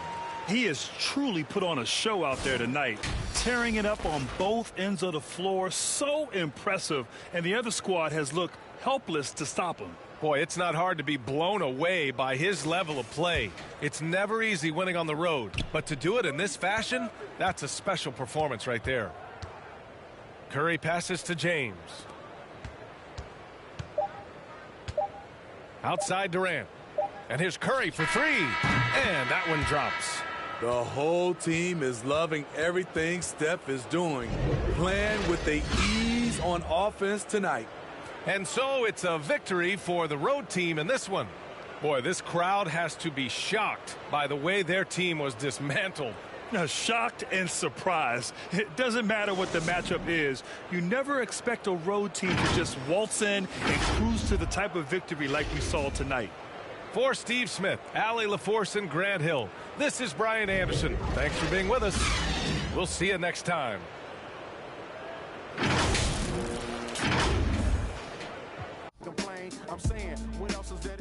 He has truly put on a show out there tonight, tearing it up on both ends of the floor. So impressive, and the other squad has looked helpless to stop him. Boy, it's not hard to be blown away by his level of play. It's never easy winning on the road, but to do it in this fashion, that's a special performance right there. Curry passes to James. Outside Durant. And here's Curry for 3. And that one drops. The whole team is loving everything Steph is doing, playing with the ease on offense tonight. And so it's a victory for the road team in this one. Boy, this crowd has to be shocked by the way their team was dismantled. Now, shocked and surprised. It doesn't matter what the matchup is. You never expect a road team to just waltz in and cruise to the type of victory like we saw tonight. For Steve Smith, Allie LaForce, and Grant Hill, this is Brian Anderson. Thanks for being with us. We'll see you next time. Complain, I'm saying, what else is there?